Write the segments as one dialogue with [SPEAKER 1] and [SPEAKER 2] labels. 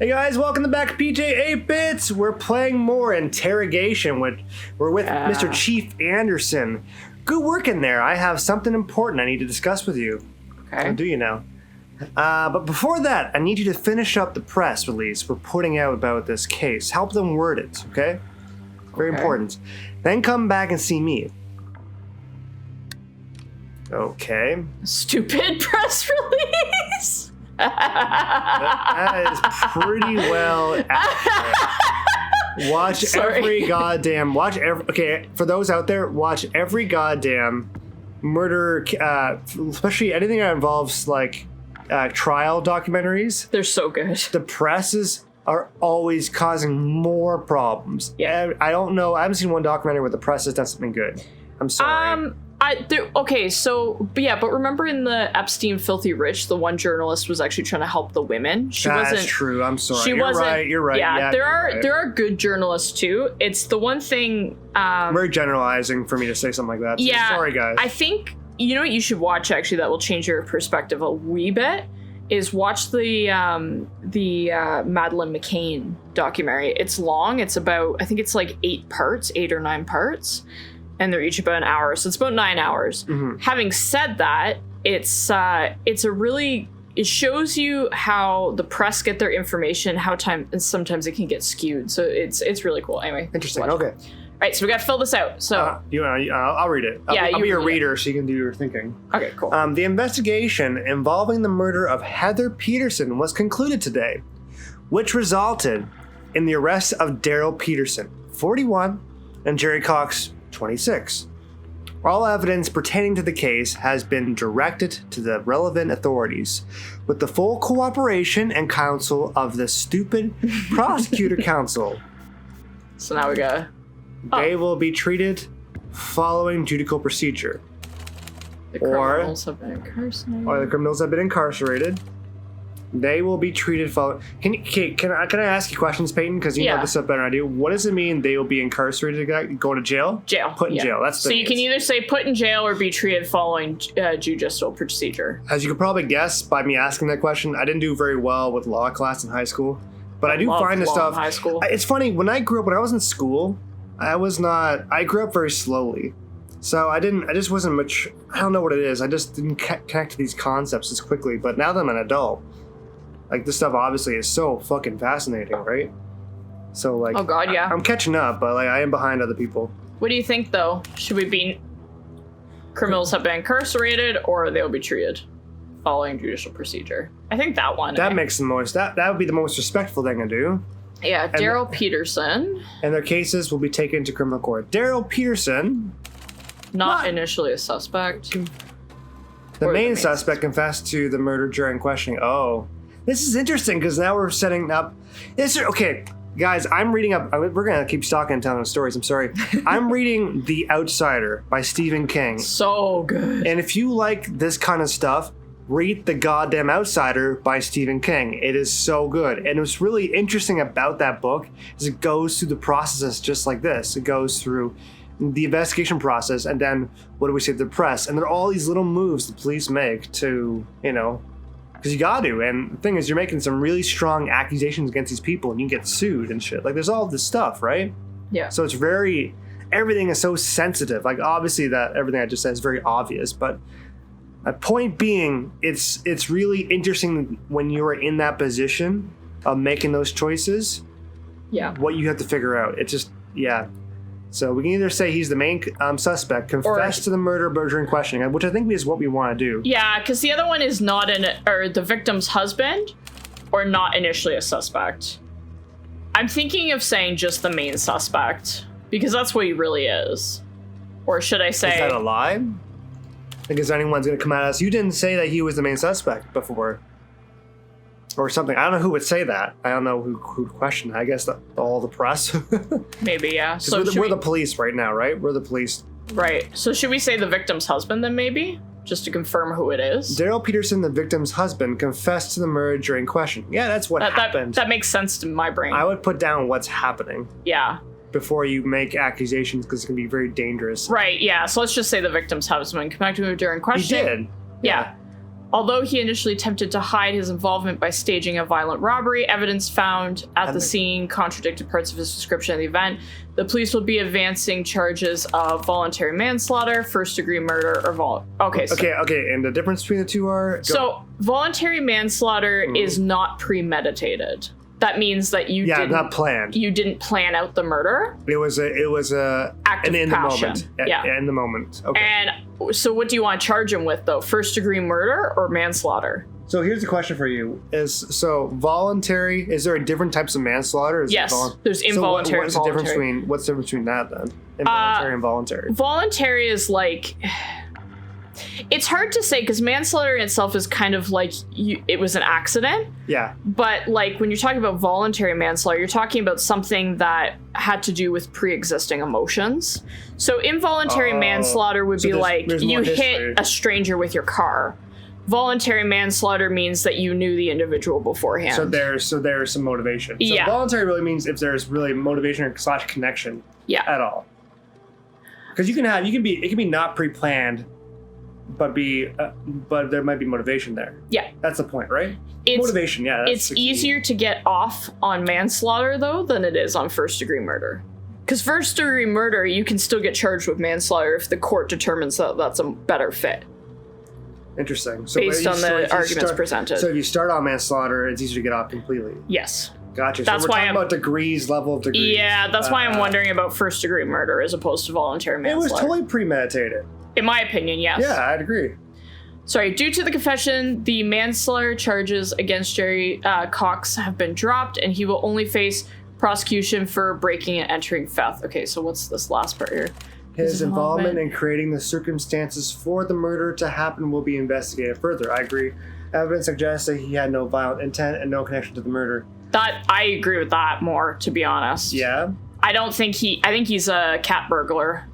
[SPEAKER 1] Hey guys, welcome back to PJ 8-Bits. We're playing more Interrogation. We're with Mr. Chief Anderson. Good work in there. I have something important I need to discuss with you.
[SPEAKER 2] Okay.
[SPEAKER 1] I'll do you now. But before that, I need you to finish up the press release we're putting out about this case. Help them word it, okay? Very important. Then come back and see me. Okay.
[SPEAKER 2] Stupid press release.
[SPEAKER 1] That is pretty well accurate. Okay, for those out there, watch every goddamn murder, especially anything that involves like trial documentaries.
[SPEAKER 2] They're so good.
[SPEAKER 1] The presses are always causing more problems.
[SPEAKER 2] Yeah.
[SPEAKER 1] I don't know. I haven't seen one documentary where the press has done something good. I'm sorry.
[SPEAKER 2] But remember in the Epstein Filthy Rich, the one journalist was actually trying to help the women.
[SPEAKER 1] That's true. I'm sorry. You're right.
[SPEAKER 2] Yeah, there are good journalists too. It's the one thing.
[SPEAKER 1] Very generalizing for me to say something like that. So sorry, guys.
[SPEAKER 2] I think you know what you should watch actually that will change your perspective a wee bit. Is watch the Madeleine McCann documentary. It's long. It's about, I think it's like 8 or 9 parts. And they're each about an hour, so it's about 9 hours. Mm-hmm. Having said that, it shows you how the press get their information, and sometimes it can get skewed. So it's really cool. Anyway,
[SPEAKER 1] interesting. Okay.
[SPEAKER 2] All right, so we got to fill this out. So
[SPEAKER 1] I'll read it. I'll be your reader, so you can do your thinking.
[SPEAKER 2] Okay, cool.
[SPEAKER 1] The investigation involving the murder of Heather Peterson was concluded today, which resulted in the arrest of Daryl Peterson, 41, and Jerry Cox, 26. All evidence pertaining to the case has been directed to the relevant authorities, with the full cooperation and counsel of the stupid prosecutor counsel.
[SPEAKER 2] So now we got.
[SPEAKER 1] They will be treated following judicial procedure.
[SPEAKER 2] The criminals have been incarcerated.
[SPEAKER 1] Or the criminals have been incarcerated. They will be treated following. Can I ask you questions, Peyton? Because you know this stuff better than I do. What does it mean they will be incarcerated? Go to jail?
[SPEAKER 2] Jail.
[SPEAKER 1] Put in jail. That's
[SPEAKER 2] so you can either say put in jail or be treated following judicial procedure.
[SPEAKER 1] As you could probably guess by me asking that question, I didn't do very well with law class in high school. But I do find this stuff.
[SPEAKER 2] High school.
[SPEAKER 1] It's funny when I was in school, I grew up very slowly. So I just wasn't much. I don't know what it is. I just didn't connect to these concepts as quickly. But now that I'm an adult, like, this stuff obviously is so fucking fascinating, right? So, like...
[SPEAKER 2] Oh, God, yeah.
[SPEAKER 1] I'm catching up, but, like, I am behind other people.
[SPEAKER 2] What do you think, though? Should we be... Criminals have been incarcerated, or they'll be treated following judicial procedure? I think that one.
[SPEAKER 1] That makes the most... That would be the most respectful thing to do.
[SPEAKER 2] Yeah, Daryl Peterson.
[SPEAKER 1] And their cases will be taken to criminal court. Daryl Peterson...
[SPEAKER 2] Not initially a suspect.
[SPEAKER 1] The main suspect confessed to the murder during questioning. Oh... This is interesting because now we're setting up. Okay, guys, I'm reading up. We're gonna keep stalking and telling stories. I'm sorry. I'm reading The Outsider by Stephen King.
[SPEAKER 2] So good.
[SPEAKER 1] And if you like this kind of stuff, read The Goddamn Outsider by Stephen King. It is so good. And what's really interesting about that book is it goes through the processes just like this. It goes through the investigation process, and then what do we say to the press? And there are all these little moves the police make to, because you got to. And the thing is, you're making some really strong accusations against these people and you get sued and shit. Like, there's all this stuff, right?
[SPEAKER 2] Yeah.
[SPEAKER 1] So it's everything is so sensitive. Like, obviously that everything I just said is very obvious, but my point being, it's really interesting when you're in that position of making those choices.
[SPEAKER 2] Yeah. What
[SPEAKER 1] you have to figure out. It's just, yeah. So we can either say he's the main suspect, confess to the murder during questioning, which I think is what we want to do.
[SPEAKER 2] Yeah, because the other one is not the victim's husband, or not initially a suspect. I'm thinking of saying just the main suspect, because that's what he really is. Or should I say...
[SPEAKER 1] Is that a lie? Because anyone's going to come at us. You didn't say that he was the main suspect before. Or something. I don't know who would say that. I don't know who would question. I guess all the press.
[SPEAKER 2] Maybe, yeah. So
[SPEAKER 1] we're the police right now, right? We're the police.
[SPEAKER 2] Right. So should we say the victim's husband then maybe? Just to confirm who it is?
[SPEAKER 1] Daryl Peterson, the victim's husband, confessed to the murder during question. Yeah, that's what happened.
[SPEAKER 2] That makes sense to my brain.
[SPEAKER 1] I would put down what's happening.
[SPEAKER 2] Yeah.
[SPEAKER 1] Before you make accusations, because it can be very dangerous.
[SPEAKER 2] Right, yeah. So let's just say the victim's husband connected with him during questioning.
[SPEAKER 1] He did.
[SPEAKER 2] Yeah. Although he initially attempted to hide his involvement by staging a violent robbery, evidence found at the scene contradicted parts of his description of the event. The police will be advancing charges of voluntary manslaughter, first-degree murder, or Okay.
[SPEAKER 1] And the difference between the two are...
[SPEAKER 2] So voluntary manslaughter is not premeditated. That means that you didn't...
[SPEAKER 1] not planned.
[SPEAKER 2] You didn't plan out the murder.
[SPEAKER 1] It was a
[SPEAKER 2] act of passion.
[SPEAKER 1] The moment. In the moment. Okay.
[SPEAKER 2] And so what do you want to charge him with, though? First-degree murder or manslaughter?
[SPEAKER 1] So here's the question for you. Voluntary, is there a different types of manslaughter?
[SPEAKER 2] Yes, there's involuntary
[SPEAKER 1] and voluntary. What's the difference between that, then? Involuntary and voluntary.
[SPEAKER 2] Voluntary is like... It's hard to say because manslaughter in itself is kind of like it was an accident.
[SPEAKER 1] Yeah.
[SPEAKER 2] But like when you're talking about voluntary manslaughter, you're talking about something that had to do with pre-existing emotions. So involuntary manslaughter would be like you hit a stranger with your car. Voluntary manslaughter means that you knew the individual beforehand.
[SPEAKER 1] So there's some motivation. So voluntary really means if there's really motivation / connection. At all. Because it can be not pre-planned. But there might be motivation there. Yeah, that's the point, right? Motivation, yeah.
[SPEAKER 2] It's easier to get off on manslaughter though than it is on first-degree murder. Because first-degree murder, you can still get charged with manslaughter if the court determines that that's a better fit.
[SPEAKER 1] Interesting. So
[SPEAKER 2] based on the arguments presented.
[SPEAKER 1] So if you start on manslaughter, it's easier to get off completely.
[SPEAKER 2] Yes.
[SPEAKER 1] Gotcha. So we're talking about level of degrees.
[SPEAKER 2] Yeah, that's why I'm wondering about first-degree murder as opposed to voluntary manslaughter.
[SPEAKER 1] It was totally premeditated.
[SPEAKER 2] In my opinion, yes.
[SPEAKER 1] Yeah, I'd agree.
[SPEAKER 2] Sorry, due to the confession, the manslaughter charges against Jerry Cox have been dropped, and he will only face prosecution for breaking and entering theft. Okay, so what's this last part here?
[SPEAKER 1] His involvement in creating the circumstances for the murder to happen will be investigated further. I agree. Evidence suggests that he had no violent intent and no connection to the murder.
[SPEAKER 2] I agree with that more, to be honest.
[SPEAKER 1] Yeah?
[SPEAKER 2] I think he's a cat burglar.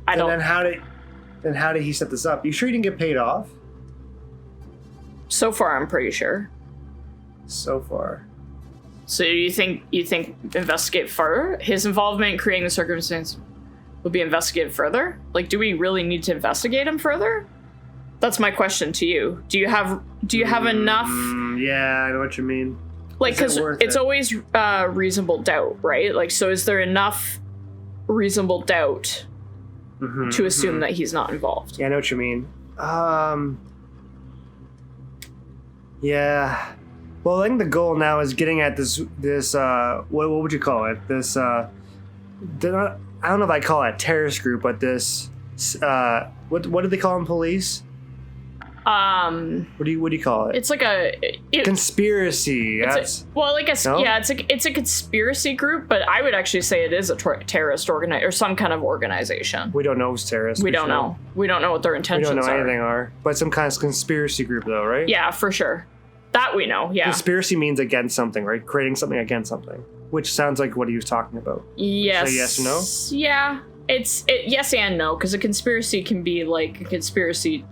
[SPEAKER 1] Then how did he set this up? You sure he didn't get paid off?
[SPEAKER 2] So far, I'm pretty sure.
[SPEAKER 1] So far.
[SPEAKER 2] So you think investigate further? His involvement in creating the circumstance will be investigated further? Like, do we really need to investigate him further? That's my question to you. Do you have enough?
[SPEAKER 1] Yeah, I know what you mean.
[SPEAKER 2] Like, because it's always reasonable doubt, right? Like, so is there enough reasonable doubt to assume that he's not involved?
[SPEAKER 1] Yeah, I know what you mean. Yeah. Well, I think the goal now is getting at this what would you call it? This I don't know if I call it a terrorist group, but this what do they call them, police? What do you call it?
[SPEAKER 2] It's like
[SPEAKER 1] conspiracy.
[SPEAKER 2] It's a conspiracy group, but I would actually say it is a terrorist or some kind of organization.
[SPEAKER 1] We don't know who's terrorists.
[SPEAKER 2] We don't know. We don't know what their intentions are.
[SPEAKER 1] We don't know anything are. But some kind of conspiracy group, though, right?
[SPEAKER 2] Yeah, for sure. That we know. Yeah.
[SPEAKER 1] Conspiracy means against something, right? Creating something against something, which sounds like what he was talking about.
[SPEAKER 2] Yes.
[SPEAKER 1] So yes or no?
[SPEAKER 2] Yeah. It's yes and no, because a conspiracy can be like a conspiracy.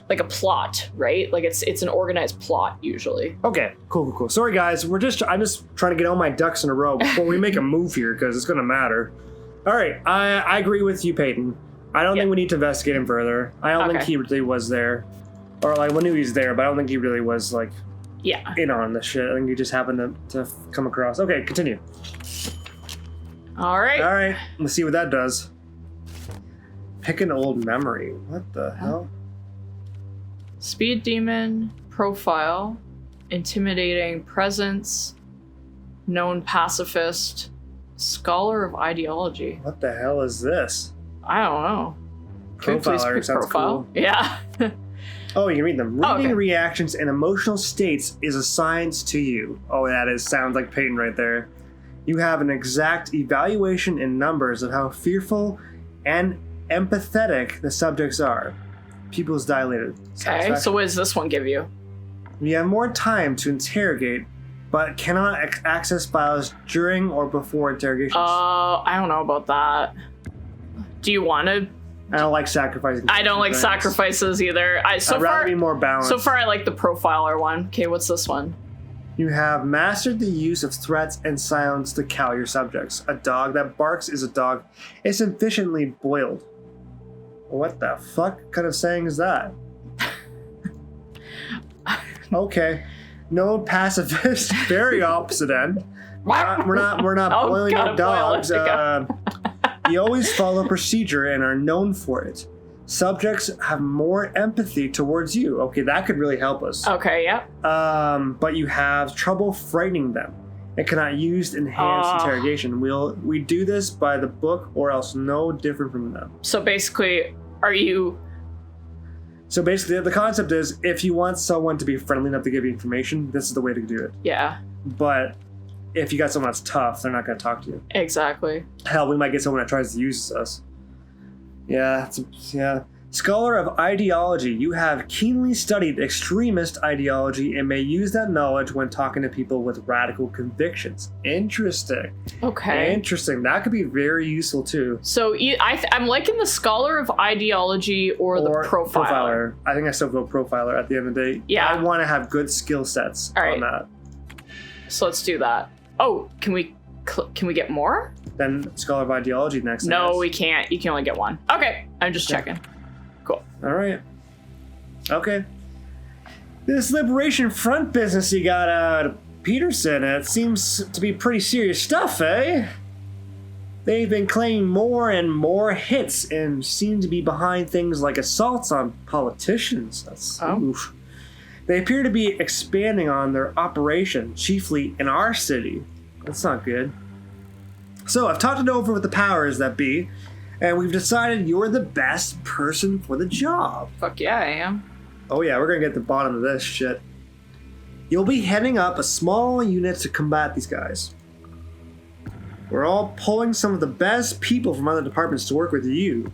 [SPEAKER 2] Like a plot, right? Like it's an organized plot usually.
[SPEAKER 1] Okay, cool. Sorry guys, I'm just trying to get all my ducks in a row before we make a move here because it's gonna matter. All right, I agree with you, Peyton. I don't think we need to investigate him further. I don't think he really was there, or like we knew he was there, but I don't think he really was like in on the shit. I think he just happened to come across. Okay, continue.
[SPEAKER 2] All right.
[SPEAKER 1] Let's see what that does. Pick an old memory. What the hell?
[SPEAKER 2] Speed demon, profile, intimidating presence, known pacifist, scholar of ideology.
[SPEAKER 1] What the hell is this?
[SPEAKER 2] I don't know.
[SPEAKER 1] Profiler sounds cool.
[SPEAKER 2] Yeah.
[SPEAKER 1] Oh, you can read them. Reading reactions and emotional states is a science to you. Oh, sounds like Peyton right there. You have an exact evaluation in numbers of how fearful and empathetic the subjects are. Pupils dilated.
[SPEAKER 2] Okay, so what does this one give you?
[SPEAKER 1] You have more time to interrogate but cannot access files during or before interrogations.
[SPEAKER 2] I don't know about that. Do you want to?
[SPEAKER 1] I don't like sacrificing.
[SPEAKER 2] I don't like sacrifices either. I'd
[SPEAKER 1] rather be more balanced.
[SPEAKER 2] So far, I like the profiler one. Okay, what's this one?
[SPEAKER 1] You have mastered the use of threats and silence to cow your subjects. A dog that barks is a dog. It's sufficiently boiled. What the fuck kind of saying is that? Okay. No pacifist. Very opposite end. We're not boiling up dogs. You always follow procedure and are known for it. Subjects have more empathy towards you. Okay, that could really help us.
[SPEAKER 2] Okay, yeah.
[SPEAKER 1] But you have trouble frightening them and cannot use enhanced interrogation. We do this by the book or else no different from them.
[SPEAKER 2] So basically,
[SPEAKER 1] So basically, the concept is if you want someone to be friendly enough to give you information, this is the way to do it.
[SPEAKER 2] Yeah.
[SPEAKER 1] But if you got someone that's tough, they're not going to talk to you.
[SPEAKER 2] Exactly.
[SPEAKER 1] Hell, we might get someone that tries to use us. Yeah. Scholar of ideology. You have keenly studied extremist ideology and may use that knowledge when talking to people with radical convictions. Interesting.
[SPEAKER 2] Okay.
[SPEAKER 1] Interesting. That could be very useful too.
[SPEAKER 2] So I'm liking the scholar of ideology or the profiler.
[SPEAKER 1] I think I still go profiler at the end of the day.
[SPEAKER 2] Yeah.
[SPEAKER 1] I want to have good skill sets on that.
[SPEAKER 2] So let's do that. Oh, can we get more?
[SPEAKER 1] Then scholar of ideology next.
[SPEAKER 2] No, we can't. You can only get one. Okay, I'm just checking. Cool.
[SPEAKER 1] All right. Okay. This Liberation Front business you got out of Peterson, it seems to be pretty serious stuff, eh? They've been claiming more and more hits and seem to be behind things like assaults on politicians. Oof. They appear to be expanding on their operation, chiefly in our city. That's not good. So I've talked it over with the powers that be, and we've decided you're the best person for the job.
[SPEAKER 2] Fuck yeah, I am.
[SPEAKER 1] Oh yeah, we're gonna get to the bottom of this shit. You'll be heading up a small unit to combat these guys. We're all pulling some of the best people from other departments to work with you.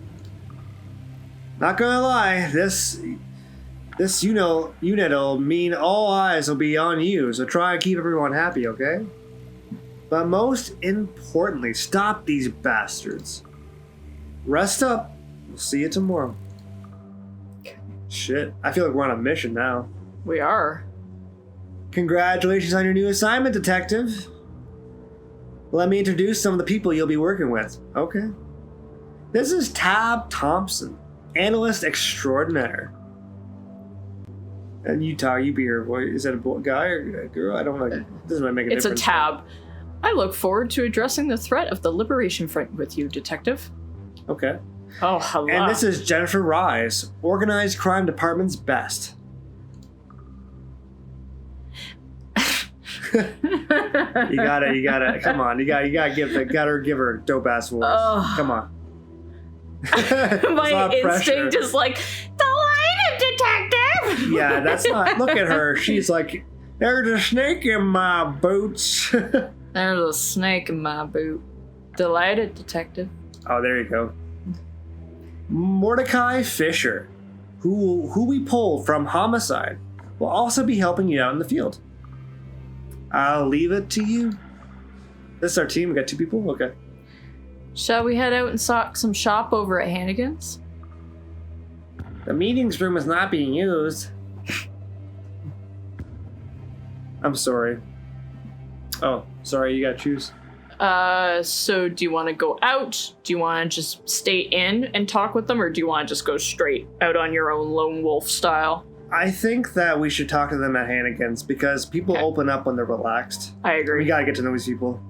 [SPEAKER 1] Not gonna lie, this unit'll mean all eyes will be on you, so try and keep everyone happy, okay? But most importantly, stop these bastards. Rest up. We'll see you tomorrow. Shit, I feel like we're on a mission now.
[SPEAKER 2] We are.
[SPEAKER 1] Congratulations on your new assignment, detective. Let me introduce some of the people you'll be working with. Okay. This is Tab Thompson, analyst extraordinaire. And you be her voice. Is that a guy or a girl? I don't know. It doesn't make a difference.
[SPEAKER 2] It's a Tab. I look forward to addressing the threat of the Liberation Front with you, detective.
[SPEAKER 1] Okay.
[SPEAKER 2] Oh, hello.
[SPEAKER 1] And this is Jennifer Rise, Organized Crime Department's best. You gotta. Come on, you gotta give her a dope ass voice. Oh. Come on.
[SPEAKER 2] My instinct is like, delighted, detective.
[SPEAKER 1] Yeah, that's not. Look at her. She's like, there's a snake in my boots.
[SPEAKER 2] There's a snake in my boot. Delighted, detective.
[SPEAKER 1] Oh, there you go. Mordecai Fisher, who we pulled from homicide, will also be helping you out in the field. I'll leave it to you. This is our team. We got 2 people? Okay.
[SPEAKER 2] Shall we head out and sock some shop over at Hannigan's?
[SPEAKER 1] The meetings room is not being used. I'm sorry. Oh, sorry, you gotta choose.
[SPEAKER 2] So do you want to go out? Do you want to just stay in and talk with them? Or do you want to just go straight out on your own lone wolf style?
[SPEAKER 1] I think that we should talk to them at Hannigan's because people open up when they're relaxed.
[SPEAKER 2] I agree.
[SPEAKER 1] We gotta get to know these people.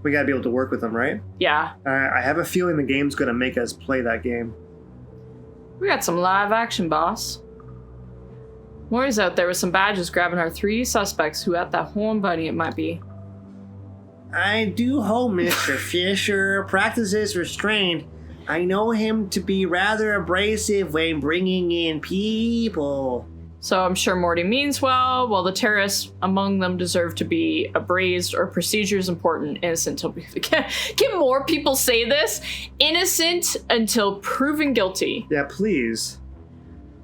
[SPEAKER 1] We gotta be able to work with them, right?
[SPEAKER 2] Yeah.
[SPEAKER 1] I have a feeling the game's gonna make us play that game.
[SPEAKER 2] We got some live action, boss. Maury's out there with some badges grabbing our 3 suspects. Who at that horn bunny it might be.
[SPEAKER 1] I do hope Mr. Fisher practices restraint. I know him to be rather abrasive when bringing in people.
[SPEAKER 2] So I'm sure Morty means well, while the terrorists among them deserve to be abrased or procedures important, innocent until... Can more people say this? Innocent until proven guilty.
[SPEAKER 1] Yeah, please.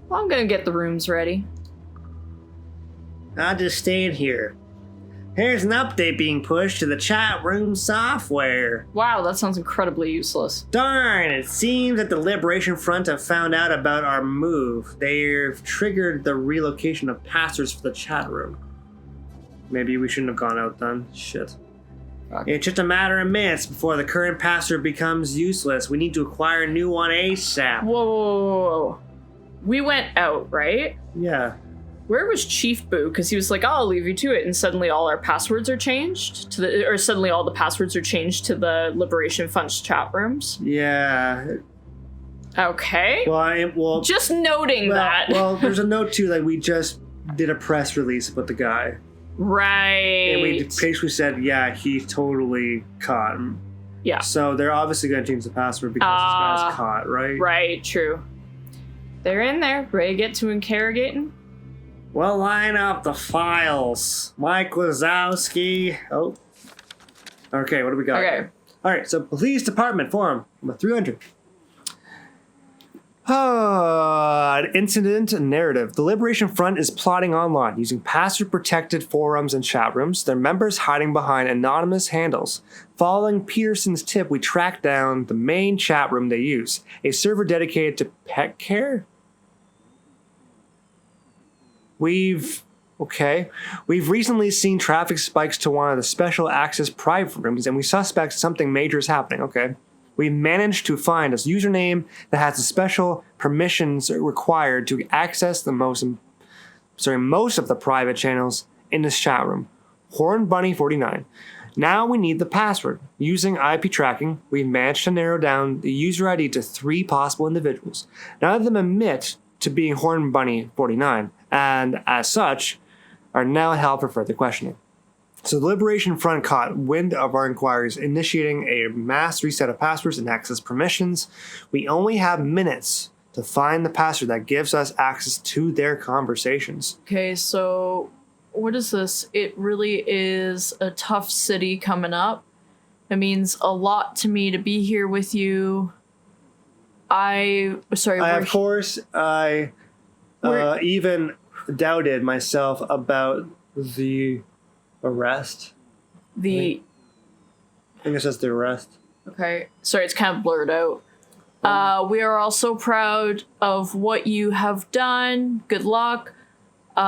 [SPEAKER 2] Well, I'm gonna get the rooms ready.
[SPEAKER 1] I'll just stand here. Here's an update being pushed to the chat room software.
[SPEAKER 2] Wow, that sounds incredibly useless.
[SPEAKER 1] Darn, it seems that the Liberation Front have found out about our move. They've triggered the relocation of passwords for the chat room. Maybe we shouldn't have gone out then. Shit.
[SPEAKER 2] Okay.
[SPEAKER 1] It's just a matter of minutes before the current password becomes useless. We need to acquire a new one ASAP.
[SPEAKER 2] Whoa. We went out, right?
[SPEAKER 1] Yeah.
[SPEAKER 2] Where was Chief Boo? Because he was like, I'll leave you to it. And suddenly all our passwords are changed or suddenly all the passwords are changed to the Liberation Fund's chat rooms.
[SPEAKER 1] Yeah.
[SPEAKER 2] Okay.
[SPEAKER 1] Well,
[SPEAKER 2] just noting that.
[SPEAKER 1] Well, there's a note too that we just did a press release about the guy.
[SPEAKER 2] Right.
[SPEAKER 1] And we basically said, yeah, he's totally caught.
[SPEAKER 2] Yeah.
[SPEAKER 1] So they're obviously going to change the password because this guy's caught, right?
[SPEAKER 2] Right, true. They're in there, ready to get to interrogating.
[SPEAKER 1] Well, line up the files. Mike Wazowski. Oh. Okay, what do we got?
[SPEAKER 2] Okay.
[SPEAKER 1] All right, so police department forum number 300. An incident narrative. The Liberation Front is plotting online using password-protected forums and chat rooms, their members hiding behind anonymous handles. Following Peterson's tip, we tracked down the main chat room they use, a server dedicated to pet care. We've recently seen traffic spikes to one of the special access private rooms, and we suspect something major is happening. Okay. We managed to find a username that has the special permissions required to access most of the private channels in this chat room. HornBunny49. Now we need the password. Using IP tracking, we've managed to narrow down the user ID to 3 possible individuals. None of them admit to being HornBunny49, and as such, are now held for further questioning. So the Liberation Front caught wind of our inquiries, initiating a mass reset of passwords and access permissions. We only have minutes to find the password that gives us access to their conversations.
[SPEAKER 2] Okay, so what is this? It really is a tough city coming up. It means a lot to me to be here with you. I even doubted myself about the arrest. I think it says the arrest. Okay. Sorry, it's kind of blurred out. We are also proud of what you have done. Good luck. We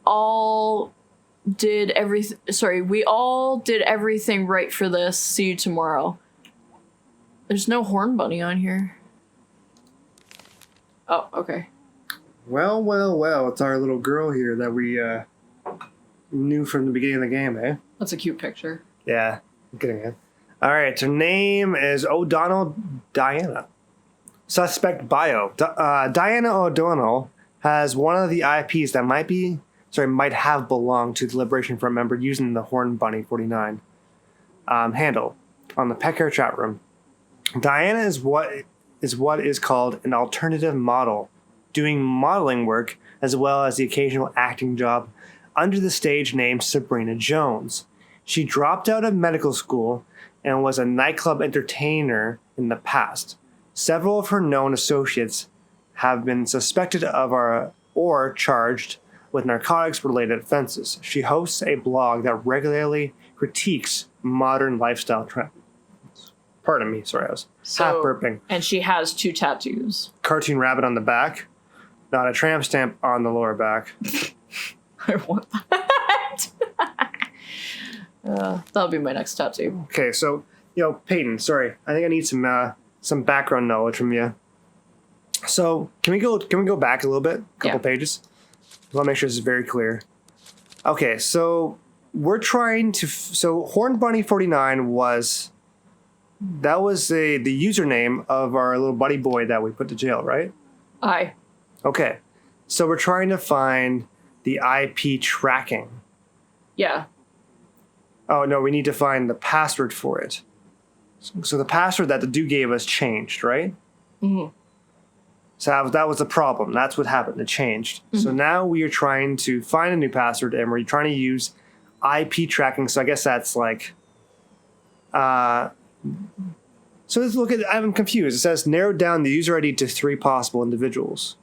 [SPEAKER 2] all did everything right for this. See you tomorrow. There's no Horn Bunny on here. Oh, okay.
[SPEAKER 1] Well, it's our little girl here that we knew from the beginning of the game, eh?
[SPEAKER 2] That's a cute picture.
[SPEAKER 1] Yeah, I'm getting it. All right, her name is O'Donnell Diana. Suspect bio. Diana O'Donnell has one of the IPs that might have belonged to the Liberation Front member using the HornBunny49 handle on the Pet Care chat room. Diana is what is called an alternative model, doing modeling work as well as the occasional acting job under the stage name Sabrina Jones. She dropped out of medical school and was a nightclub entertainer in the past. Several of her known associates have been suspected of or charged with narcotics-related offenses. She hosts a blog that regularly critiques modern lifestyle trends. Pardon me, sorry, I was half burping.
[SPEAKER 2] And she has 2 tattoos.
[SPEAKER 1] Cartoon rabbit on the back, not a tramp stamp on the lower back.
[SPEAKER 2] I want that. That'll be my next tattoo.
[SPEAKER 1] Okay, so, Peyton, sorry. I think I need some background knowledge from you. So, can we go back a little bit? A couple pages? I want to make sure this is very clear. Okay, so we're trying to... So, HornBunny49 was... That was the username of our little buddy boy that we put to jail, right?
[SPEAKER 2] Aye. Okay.
[SPEAKER 1] So we're trying to find the IP tracking.
[SPEAKER 2] Yeah.
[SPEAKER 1] Oh, no, we need to find the password for it. So the password that the dude gave us changed, right?
[SPEAKER 2] Mm-hmm.
[SPEAKER 1] So that was the problem. That's what happened. It changed. Mm-hmm. So now we are trying to find a new password, and we're trying to use IP tracking. So I guess that's like... So let's look at... I'm confused. It says narrowed down the user ID to 3 possible individuals.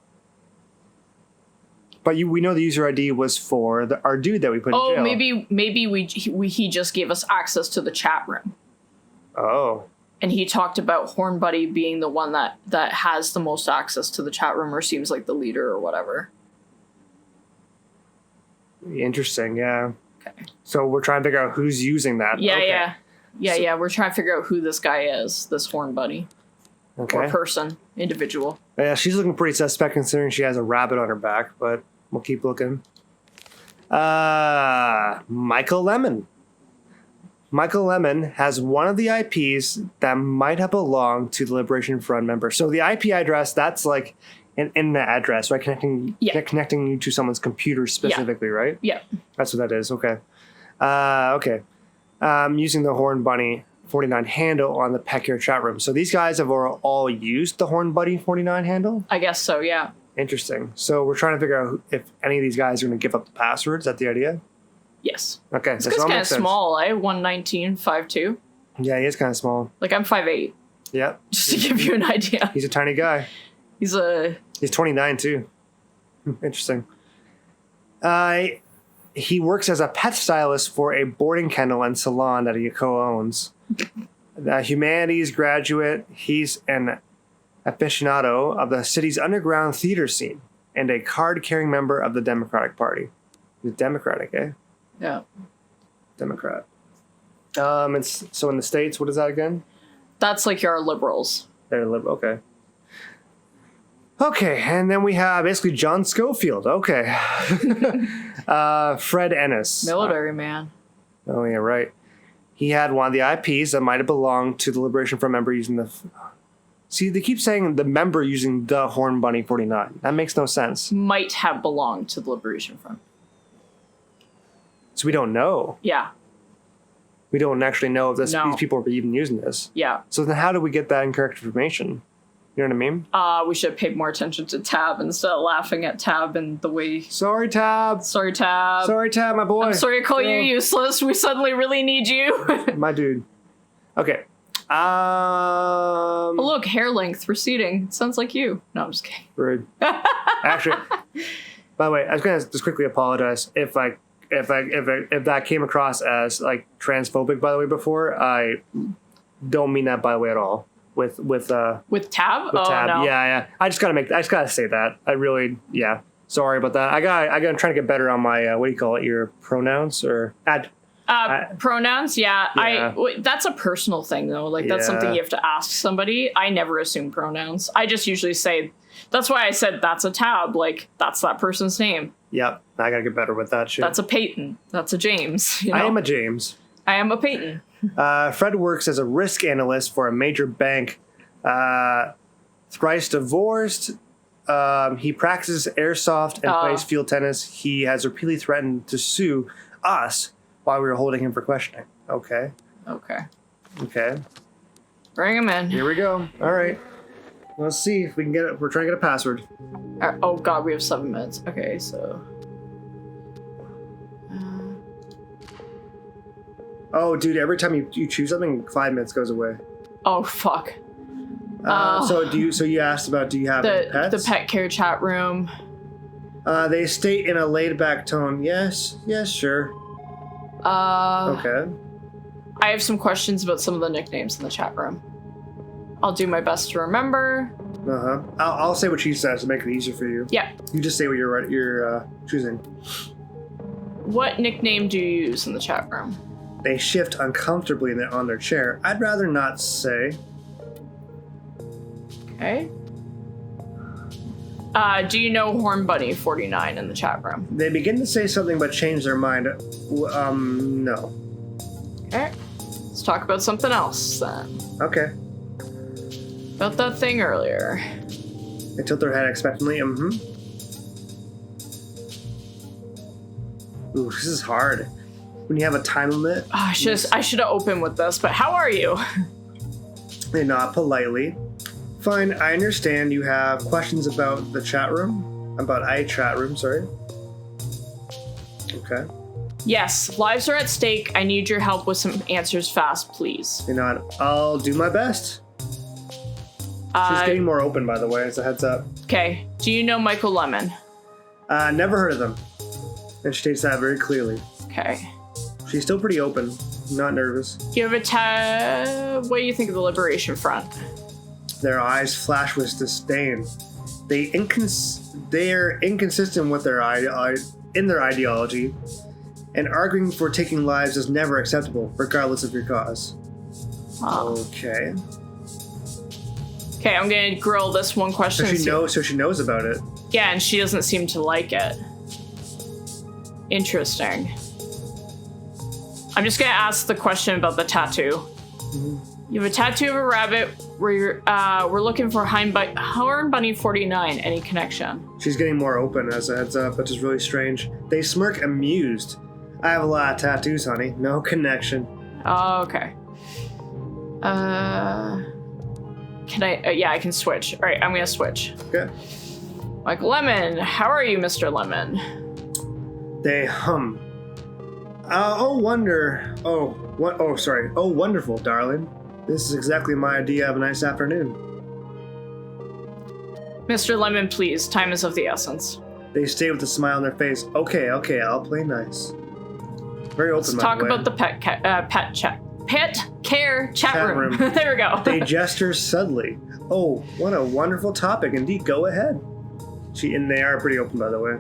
[SPEAKER 1] But we know the user ID was for our dude that we put in jail.
[SPEAKER 2] Oh, maybe he just gave us access to the chat room.
[SPEAKER 1] Oh.
[SPEAKER 2] And he talked about Horn Buddy being the one that has the most access to the chat room or seems like the leader or whatever.
[SPEAKER 1] Interesting, yeah.
[SPEAKER 2] Okay.
[SPEAKER 1] So we're trying to figure out who's using that.
[SPEAKER 2] Yeah,
[SPEAKER 1] okay.
[SPEAKER 2] Yeah. We're trying to figure out who this guy is, this Horn Buddy.
[SPEAKER 1] Okay.
[SPEAKER 2] Or person, individual.
[SPEAKER 1] Yeah, she's looking pretty suspect considering she has a rabbit on her back, but we'll keep looking. Michael Lemon. Michael Lemon has one of the IPs that might have belonged to the Liberation Front member. So the IP address, that's like an internet address, right? Connecting you to someone's computer specifically, right?
[SPEAKER 2] Yeah.
[SPEAKER 1] That's what that is. Okay. Okay. Using the Horn Bunny 49 handle on the Pecare chat room. So these guys have all used the Horn Buddy 49 handle?
[SPEAKER 2] I guess so, yeah.
[SPEAKER 1] Interesting. So we're trying to figure out if any of these guys are going to give up the password. Is that the idea?
[SPEAKER 2] Yes.
[SPEAKER 1] Okay.
[SPEAKER 2] This guy's kind of small, eh? 119, 5'2".
[SPEAKER 1] Yeah, he is kind of small.
[SPEAKER 2] Like, I'm 5'8".
[SPEAKER 1] Yep.
[SPEAKER 2] Just to give you an idea.
[SPEAKER 1] He's a tiny guy.
[SPEAKER 2] He's
[SPEAKER 1] 29 too. Interesting. He works as a pet stylist for a boarding kennel and salon that he co-owns. Humanities graduate, he's an aficionado of the city's underground theater scene and a card-carrying member of the Democratic Party. He's Democratic, eh?
[SPEAKER 2] Yeah.
[SPEAKER 1] Democrat. So in the States, what is that again?
[SPEAKER 2] That's like your liberals.
[SPEAKER 1] They're liberal, okay. Okay, and then we have basically John Schofield. Okay. Fred Ennis.
[SPEAKER 2] Military man.
[SPEAKER 1] Oh, yeah, right. He had one of the IPs that might have belonged to the Liberation Front member using the... See, they keep saying the member using the Horn Bunny 49. That makes no sense.
[SPEAKER 2] Might have belonged to the Liberation Front.
[SPEAKER 1] So we don't know.
[SPEAKER 2] Yeah.
[SPEAKER 1] We don't actually know if these people are even using this.
[SPEAKER 2] Yeah.
[SPEAKER 1] So then how do we get that incorrect information? You know what I mean?
[SPEAKER 2] We should have paid more attention to Tab instead of laughing at Tab and the way...
[SPEAKER 1] Sorry, Tab.
[SPEAKER 2] Sorry, Tab.
[SPEAKER 1] Sorry, Tab, my boy.
[SPEAKER 2] I'm sorry to call you useless. We suddenly really need you.
[SPEAKER 1] My dude. Okay.
[SPEAKER 2] Oh, look, hair length receding. It sounds like you. No, I'm just kidding.
[SPEAKER 1] Rude. Actually, by the way, I was going to just quickly apologize if that came across as like transphobic, by the way, before. I don't mean that, by the way, at all. With Tab?
[SPEAKER 2] With Tab?
[SPEAKER 1] With
[SPEAKER 2] oh,
[SPEAKER 1] Tab.
[SPEAKER 2] no.
[SPEAKER 1] Yeah. I just gotta say that. I really, yeah. Sorry about that. I gotta try to get better on my, what do you call it? Your pronouns or
[SPEAKER 2] pronouns? Yeah. That's a personal thing though. Like that's something you have to ask somebody. I never assume pronouns. I just usually say, that's why I said that's a Tab. Like that's that person's name.
[SPEAKER 1] Yep. I gotta get better with that shit.
[SPEAKER 2] That's a Peyton. That's a James. You know?
[SPEAKER 1] I am a James.
[SPEAKER 2] I am a Peyton.
[SPEAKER 1] Fred works as a risk analyst for a major bank. Thrice divorced. He practices airsoft and plays field tennis. He has repeatedly threatened to sue us while we were holding him for questioning. Okay.
[SPEAKER 2] Bring him in.
[SPEAKER 1] Here we go. All right. Let's see if we can get it. We're trying to get a password.
[SPEAKER 2] Oh, God, we have 7 minutes. Okay, so...
[SPEAKER 1] Oh, dude, every time you choose something, 5 minutes goes away.
[SPEAKER 2] Oh, fuck.
[SPEAKER 1] So you asked about, do you have any pets?
[SPEAKER 2] The pet care chat room.
[SPEAKER 1] They state in a laid-back tone, yes, sure. Okay.
[SPEAKER 2] I have some questions about some of the nicknames in the chat room. I'll do my best to remember.
[SPEAKER 1] Uh-huh. I'll say what she says to make it easier for you.
[SPEAKER 2] Yeah.
[SPEAKER 1] You just say what you're choosing.
[SPEAKER 2] What nickname do you use in the chat room?
[SPEAKER 1] They shift uncomfortably on their chair. I'd rather not say.
[SPEAKER 2] Okay. Do you know Horn Bunny 49 in the chat room?
[SPEAKER 1] They begin to say something but change their mind. No.
[SPEAKER 2] Okay. Let's talk about something else then.
[SPEAKER 1] Okay.
[SPEAKER 2] About that thing earlier.
[SPEAKER 1] They tilt their head expectantly. Ooh, this is hard. When you have a time limit.
[SPEAKER 2] Oh, I should have opened with this, but how are you?
[SPEAKER 1] They nod politely. Fine, I understand you have questions about the chat room. About a chat room, sorry. Okay.
[SPEAKER 2] Yes, lives are at stake. I need your help with some answers fast, please.
[SPEAKER 1] They nod. I'll do my best. She's getting more open, by the way, as a heads up.
[SPEAKER 2] Okay. Do you know Michael Lemon?
[SPEAKER 1] Never heard of them. And she states that very clearly.
[SPEAKER 2] Okay.
[SPEAKER 1] She's still pretty open, not nervous.
[SPEAKER 2] You have what do you think of the Liberation Front?
[SPEAKER 1] Their eyes flash with disdain. They're inconsistent with their in their ideology, and arguing for taking lives is never acceptable, regardless of your cause. Okay.
[SPEAKER 2] Okay, I'm gonna grill this one question.
[SPEAKER 1] So she knows about it.
[SPEAKER 2] Yeah, and she doesn't seem to like it. Interesting. I'm just gonna ask the question about the tattoo. Mm-hmm. You have a tattoo of a rabbit. We're looking for Horn Bunny 49. Any connection?
[SPEAKER 1] She's getting more open as a heads up, which is really strange. They smirk amused. I have a lot of tattoos, honey. No connection.
[SPEAKER 2] Oh, okay. Can I? Yeah, I can switch. All right, I'm gonna switch.
[SPEAKER 1] Okay.
[SPEAKER 2] Like Lemon, how are you, Mr. Lemon?
[SPEAKER 1] They hum. Oh, wonderful, darling. This is exactly my idea of a nice afternoon.
[SPEAKER 2] Mr. Lemon, please. Time is of the essence.
[SPEAKER 1] They stay with a smile on their face. Okay, I'll play nice. Very open.
[SPEAKER 2] Let's talk about the pet care chat room. There we go.
[SPEAKER 1] They gesture subtly. Oh, what a wonderful topic. Indeed, go ahead. And they are pretty open, by the way.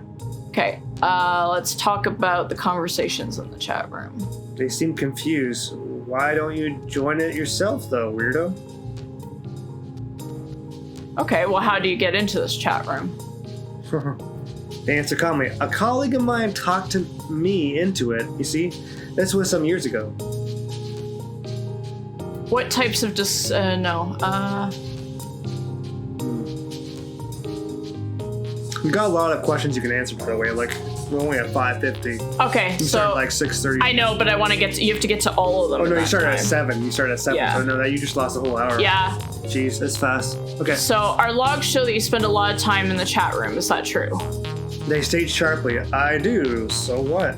[SPEAKER 2] Okay, let's talk about the conversations in the chat room.
[SPEAKER 1] They seem confused. Why don't you join it yourself, though, weirdo?
[SPEAKER 2] Okay, well, how do you get into this chat room?
[SPEAKER 1] They answer calmly. A colleague of mine talked me into it, you see? This was some years ago.
[SPEAKER 2] What types of
[SPEAKER 1] We've got a lot of questions you can answer, by the way. Like, we're only at 5:50.
[SPEAKER 2] Okay,
[SPEAKER 1] you start at like 6:30.
[SPEAKER 2] I know, but I want to you have to get to all of them.
[SPEAKER 1] Oh, no, you started at 7. You started at 7.
[SPEAKER 2] Yeah.
[SPEAKER 1] So no, you just lost a whole hour.
[SPEAKER 2] Yeah.
[SPEAKER 1] Jeez, that's fast. Okay.
[SPEAKER 2] So our logs show that you spend a lot of time in the chat room. Is that true?
[SPEAKER 1] They state sharply, I do, so what?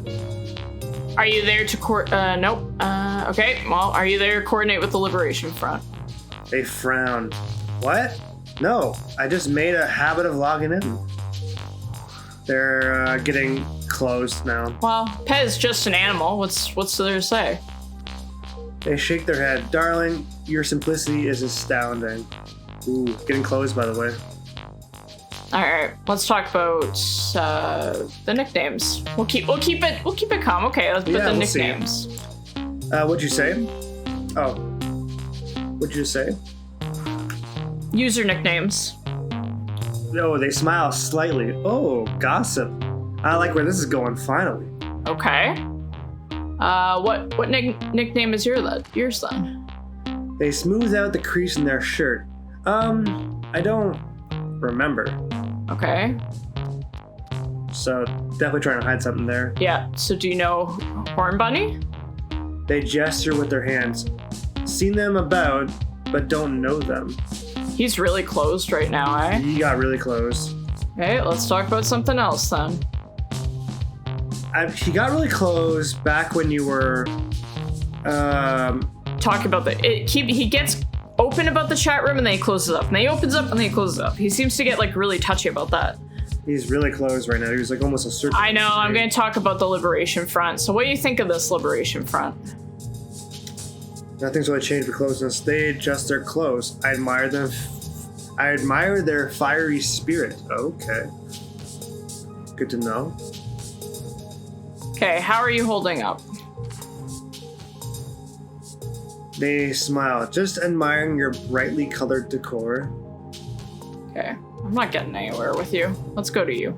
[SPEAKER 2] Are you there to nope. Okay, well, are you there to coordinate with the Liberation Front?
[SPEAKER 1] They frown. What? No, I just made a habit of logging in. They're getting closed now.
[SPEAKER 2] Well, pet is just an animal. What's there to say?
[SPEAKER 1] They shake their head. Darling, your simplicity is astounding. Ooh, getting closed, by the way.
[SPEAKER 2] All right, let's talk about the nicknames. We'll keep it calm. Okay, let's put the nicknames.
[SPEAKER 1] What'd you say? Oh, what'd you say?
[SPEAKER 2] User nicknames.
[SPEAKER 1] Oh, they smile slightly. Oh, gossip. I like where this is going. Finally.
[SPEAKER 2] Okay. What nickname is yours then?
[SPEAKER 1] They smooth out the crease in their shirt. I don't remember.
[SPEAKER 2] Okay.
[SPEAKER 1] So definitely trying to hide something there.
[SPEAKER 2] Yeah. So do you know Horn Bunny?
[SPEAKER 1] They gesture with their hands. Seen them about, but don't know them.
[SPEAKER 2] He's really closed right now, eh?
[SPEAKER 1] He got really closed.
[SPEAKER 2] Okay, let's talk about something else then.
[SPEAKER 1] He got really closed back when you were
[SPEAKER 2] talking about he gets open about the chat room and then he closes up. And then he opens up and then he closes up. He seems to get like really touchy about that.
[SPEAKER 1] He's really closed right now. He was like almost a circle.
[SPEAKER 2] I know, I'm going to talk about the Liberation Front. So what do you think of this Liberation Front?
[SPEAKER 1] Nothing's really changed for closeness. They adjust their clothes. I admire them. I admire their fiery spirit. Okay. Good to know.
[SPEAKER 2] Okay, how are you holding up?
[SPEAKER 1] They smile, just admiring your brightly colored decor.
[SPEAKER 2] Okay, I'm not getting anywhere with you. Let's go to you.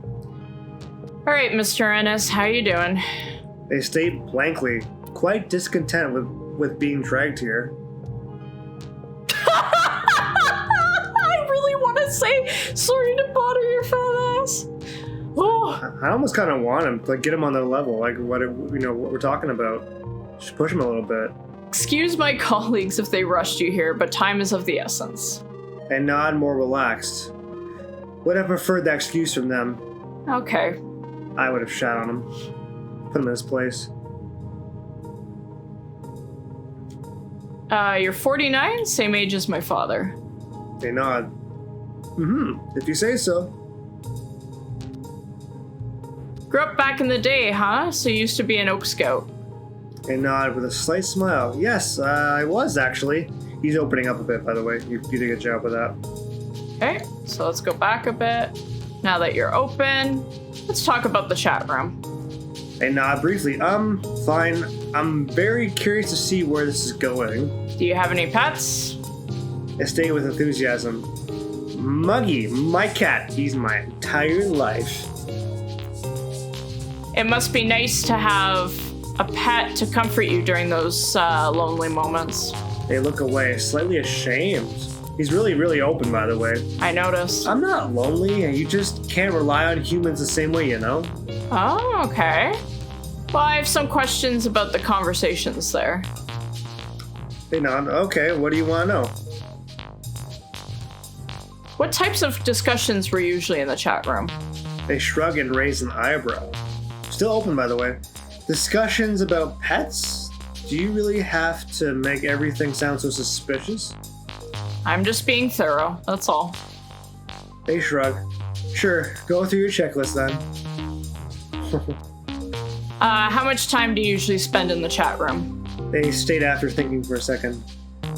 [SPEAKER 2] All right, Mr. Ennis, how you doing?
[SPEAKER 1] They state blankly, quite discontent with being dragged here.
[SPEAKER 2] I really want to say sorry to bother your fat ass. Oh.
[SPEAKER 1] I almost kind of want him, like get him on their level, like what we're talking about. Just push him a little bit.
[SPEAKER 2] Excuse my colleagues if they rushed you here, but time is of the essence.
[SPEAKER 1] And nod more relaxed. Would have preferred that excuse from them.
[SPEAKER 2] Okay.
[SPEAKER 1] I would have shot on him. Put him in his place.
[SPEAKER 2] You're 49, same age as my father.
[SPEAKER 1] They nod. If you say so.
[SPEAKER 2] Grew up back in the day, huh? So you used to be an Oak Scout.
[SPEAKER 1] A nod with a slight smile. Yes, I was actually. He's opening up a bit, by the way. You did a good job with that.
[SPEAKER 2] Okay, so let's go back a bit. Now that you're open, let's talk about the chat room.
[SPEAKER 1] A nod briefly. Fine. I'm very curious to see where this is going.
[SPEAKER 2] Do you have any pets?
[SPEAKER 1] I stay with enthusiasm. Muggy, my cat. He's my entire life.
[SPEAKER 2] It must be nice to have a pet to comfort you during those lonely moments.
[SPEAKER 1] They look away, slightly ashamed. He's really, really open, by the way.
[SPEAKER 2] I noticed.
[SPEAKER 1] I'm not lonely, and you just can't rely on humans the same way, you know?
[SPEAKER 2] Oh, okay. Well, I have some questions about the conversations there.
[SPEAKER 1] Hey, nod. Okay, what do you want to know?
[SPEAKER 2] What types of discussions were usually in the chat room?
[SPEAKER 1] They shrug and raise an eyebrow. Still open, by the way. Discussions about pets? Do you really have to make everything sound so suspicious?
[SPEAKER 2] I'm just being thorough, that's all.
[SPEAKER 1] They shrug. Sure, go through your checklist then.
[SPEAKER 2] How much time do you usually spend in the chat room?
[SPEAKER 1] They stayed after thinking for a second.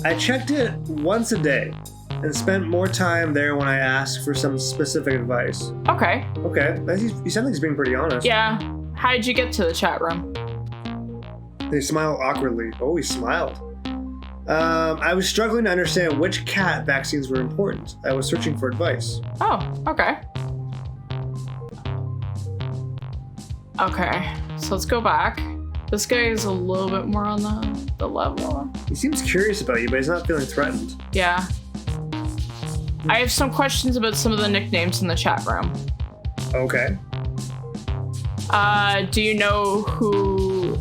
[SPEAKER 1] I checked it once a day and spent more time there when I asked for some specific advice.
[SPEAKER 2] Okay.
[SPEAKER 1] Okay, you sound like he's being pretty honest.
[SPEAKER 2] Yeah. How did you get to the chat room?
[SPEAKER 1] They smile awkwardly. Oh, he smiled. I was struggling to understand which cat vaccines were important. I was searching for advice.
[SPEAKER 2] Oh, okay. Okay, so let's go back. This guy is a little bit more on the level.
[SPEAKER 1] He seems curious about you, but he's not feeling threatened.
[SPEAKER 2] Yeah. I have some questions about some of the nicknames in the chat room.
[SPEAKER 1] Okay.
[SPEAKER 2] Do you know who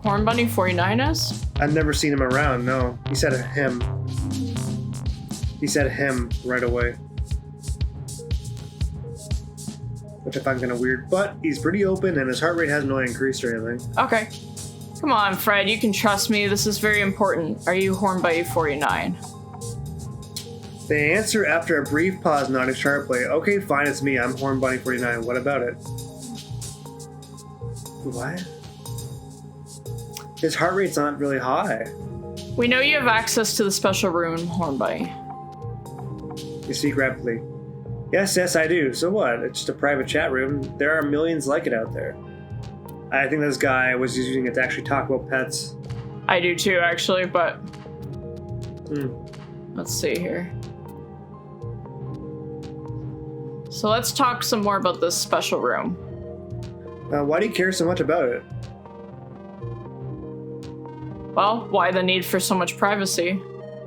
[SPEAKER 2] Horn Bunny 49 is?
[SPEAKER 1] I've never seen him around, no. He said him. He said him right away. Which I find kind of weird, but he's pretty open and his heart rate hasn't really increased or anything.
[SPEAKER 2] Okay. Come on, Fred, you can trust me. This is very important. Are you Horn Bunny 49?
[SPEAKER 1] They answer after a brief pause, nodding sharply. Okay, fine, it's me. I'm Horn Bunny 49. What about it? What? His heart rate's not really high.
[SPEAKER 2] We know you have access to the special room, Horn Bunny.
[SPEAKER 1] You speak rapidly. Yes, I do. So what? It's just a private chat room. There are millions like it out there. I think this guy was using it to actually talk about pets.
[SPEAKER 2] I do too, actually, but... Let's see here. So let's talk some more about this special room.
[SPEAKER 1] Why do you care so much about it?
[SPEAKER 2] Well, why the need for so much privacy?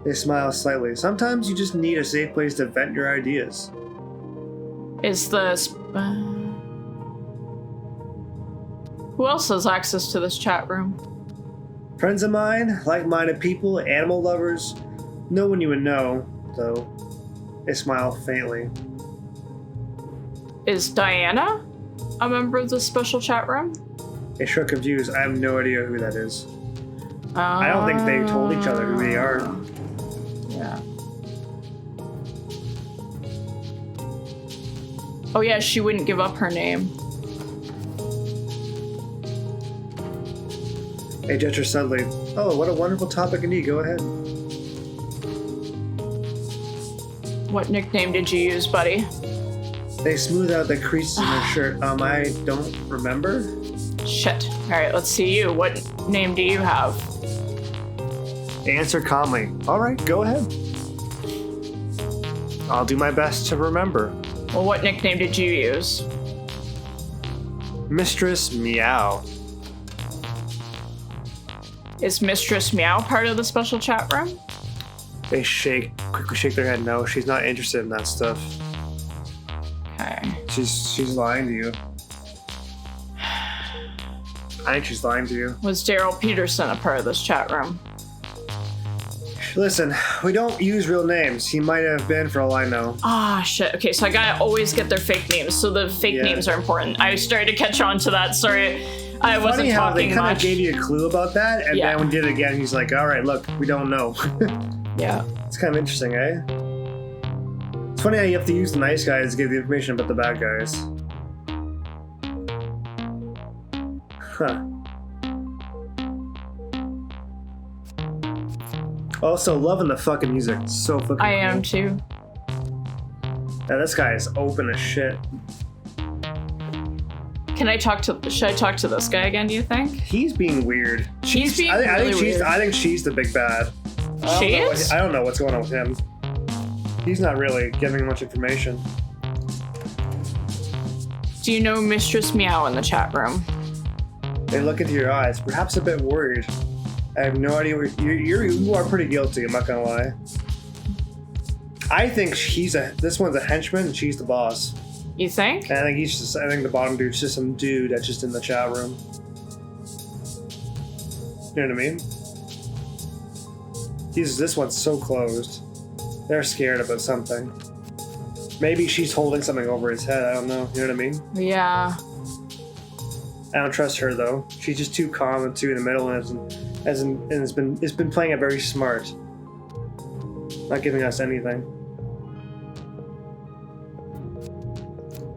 [SPEAKER 1] They smile slightly. Sometimes you just need a safe place to vent your ideas.
[SPEAKER 2] Is this... Who else has access to this chat room?
[SPEAKER 1] Friends of mine, like-minded people, animal lovers. No one you would know, though. They smile faintly.
[SPEAKER 2] Is Diana a member of the special chat room?
[SPEAKER 1] They shrug confused. I have no idea who that is. I don't think they told each other who they are.
[SPEAKER 2] Yeah. Oh yeah, she wouldn't give up her name.
[SPEAKER 1] They gesture subtly. Oh, what a wonderful topic indeed. Go ahead.
[SPEAKER 2] What nickname did you use, buddy?
[SPEAKER 1] They smooth out the creases in their shirt. I don't remember.
[SPEAKER 2] Shit. Alright, let's see you. What name do you have?
[SPEAKER 1] They answer calmly. All right, go ahead. I'll do my best to remember.
[SPEAKER 2] Well, what nickname did you use?
[SPEAKER 1] MistressMeow.
[SPEAKER 2] Is MistressMeow part of the special chat room?
[SPEAKER 1] They quickly shake their head. No, she's not interested in that stuff.
[SPEAKER 2] Okay.
[SPEAKER 1] She's lying to you. I think she's lying to you.
[SPEAKER 2] Was Daryl Peterson a part of this chat room?
[SPEAKER 1] Listen, we don't use real names. He might have been for all I know.
[SPEAKER 2] Ah, shit. Okay, so I gotta always get their fake names. So the fake names are important. I started to catch on to that. Sorry, I wasn't
[SPEAKER 1] talking much.
[SPEAKER 2] Funny
[SPEAKER 1] how they kind of gave you a clue about that, and then when he did it again, he's like, all right, look, we don't know.
[SPEAKER 2] Yeah.
[SPEAKER 1] It's kind of interesting, eh? It's funny how you have to use the nice guys to give the information about the bad guys. Huh. Also, loving the fucking music. It's so fucking
[SPEAKER 2] I
[SPEAKER 1] cool.
[SPEAKER 2] am too.
[SPEAKER 1] Yeah, this guy is open as shit.
[SPEAKER 2] Should I talk to this guy again, do you think?
[SPEAKER 1] He's being weird.
[SPEAKER 2] He's being
[SPEAKER 1] I
[SPEAKER 2] really
[SPEAKER 1] think
[SPEAKER 2] weird.
[SPEAKER 1] I think she's the big bad. I don't know what's going on with him. He's not really giving much information.
[SPEAKER 2] Do you know Mistress Meow in the chat room?
[SPEAKER 1] They look into your eyes, perhaps a bit worried. I have no idea what you are pretty guilty, I'm not gonna lie. I think this one's a henchman and she's the boss.
[SPEAKER 2] You think?
[SPEAKER 1] And I think the bottom dude's just some dude that's just in the chat room. You know what I mean? This one's so closed. They're scared about something. Maybe she's holding something over his head, I don't know. You know what I mean?
[SPEAKER 2] Yeah.
[SPEAKER 1] I don't trust her though. She's just too calm and too in the middle and has been playing it very smart. Not giving us anything.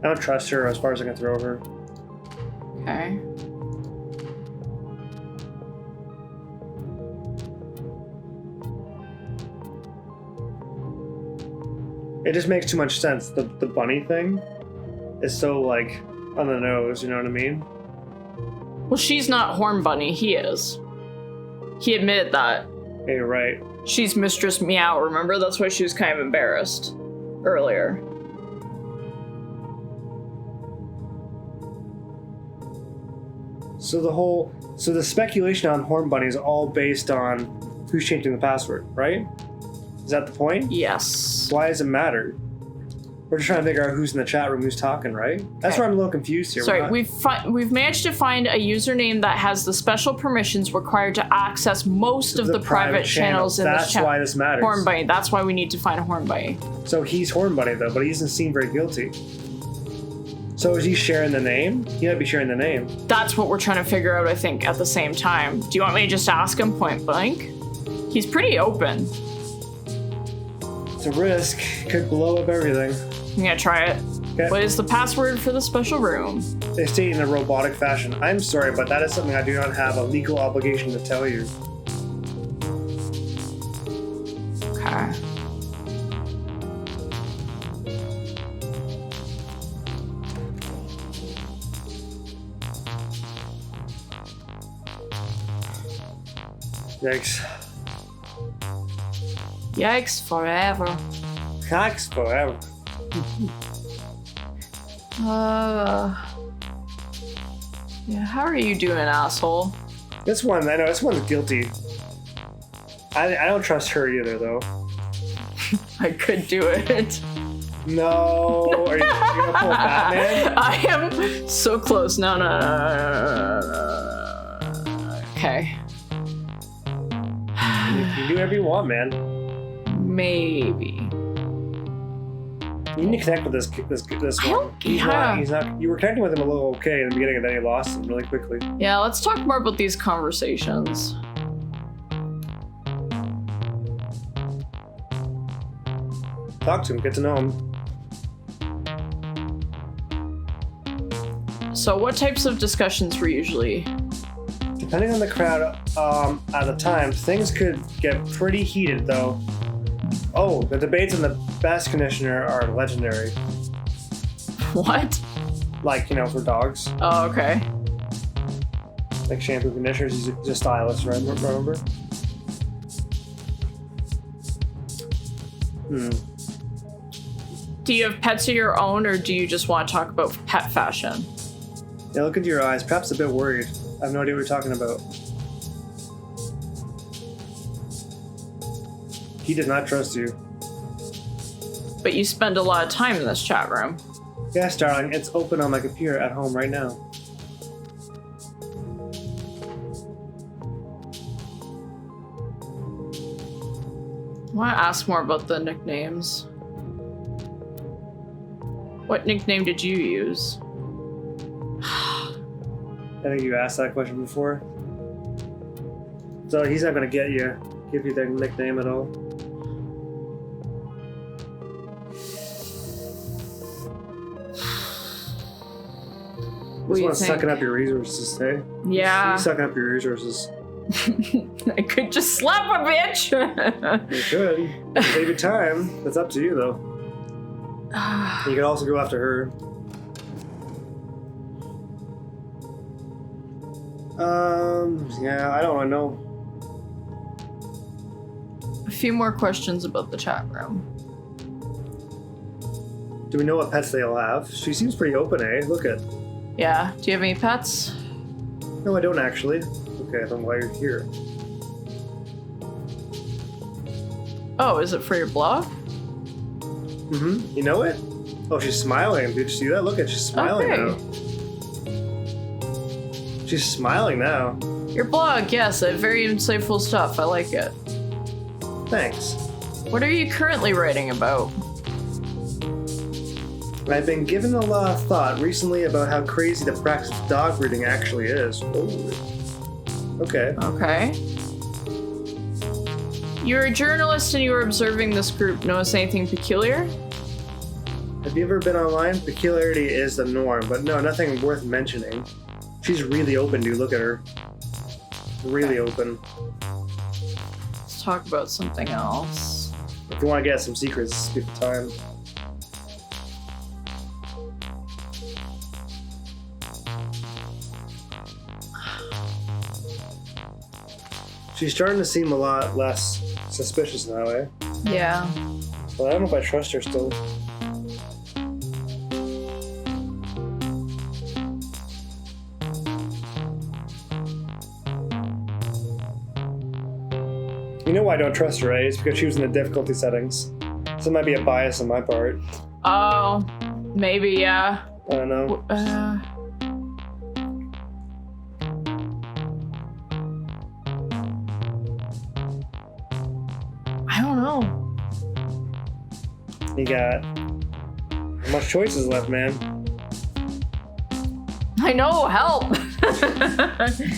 [SPEAKER 1] I don't trust her as far as I can throw her.
[SPEAKER 2] Okay.
[SPEAKER 1] It just makes too much sense. The bunny thing is so like on the nose, you know what I mean?
[SPEAKER 2] Well, she's not Horn Bunny, he is. He admitted that.
[SPEAKER 1] Yeah, you're right.
[SPEAKER 2] She's Mistress Meow, remember? That's why she was kind of embarrassed earlier.
[SPEAKER 1] So the speculation on Horn Bunny is all based on who's changing the password, right? Is that the point?
[SPEAKER 2] Yes.
[SPEAKER 1] Why does it matter? We're just trying to figure out who's in the chat room, who's talking, right? That's
[SPEAKER 2] Okay.
[SPEAKER 1] where I'm a little confused here.
[SPEAKER 2] Sorry, we've managed to find a username that has the special permissions required to access most of the private channels in this
[SPEAKER 1] That's
[SPEAKER 2] chat.
[SPEAKER 1] why this matters.
[SPEAKER 2] Horn Bunny. That's why we need to find a Horn Bunny.
[SPEAKER 1] So he's Horn Bunny though, but he doesn't seem very guilty. So is he sharing the name? He might be sharing the name.
[SPEAKER 2] That's what we're trying to figure out, I think, at the same time. Do you want me to just ask him point blank? He's pretty open.
[SPEAKER 1] It's a risk. Could blow up everything.
[SPEAKER 2] I'm gonna try it.
[SPEAKER 1] Okay.
[SPEAKER 2] What is the password for the special room?
[SPEAKER 1] They state in a robotic fashion. I'm sorry, but that is something I do not have a legal obligation to tell you.
[SPEAKER 2] Okay.
[SPEAKER 1] Yikes.
[SPEAKER 2] Yikes forever.
[SPEAKER 1] Yikes forever.
[SPEAKER 2] Yeah, how are you doing, asshole?
[SPEAKER 1] This one, I know, this one's guilty. I don't trust her either, though.
[SPEAKER 2] I could do it.
[SPEAKER 1] No. Are you gonna pull Batman?
[SPEAKER 2] I am so close. No. Okay.
[SPEAKER 1] You can do whatever you want, man.
[SPEAKER 2] Maybe.
[SPEAKER 1] You need to connect with this
[SPEAKER 2] I
[SPEAKER 1] one.
[SPEAKER 2] don't- yeah.
[SPEAKER 1] He's not. You were connecting with him a little okay in the beginning, and then you lost him really quickly.
[SPEAKER 2] Yeah, let's talk more about these conversations.
[SPEAKER 1] Talk to him. Get to know him.
[SPEAKER 2] So what types of discussions were usually...
[SPEAKER 1] Depending on the crowd at the time, things could get pretty heated, though. Oh, the debates on the best conditioner are legendary.
[SPEAKER 2] What?
[SPEAKER 1] Like, you know, for dogs.
[SPEAKER 2] Oh, okay.
[SPEAKER 1] Like shampoo conditioners, he's a stylist, right? Remember?
[SPEAKER 2] Do you have pets of your own, or do you just want to talk about pet fashion?
[SPEAKER 1] Yeah, look into your eyes. Perhaps a bit worried. I have no idea what you're talking about. He does not trust you.
[SPEAKER 2] But you spend a lot of time in this chat room.
[SPEAKER 1] Yes, darling. It's open on my computer at home right now.
[SPEAKER 2] I want to ask more about the nicknames. What nickname did you use?
[SPEAKER 1] I think you asked that question before. So he's not going to give you their nickname at all.
[SPEAKER 2] What do you
[SPEAKER 1] one's
[SPEAKER 2] think?
[SPEAKER 1] sucking up your resources, hey?
[SPEAKER 2] Yeah.
[SPEAKER 1] She's sucking up your resources.
[SPEAKER 2] I could just slap a bitch.
[SPEAKER 1] You could. Save your time. That's up to you, though. You could also go after her. Yeah, I don't want to know.
[SPEAKER 2] A few more questions about the chat room.
[SPEAKER 1] Do we know what pets they all have? She seems pretty open, eh? Look at.
[SPEAKER 2] Yeah. Do you have any pets?
[SPEAKER 1] No, I don't actually. Okay, then why you're here?
[SPEAKER 2] Oh, is it for your blog?
[SPEAKER 1] Mm-hmm. You know it? Oh, she's smiling. Did you see that? Look at she's smiling
[SPEAKER 2] Okay.
[SPEAKER 1] now. She's smiling now.
[SPEAKER 2] Your blog, yes, very insightful stuff. I like it.
[SPEAKER 1] Thanks.
[SPEAKER 2] What are you currently writing about?
[SPEAKER 1] I've been given a lot of thought recently about how crazy the practice of dog breeding actually is. Oh. Okay.
[SPEAKER 2] Okay. You're a journalist and you were observing this group. Notice anything peculiar?
[SPEAKER 1] Have you ever been online? Peculiarity is the norm, but no, nothing worth mentioning. She's really open, dude. Look at her. Really open.
[SPEAKER 2] Let's talk about something else.
[SPEAKER 1] If you want to get some secrets, this is the time. She's starting to seem a lot less suspicious now, eh?
[SPEAKER 2] Yeah.
[SPEAKER 1] Well, I don't know if I trust her still. You know why I don't trust her, right? It's because she was in the difficulty settings. So it might be a bias on my part.
[SPEAKER 2] Oh, maybe, yeah.
[SPEAKER 1] I don't know.
[SPEAKER 2] I don't know.
[SPEAKER 1] You got how much choices left, man.
[SPEAKER 2] I know, help!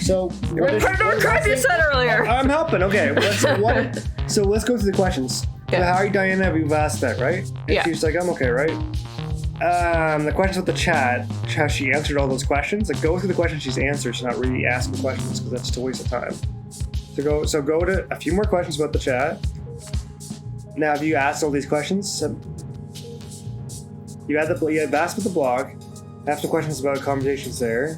[SPEAKER 1] So what is,
[SPEAKER 2] What you said earlier.
[SPEAKER 1] I'm helping. Okay. So let's go through the questions.
[SPEAKER 2] Yeah.
[SPEAKER 1] So how are you, Diana? We've asked that, right? And
[SPEAKER 2] Yeah.
[SPEAKER 1] she's like, I'm okay, right? The questions with the chat, how she answered all those questions. Like, go through the questions she's answered. She's not really asking questions because that's just a waste of time. So go to a few more questions about the chat. Now, have you asked all these questions? You have asked about the blog. Ask some questions about conversations there.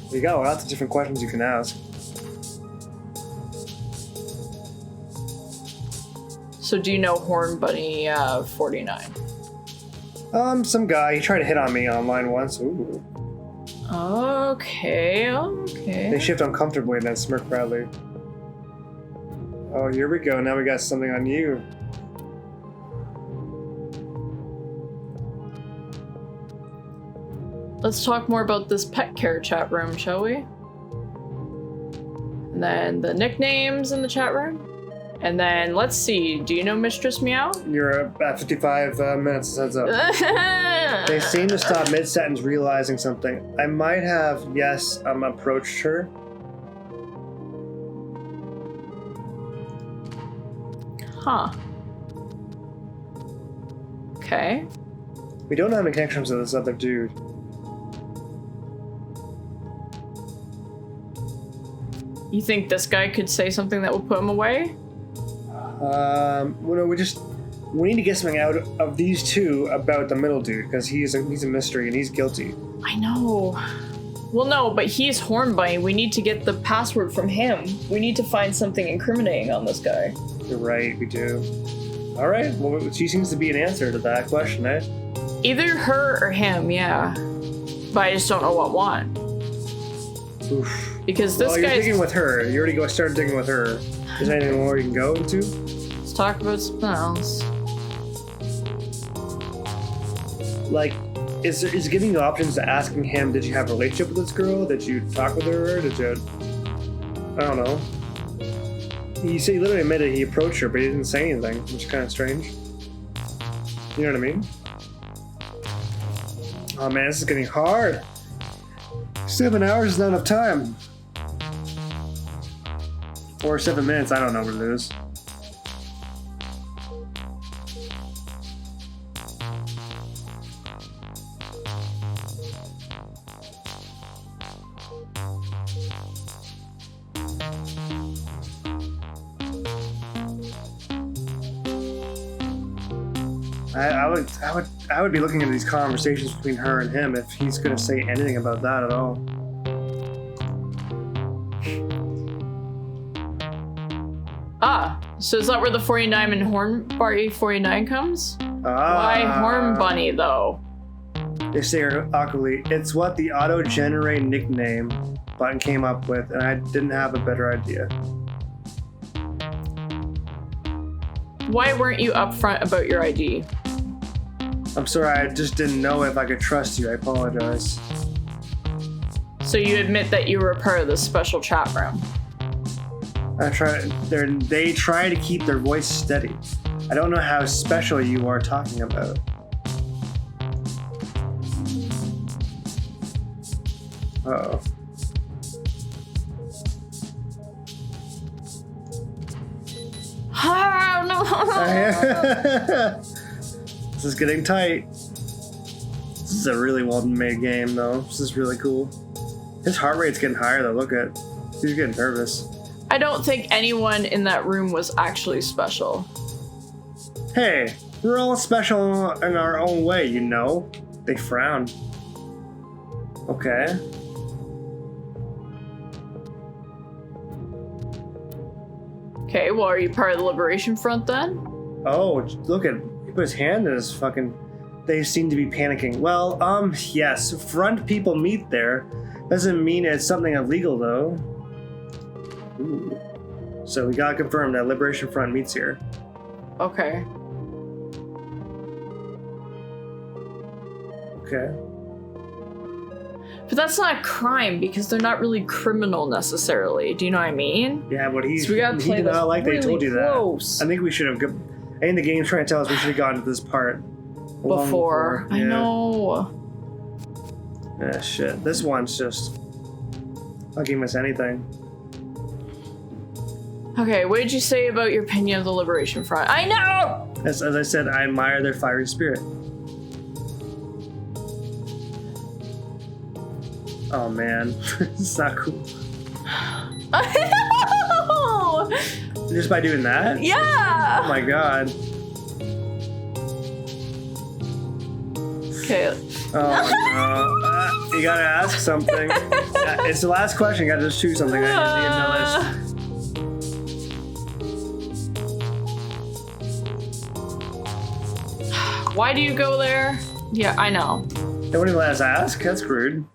[SPEAKER 1] There you go. Lots of different questions you can ask.
[SPEAKER 2] So do you know Horn Bunny 49?
[SPEAKER 1] Some guy, he tried to hit on me online once. Ooh.
[SPEAKER 2] Okay.
[SPEAKER 1] They shift uncomfortably and then smirk proudly. Oh, here we go. Now we got something on you.
[SPEAKER 2] Let's talk more about this pet care chat room, shall we? And then the nicknames in the chat room. And then, let's see, do you know Mistress Meow?
[SPEAKER 1] You're at 55 minutes, heads up. They seem to stop mid-sentence realizing something. I might have, approached her.
[SPEAKER 2] Huh. Okay.
[SPEAKER 1] We don't have any connections to this other dude.
[SPEAKER 2] You think this guy could say something that would put him away?
[SPEAKER 1] Well, no, we need to get something out of these two about the middle dude, because he's a mystery and he's guilty.
[SPEAKER 2] I know. Well, no, but he's Horn Bunny. We need to get the password from him. We need to find something incriminating on this guy.
[SPEAKER 1] You're right, we do. Alright, well, she seems to be an answer to that question, eh?
[SPEAKER 2] Either her or him, yeah. But I just don't know what one.
[SPEAKER 1] Oof.
[SPEAKER 2] Because this
[SPEAKER 1] Well, you're
[SPEAKER 2] guy's...
[SPEAKER 1] digging with her. You already started digging with her. Is there anything more you can go into?
[SPEAKER 2] Let's talk about something else.
[SPEAKER 1] Like, is giving you options to asking him, did you have a relationship with this girl? Did you talk with her? Did you... I don't know. He literally admitted he approached her, but he didn't say anything, which is kind of strange. You know what I mean? Oh man, this is getting hard. 7 hours is not enough time. Or 7 minutes, I don't know what it is. I would be looking at these conversations between her and him if he's gonna say anything about that at all.
[SPEAKER 2] So is that where the 49 and Horn Party 49 comes? Why Horn Bunny, though?
[SPEAKER 1] They say awkwardly, it's what the auto-generate nickname button came up with, and I didn't have a better idea.
[SPEAKER 2] Why weren't you upfront about your ID?
[SPEAKER 1] I'm sorry, I just didn't know if I could trust you. I apologize.
[SPEAKER 2] So you admit that you were part of this special chat room?
[SPEAKER 1] They try to keep their voice steady. I don't know how special you are talking about. Uh-oh.
[SPEAKER 2] Oh, no.
[SPEAKER 1] This is getting tight. This is a really well-made game, though. This is really cool. His heart rate's getting higher, though. Look at it. He's getting nervous.
[SPEAKER 2] I don't think anyone in that room was actually special.
[SPEAKER 1] Hey, we're all special in our own way, you know? They frown. Okay.
[SPEAKER 2] Okay, well, are you part of the Liberation Front then?
[SPEAKER 1] Oh, look at, he put his hand in his fucking, they seem to be panicking. Well, yes, front people meet there. Doesn't mean it's something illegal, though. Ooh. So we gotta confirm that Liberation Front meets here.
[SPEAKER 2] Okay.
[SPEAKER 1] Okay.
[SPEAKER 2] But that's not a crime because they're not really criminal necessarily. Do you know what I mean?
[SPEAKER 1] Yeah, but he
[SPEAKER 2] So we gotta play
[SPEAKER 1] did
[SPEAKER 2] this
[SPEAKER 1] not like
[SPEAKER 2] really
[SPEAKER 1] they told you
[SPEAKER 2] close.
[SPEAKER 1] that. I think we should have. I think the game's trying to tell us we should have gotten to this part long
[SPEAKER 2] Before.
[SPEAKER 1] Yeah.
[SPEAKER 2] I know.
[SPEAKER 1] Yeah, shit. This one's just. I'll give us anything.
[SPEAKER 2] Okay, what did you say about your opinion of the Liberation Front? I know!
[SPEAKER 1] As I said, I admire their fiery spirit. Oh man, it's not cool.
[SPEAKER 2] I know!
[SPEAKER 1] Just by doing that?
[SPEAKER 2] Yeah!
[SPEAKER 1] Oh my god.
[SPEAKER 2] Okay.
[SPEAKER 1] Oh no. You gotta ask something. It's the last question. You gotta just choose something. I need to list.
[SPEAKER 2] Why do you go there? Yeah, I know.
[SPEAKER 1] They wouldn't even let us ask? That's rude.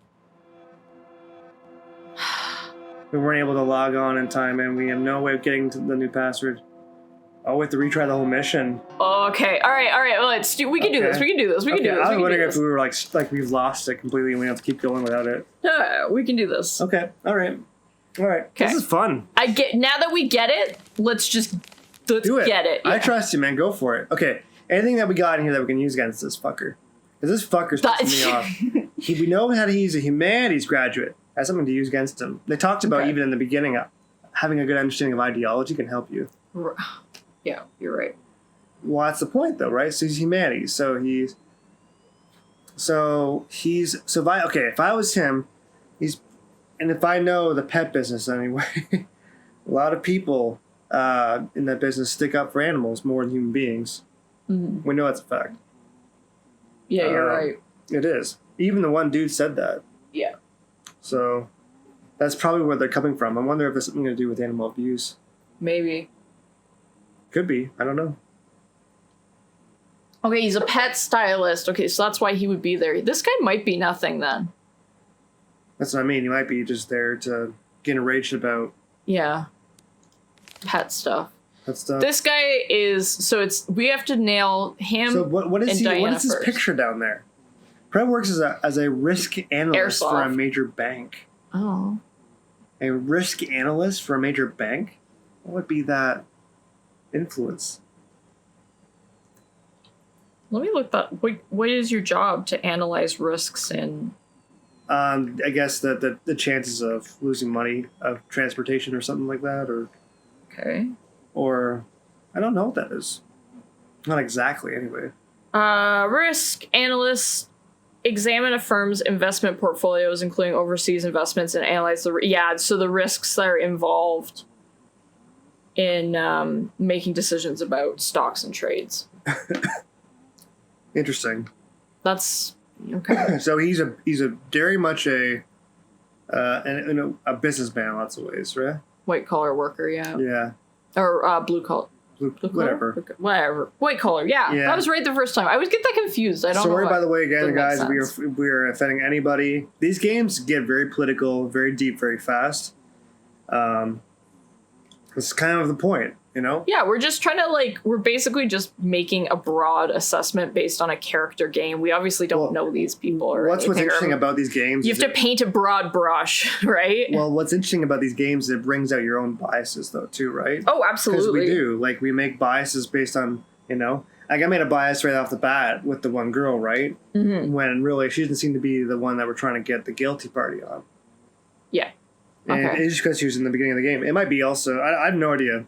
[SPEAKER 1] We weren't able to log on in time, and we have no way of getting to the new password. Oh, we have to retry the whole mission.
[SPEAKER 2] Okay, all right. Well, we can do this. We can do this.
[SPEAKER 1] I was wondering if we were like we've lost it completely and we have to keep going without it.
[SPEAKER 2] No, we can do this.
[SPEAKER 1] Okay, all right.
[SPEAKER 2] Okay.
[SPEAKER 1] This is fun.
[SPEAKER 2] Now that we get it, let's
[SPEAKER 1] do it.
[SPEAKER 2] Get it. Yeah.
[SPEAKER 1] I trust you, man. Go for it. Okay. Anything that we got in here that we can use against this fucker. Because this fucker's pissing me off. We know how he's a humanities graduate. Has something to use against him. They talked about even in the beginning, having a good understanding of ideology can help you.
[SPEAKER 2] Yeah, you're right.
[SPEAKER 1] Well, that's the point, though, right? So he's humanities. If I was him, and if I know the pet business anyway, a lot of people in that business stick up for animals more than human beings. Mm-hmm. We know that's a fact.
[SPEAKER 2] Yeah, you're right.
[SPEAKER 1] It is. Even the one dude said that.
[SPEAKER 2] Yeah.
[SPEAKER 1] So that's probably where they're coming from. I wonder if it's something to do with animal abuse.
[SPEAKER 2] Maybe.
[SPEAKER 1] Could be. I don't know.
[SPEAKER 2] Okay, he's a pet stylist. Okay, so that's why he would be there. This guy might be nothing then.
[SPEAKER 1] That's what I mean. He might be just there to get enraged about.
[SPEAKER 2] Yeah. Pet stuff.
[SPEAKER 1] Stuff.
[SPEAKER 2] This guy is we have to nail him. So
[SPEAKER 1] what is
[SPEAKER 2] and
[SPEAKER 1] he?
[SPEAKER 2] Diana
[SPEAKER 1] What is his
[SPEAKER 2] first.
[SPEAKER 1] picture down there? Brett works as a risk analyst for a major bank.
[SPEAKER 2] Oh.
[SPEAKER 1] A risk analyst for a major bank? What would be that influence?
[SPEAKER 2] Let me look that. What is your job to analyze risks in?
[SPEAKER 1] I guess the chances of losing money of transportation or something like that, or.
[SPEAKER 2] Okay.
[SPEAKER 1] Or, I don't know what that is. Not exactly, anyway.
[SPEAKER 2] Risk analysts examine a firm's investment portfolios, including overseas investments, and analyze the risks that are involved in making decisions about stocks and trades.
[SPEAKER 1] Interesting.
[SPEAKER 2] That's okay.
[SPEAKER 1] So he's a very much a businessman in lots of ways, right?
[SPEAKER 2] White collar worker, yeah.
[SPEAKER 1] Yeah.
[SPEAKER 2] Or blue collar.
[SPEAKER 1] Whatever.
[SPEAKER 2] Okay, whatever. White collar, yeah. That was right the first time. I always get that confused. I don't know.
[SPEAKER 1] Sorry, by the way, again,
[SPEAKER 2] Doesn't
[SPEAKER 1] guys, we are offending anybody. These games get very political, very deep, very fast. It's kind of the point, you know?
[SPEAKER 2] Yeah, we're just trying to, we're basically just making a broad assessment based on a character game. We obviously don't know these people or
[SPEAKER 1] what's interesting about these games.
[SPEAKER 2] You have to paint a broad brush, right?
[SPEAKER 1] Well, what's interesting about these games is it brings out your own biases, though, too, right?
[SPEAKER 2] Oh, absolutely.
[SPEAKER 1] Because we do. Like, we make biases based on, you know... Like, I made a bias right off the bat with the one girl, right? Mm-hmm. When, really, she didn't seem to be the one that we're trying to get the guilty party on.
[SPEAKER 2] Yeah.
[SPEAKER 1] And it's just because she was in the beginning of the game. It might be also... I have no idea.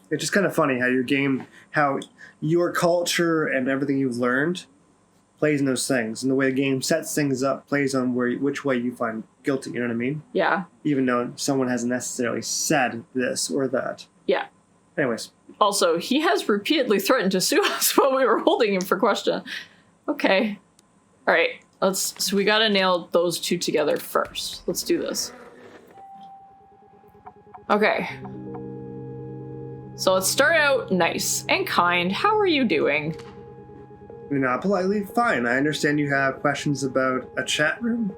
[SPEAKER 1] It's just kind of funny how your culture and everything you've learned plays in those things. And the way the game sets things up plays on which way you find guilty, you know what I mean?
[SPEAKER 2] Yeah.
[SPEAKER 1] Even though someone hasn't necessarily said this or that.
[SPEAKER 2] Yeah.
[SPEAKER 1] Anyways.
[SPEAKER 2] Also, he has repeatedly threatened to sue us while we were holding him for question. Okay. All right. So we got to nail those two together first. Let's do this. Okay. So let's start out nice and kind. How are you doing?
[SPEAKER 1] Not politely. Fine. I understand you have questions about a chat room.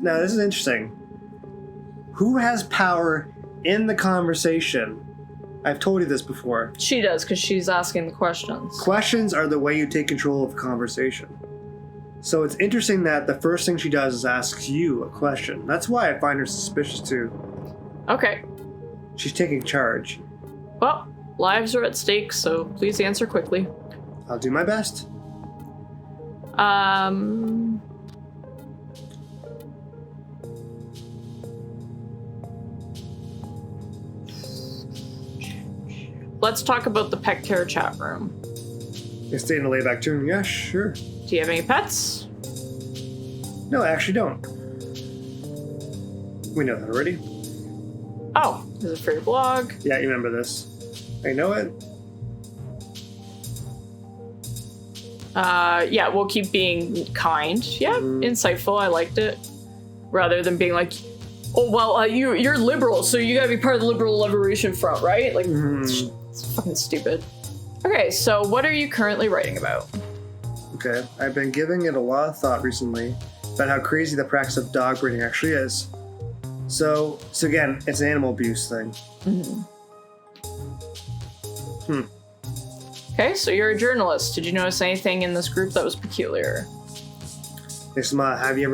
[SPEAKER 1] Now, this is interesting. Who has power in the conversation? I've told you this before.
[SPEAKER 2] She does, because she's asking the questions.
[SPEAKER 1] Questions are the way you take control of the conversation. So it's interesting that the first thing she does is asks you a question. That's why I find her suspicious, too.
[SPEAKER 2] Okay.
[SPEAKER 1] She's taking charge.
[SPEAKER 2] Well, lives are at stake, so please answer quickly.
[SPEAKER 1] I'll do my best.
[SPEAKER 2] Let's talk about the pet care chat room.
[SPEAKER 1] You stay in the layback room? Yeah, sure.
[SPEAKER 2] Do you have any pets?
[SPEAKER 1] No, I actually don't. We know that already.
[SPEAKER 2] Oh, is it for your blog?
[SPEAKER 1] Yeah, you remember this. I know it.
[SPEAKER 2] Yeah, we'll keep being kind. Yeah, insightful. I liked it. Rather than being like, oh, well, you're liberal, so you gotta be part of the Liberal Liberation Front, right? Like, it's fucking stupid. Okay, so what are you currently writing about?
[SPEAKER 1] Okay, I've been giving it a lot of thought recently about how crazy the practice of dog breeding actually is. So again, it's an animal abuse thing.
[SPEAKER 2] Okay, so you're a journalist. Did you notice anything in this group that was peculiar?
[SPEAKER 1] Isma, have you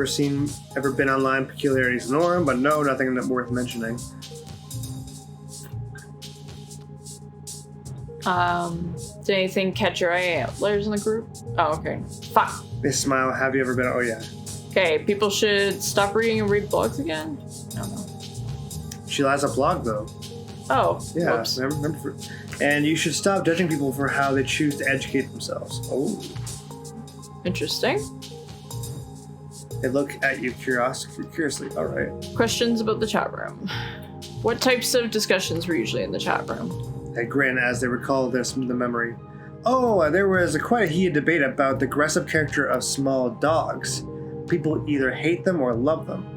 [SPEAKER 1] ever been online peculiarities norm? But no, nothing worth mentioning.
[SPEAKER 2] Did anything catch your eye? Antlers in the group? Oh, okay. Fuck.
[SPEAKER 1] Isma, have you ever been? Oh yeah.
[SPEAKER 2] Okay, people should stop reading and read blogs again? I don't know.
[SPEAKER 1] She has a blog though.
[SPEAKER 2] Oh.
[SPEAKER 1] Yeah.
[SPEAKER 2] Whoops.
[SPEAKER 1] Remember. And you should stop judging people for how they choose to educate themselves. Oh.
[SPEAKER 2] Interesting.
[SPEAKER 1] They look at you curiously. All right.
[SPEAKER 2] Questions about the chat room. What types of discussions were usually in the chat room?
[SPEAKER 1] They grin as they recall the memory. Oh, there was quite a heated debate about the aggressive character of small dogs. People either hate them or love them.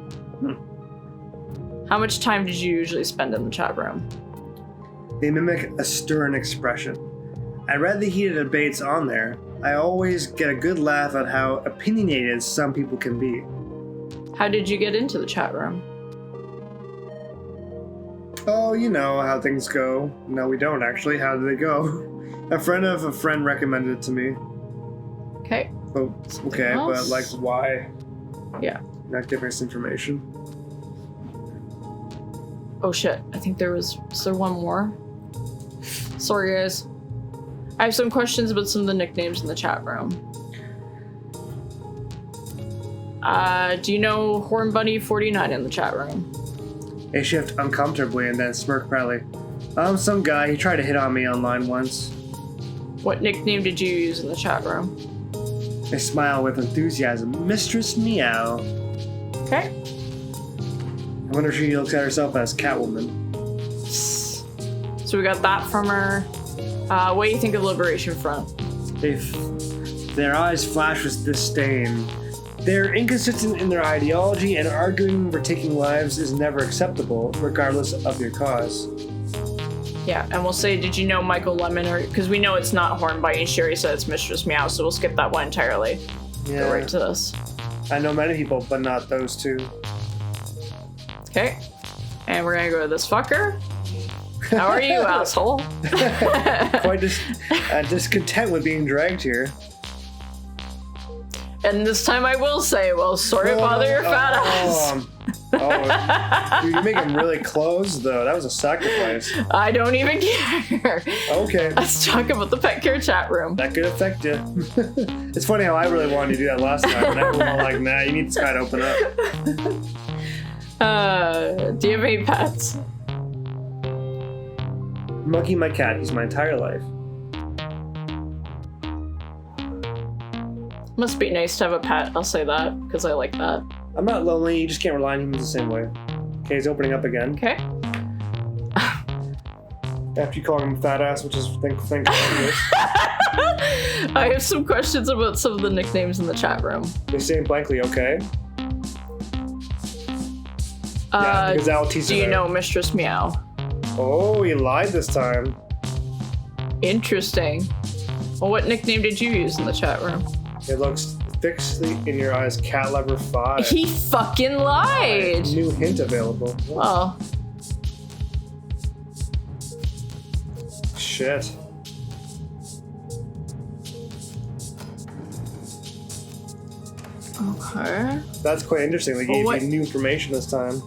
[SPEAKER 2] How much time did you usually spend in the chat room?
[SPEAKER 1] They mimic a stern expression. I read the heated debates on there. I always get a good laugh at how opinionated some people can be.
[SPEAKER 2] How did you get into the chat room?
[SPEAKER 1] Oh, you know how things go. No, we don't actually. How do they go? A friend of a friend recommended it to me.
[SPEAKER 2] Okay.
[SPEAKER 1] Oh, okay, but like why?
[SPEAKER 2] Yeah.
[SPEAKER 1] Not giving us information.
[SPEAKER 2] Oh shit, I think is there one more? Sorry guys. I have some questions about some of the nicknames in the chat room. Do you know Horn Bunny 49 in the chat room?
[SPEAKER 1] They shift uncomfortably and then smirk proudly. Some guy, he tried to hit on me online once.
[SPEAKER 2] What nickname did you use in the chat room?
[SPEAKER 1] They smile with enthusiasm. MistressMeow.
[SPEAKER 2] Okay.
[SPEAKER 1] I wonder if she looks at herself as Catwoman.
[SPEAKER 2] So we got that from her. What do you think of Liberation Front?
[SPEAKER 1] Their eyes flash with disdain. They're inconsistent in their ideology, and arguing for taking lives is never acceptable, regardless of your cause.
[SPEAKER 2] Yeah, and we'll say, did you know Michael Lemon? Because we know it's not Hornby, and Sherry said it's Mistress Meow, so we'll skip that one entirely.
[SPEAKER 1] Yeah.
[SPEAKER 2] Go right to this.
[SPEAKER 1] I know many people, but not those two.
[SPEAKER 2] Okay. And we're gonna go to this fucker. How are you, asshole?
[SPEAKER 1] Quite discontent with being dragged here.
[SPEAKER 2] And this time I will say, well, sorry to bother your fat ass.
[SPEAKER 1] Dude, you make him really close, though. That was a sacrifice.
[SPEAKER 2] I don't even care.
[SPEAKER 1] Okay.
[SPEAKER 2] Let's talk about the pet care chat room.
[SPEAKER 1] That could affect you. It's funny how I really wanted to do that last time, and everyone was like, nah, you need this guy to open up.
[SPEAKER 2] Do you have any pets?
[SPEAKER 1] Monkey, my cat. He's my entire life.
[SPEAKER 2] Must be nice to have a pet, I'll say that, because I like that.
[SPEAKER 1] I'm not lonely, you just can't rely on him the same way. Okay, he's opening up again.
[SPEAKER 2] Okay.
[SPEAKER 1] After you call him fat ass, which is think
[SPEAKER 2] I have some questions about some of the nicknames in the chat room.
[SPEAKER 1] They say blankly, okay. Yeah, because that'll tease
[SPEAKER 2] do you know Mistress Meow?
[SPEAKER 1] Oh, he lied this time.
[SPEAKER 2] Interesting. Well, what nickname did you use in the chat room?
[SPEAKER 1] It looks fixedly in your eyes, cat lover 5.
[SPEAKER 2] He fucking lied!
[SPEAKER 1] New hint available.
[SPEAKER 2] Oh.
[SPEAKER 1] Shit.
[SPEAKER 2] Okay.
[SPEAKER 1] That's quite interesting. They gave me new information this time.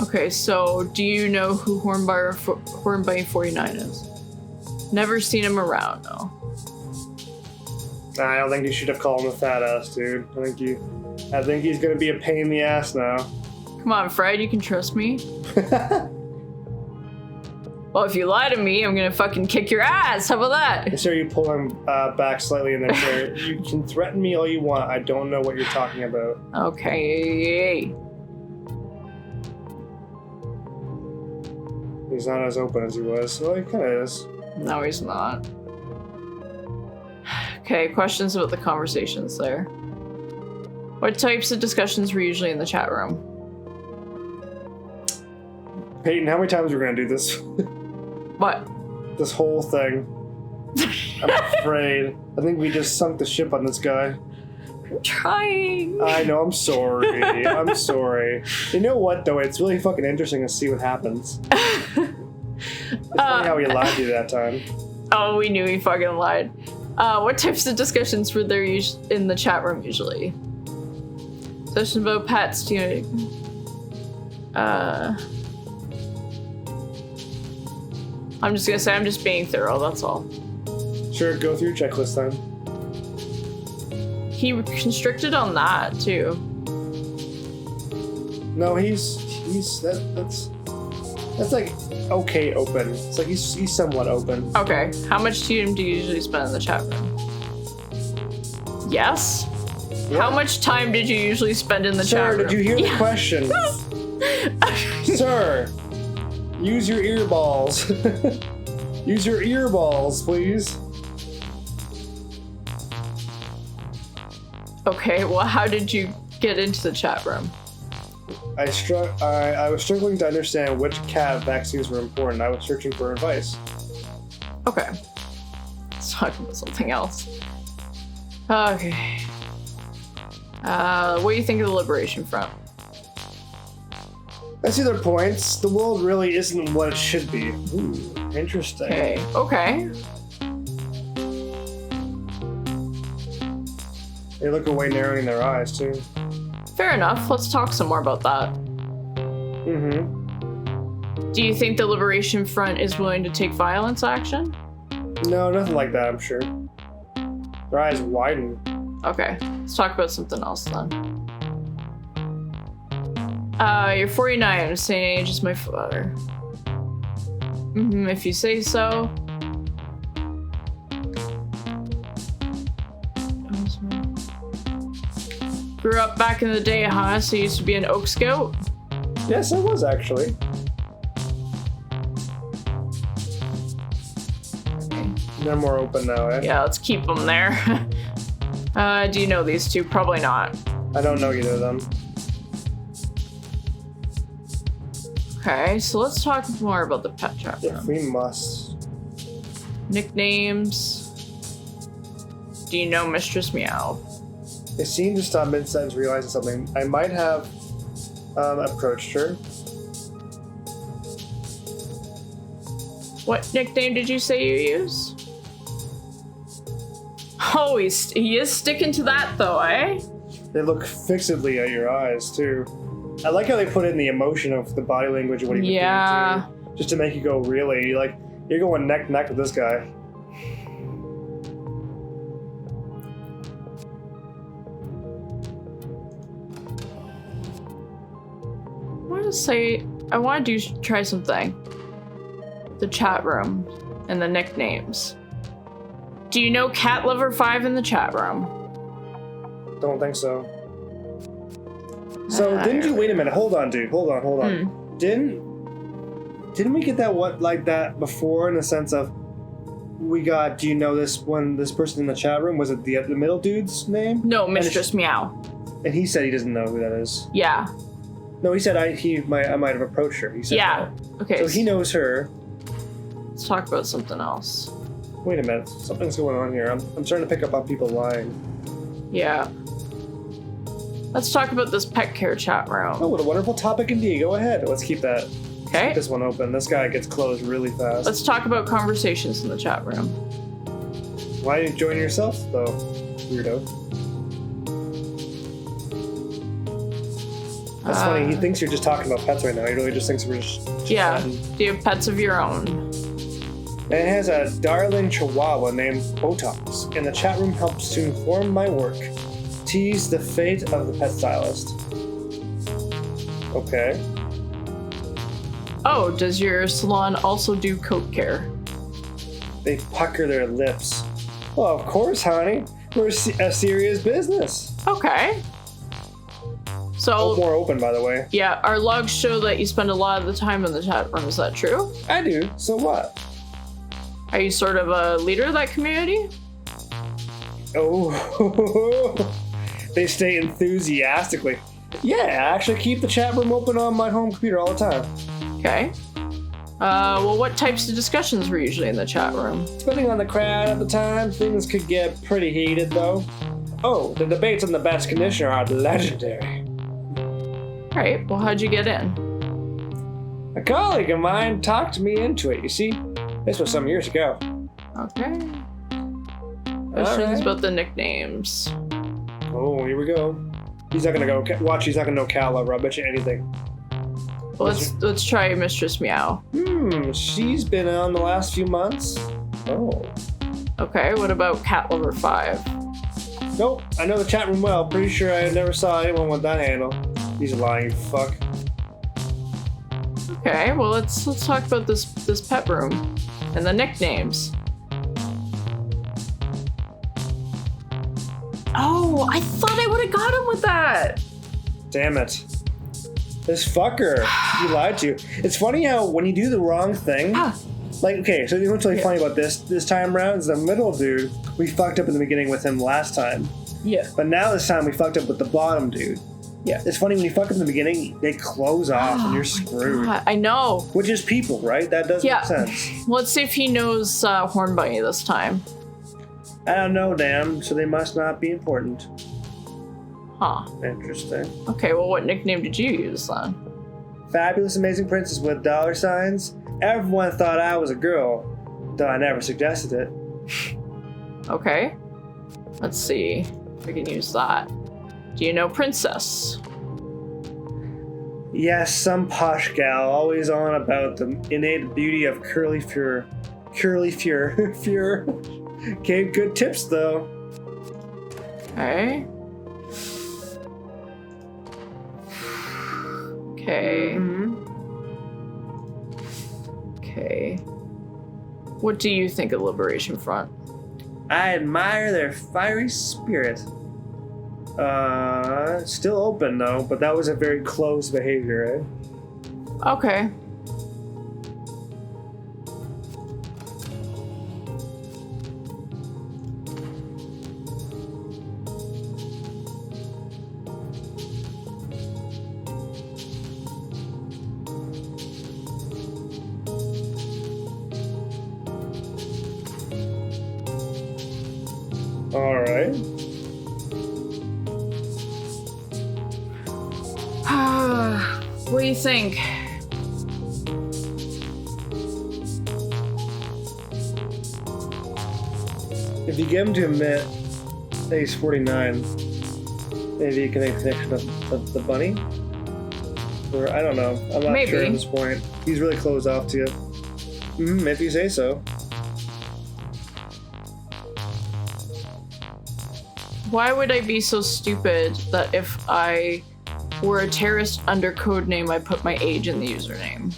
[SPEAKER 2] Okay, so do you know who Hornby 49 is? Never seen him around, no.
[SPEAKER 1] I don't think you should have called him a fat ass, dude. I think he's gonna be a pain in the ass now.
[SPEAKER 2] Come on, Fred, you can trust me. Well, if you lie to me, I'm gonna fucking kick your ass. How about that?
[SPEAKER 1] Sir, you pull him back slightly in their chair. You can threaten me all you want. I don't know what you're talking about.
[SPEAKER 2] Okay.
[SPEAKER 1] He's not as open as he was. Well, he kind of is.
[SPEAKER 2] No, he's not. Okay, questions about the conversations there. What types of discussions were usually in the chat room?
[SPEAKER 1] Peyton, how many times are we gonna do this?
[SPEAKER 2] What?
[SPEAKER 1] This whole thing. I'm afraid. I think we just sunk the ship on this guy.
[SPEAKER 2] I'm trying.
[SPEAKER 1] I know, I'm sorry. I'm sorry. You know what, though? It's really fucking interesting to see what happens. It's funny how he lied to you that time.
[SPEAKER 2] Oh, we knew he fucking lied. What types of discussions were there in the chat room usually? Discussions about pets, do you know? I'm just gonna say I'm just being thorough, that's all.
[SPEAKER 1] Sure, go through your checklist then.
[SPEAKER 2] He constricted on that too.
[SPEAKER 1] No, that's like okay open. It's like he's somewhat open.
[SPEAKER 2] Okay, how much time do you usually spend in the chat room? Yes?
[SPEAKER 1] What?
[SPEAKER 2] How much time did you usually spend in the chat room?
[SPEAKER 1] Sir, did you hear the question? Sir, use your earballs. Use your earballs, please.
[SPEAKER 2] Okay, well, how did you get into the chat room?
[SPEAKER 1] I was struggling to understand which cat vaccines were important. I was searching for advice.
[SPEAKER 2] Okay. Let's talk about something else. Okay. What do you think of the Liberation Front?
[SPEAKER 1] I see their points. The world really isn't what it should be. Ooh, interesting.
[SPEAKER 2] Okay.
[SPEAKER 1] They look away, narrowing their eyes, too.
[SPEAKER 2] Fair enough. Let's talk some more about that.
[SPEAKER 1] Mm-hmm.
[SPEAKER 2] Do you think the Liberation Front is willing to take violence action?
[SPEAKER 1] No, nothing like that, I'm sure. Their eyes widen.
[SPEAKER 2] Okay. Let's talk about something else then. You're 49, same age as my father. If you say so. Grew up back in the day, huh? So you used to be an Oak Scout?
[SPEAKER 1] Yes, I was actually.
[SPEAKER 2] Okay.
[SPEAKER 1] They're more open now, eh?
[SPEAKER 2] Yeah, let's keep them there. Do you know these two? Probably not.
[SPEAKER 1] I don't know either of them.
[SPEAKER 2] Okay, so let's talk more about the pet chat room.
[SPEAKER 1] If we must.
[SPEAKER 2] Nicknames. Do you know Mistress Meow?
[SPEAKER 1] It seemed to stop mid-sentence realizing something. I might have approached her.
[SPEAKER 2] What nickname did you say you use? Oh, he is sticking to that though, eh?
[SPEAKER 1] They look fixedly at your eyes, too. I like how they put in the emotion of the body language of what he would do, too. Just to make you go, really? Like, you're going neck with this guy.
[SPEAKER 2] I want to try something. The chat room and the nicknames. Do you know Cat Lover 5 in the chat room?
[SPEAKER 1] Don't think so. So didn't you? Wait a minute. Hold on, dude. Hold on. Didn't we get that like that before in the sense of we got? Do you know this person in the chat room? Was it the middle dude's name?
[SPEAKER 2] No, Mistress Meow.
[SPEAKER 1] And he said he doesn't know who that is.
[SPEAKER 2] Yeah.
[SPEAKER 1] No, he said I might have approached her. He said
[SPEAKER 2] yeah.
[SPEAKER 1] No.
[SPEAKER 2] Okay.
[SPEAKER 1] So he knows her.
[SPEAKER 2] Let's talk about something else.
[SPEAKER 1] Wait a minute. Something's going on here. I'm starting to pick up on people lying.
[SPEAKER 2] Yeah. Let's talk about this pet care chat room.
[SPEAKER 1] Oh, what a wonderful topic indeed. Go ahead. Let's keep that.
[SPEAKER 2] Okay.
[SPEAKER 1] Keep this one open. This guy gets closed really fast.
[SPEAKER 2] Let's talk about conversations in the chat room.
[SPEAKER 1] Why didn't you join yourself, though, weirdo? That's funny. He thinks you're just talking about pets right now. He really just thinks we're just
[SPEAKER 2] yeah.
[SPEAKER 1] chatting.
[SPEAKER 2] Do you have pets of your own?
[SPEAKER 1] And it has a darling chihuahua named Botox. And the chat room helps to inform my work. Tease the fate of the pet stylist. Okay.
[SPEAKER 2] Oh, does your salon also do coat care?
[SPEAKER 1] They pucker their lips. Well, of course, honey. We're a serious business.
[SPEAKER 2] Okay. So,
[SPEAKER 1] more open, by the way.
[SPEAKER 2] Yeah, our logs show that you spend a lot of the time in the chat room. Is that true?
[SPEAKER 1] I do. So what?
[SPEAKER 2] Are you sort of a leader of that community?
[SPEAKER 1] Oh, they state enthusiastically. Yeah, I actually keep the chat room open on my home computer all the time.
[SPEAKER 2] Okay. Well, what types of discussions were usually in the chat room?
[SPEAKER 1] Depending on the crowd at the time, things could get pretty heated, though. Oh, the debates on the best conditioner are legendary.
[SPEAKER 2] Alright, well, how'd you get in?
[SPEAKER 1] A colleague of mine talked me into it, you see? This was some years ago.
[SPEAKER 2] Okay. Questions about the nicknames.
[SPEAKER 1] Oh, here we go. He's not gonna go. Watch, he's not gonna know Cat Lover. I bet you anything.
[SPEAKER 2] Well, let's try Mistress Meow.
[SPEAKER 1] She's been on the last few months. Oh.
[SPEAKER 2] Okay, what about Cat Lover 5?
[SPEAKER 1] Nope, I know the chat room well. Pretty sure I never saw anyone with that handle. He's lying, fuck.
[SPEAKER 2] Okay, well let's talk about this pet room and the nicknames. Oh, I thought I would have got him with that.
[SPEAKER 1] Damn it. This fucker. He lied to you. It's funny how when you do the wrong thing, like, okay, so you know what's really funny about this time around is the middle dude, we fucked up in the beginning with him last time.
[SPEAKER 2] Yeah.
[SPEAKER 1] But now this time we fucked up with the bottom dude. Yeah. It's funny when you fuck up in the beginning, they close off and you're screwed.
[SPEAKER 2] God, I know.
[SPEAKER 1] Which is people, right? That does make sense.
[SPEAKER 2] Let's see if he knows Horn Bunny this time.
[SPEAKER 1] I don't know, damn. So they must not be important.
[SPEAKER 2] Huh.
[SPEAKER 1] Interesting.
[SPEAKER 2] Okay, well, what nickname did you use then?
[SPEAKER 1] Fabulous Amazing Princess with dollar signs. Everyone thought I was a girl, though I never suggested it.
[SPEAKER 2] Okay. Let's see if we can use that. Do you know Princess?
[SPEAKER 1] Yes, some posh gal, always on about the innate beauty of curly fur. Gave good tips, though.
[SPEAKER 2] Okay. Okay. Okay. What do you think of Liberation Front?
[SPEAKER 1] I admire their fiery spirit. Still open though, but that was a very closed behavior, eh?
[SPEAKER 2] Okay.
[SPEAKER 1] All right.
[SPEAKER 2] What do you think?
[SPEAKER 1] If you get him to admit that he's 49, maybe you can make a connection of the bunny? Or, I don't know. I'm not sure at this point. He's really closed off to you. If you say so.
[SPEAKER 2] Why would I be so stupid that if I were a terrorist under code name, I put my age in the username?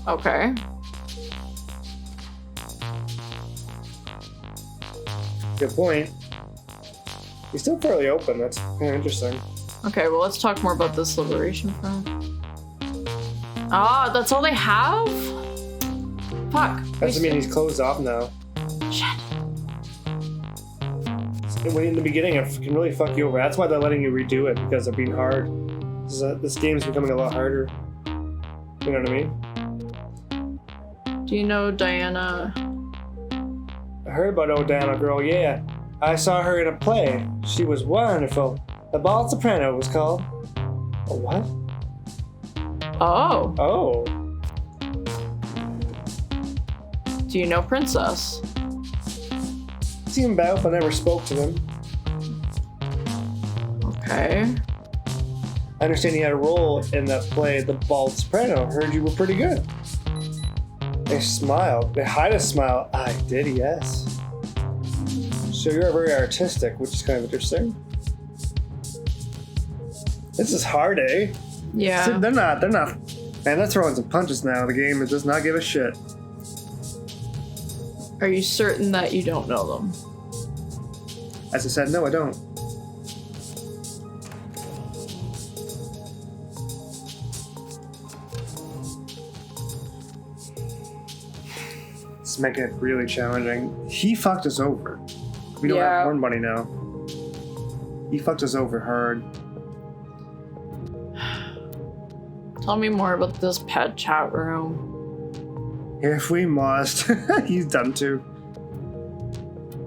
[SPEAKER 2] Okay.
[SPEAKER 1] Good point. He's still fairly open. That's kind of interesting.
[SPEAKER 2] Okay, well, let's talk more about this liberation front. Ah, that's all they have? Fuck.
[SPEAKER 1] Doesn't mean he's closed off now.
[SPEAKER 2] Shit.
[SPEAKER 1] When in the beginning, it can really fuck you over. That's why they're letting you redo it, because they're being hard. This game's becoming a lot harder. You know what I mean?
[SPEAKER 2] Do you know Diana?
[SPEAKER 1] I heard about old Diana girl, yeah. I saw her in a play. She was wonderful. The Bald Soprano was called. A what?
[SPEAKER 2] Oh.
[SPEAKER 1] Oh.
[SPEAKER 2] Do you know Princess?
[SPEAKER 1] Seen him both, but never spoke to them.
[SPEAKER 2] Okay.
[SPEAKER 1] I understand you had a role in that play, The Bald Soprano. Heard you were pretty good. They smiled. They hide a smile. I did, yes. So you're very artistic, which is kind of interesting. This is hard, eh?
[SPEAKER 2] Yeah.
[SPEAKER 1] See, they're not. Man, they're throwing some punches now. The game does not give a shit.
[SPEAKER 2] Are you certain that you don't know them?
[SPEAKER 1] As I said, no, I don't. It's making it really challenging. He fucked us over. We don't have Horn Bunny now. He fucked us over hard.
[SPEAKER 2] Tell me more about this pet chat room.
[SPEAKER 1] If we must. He's done too.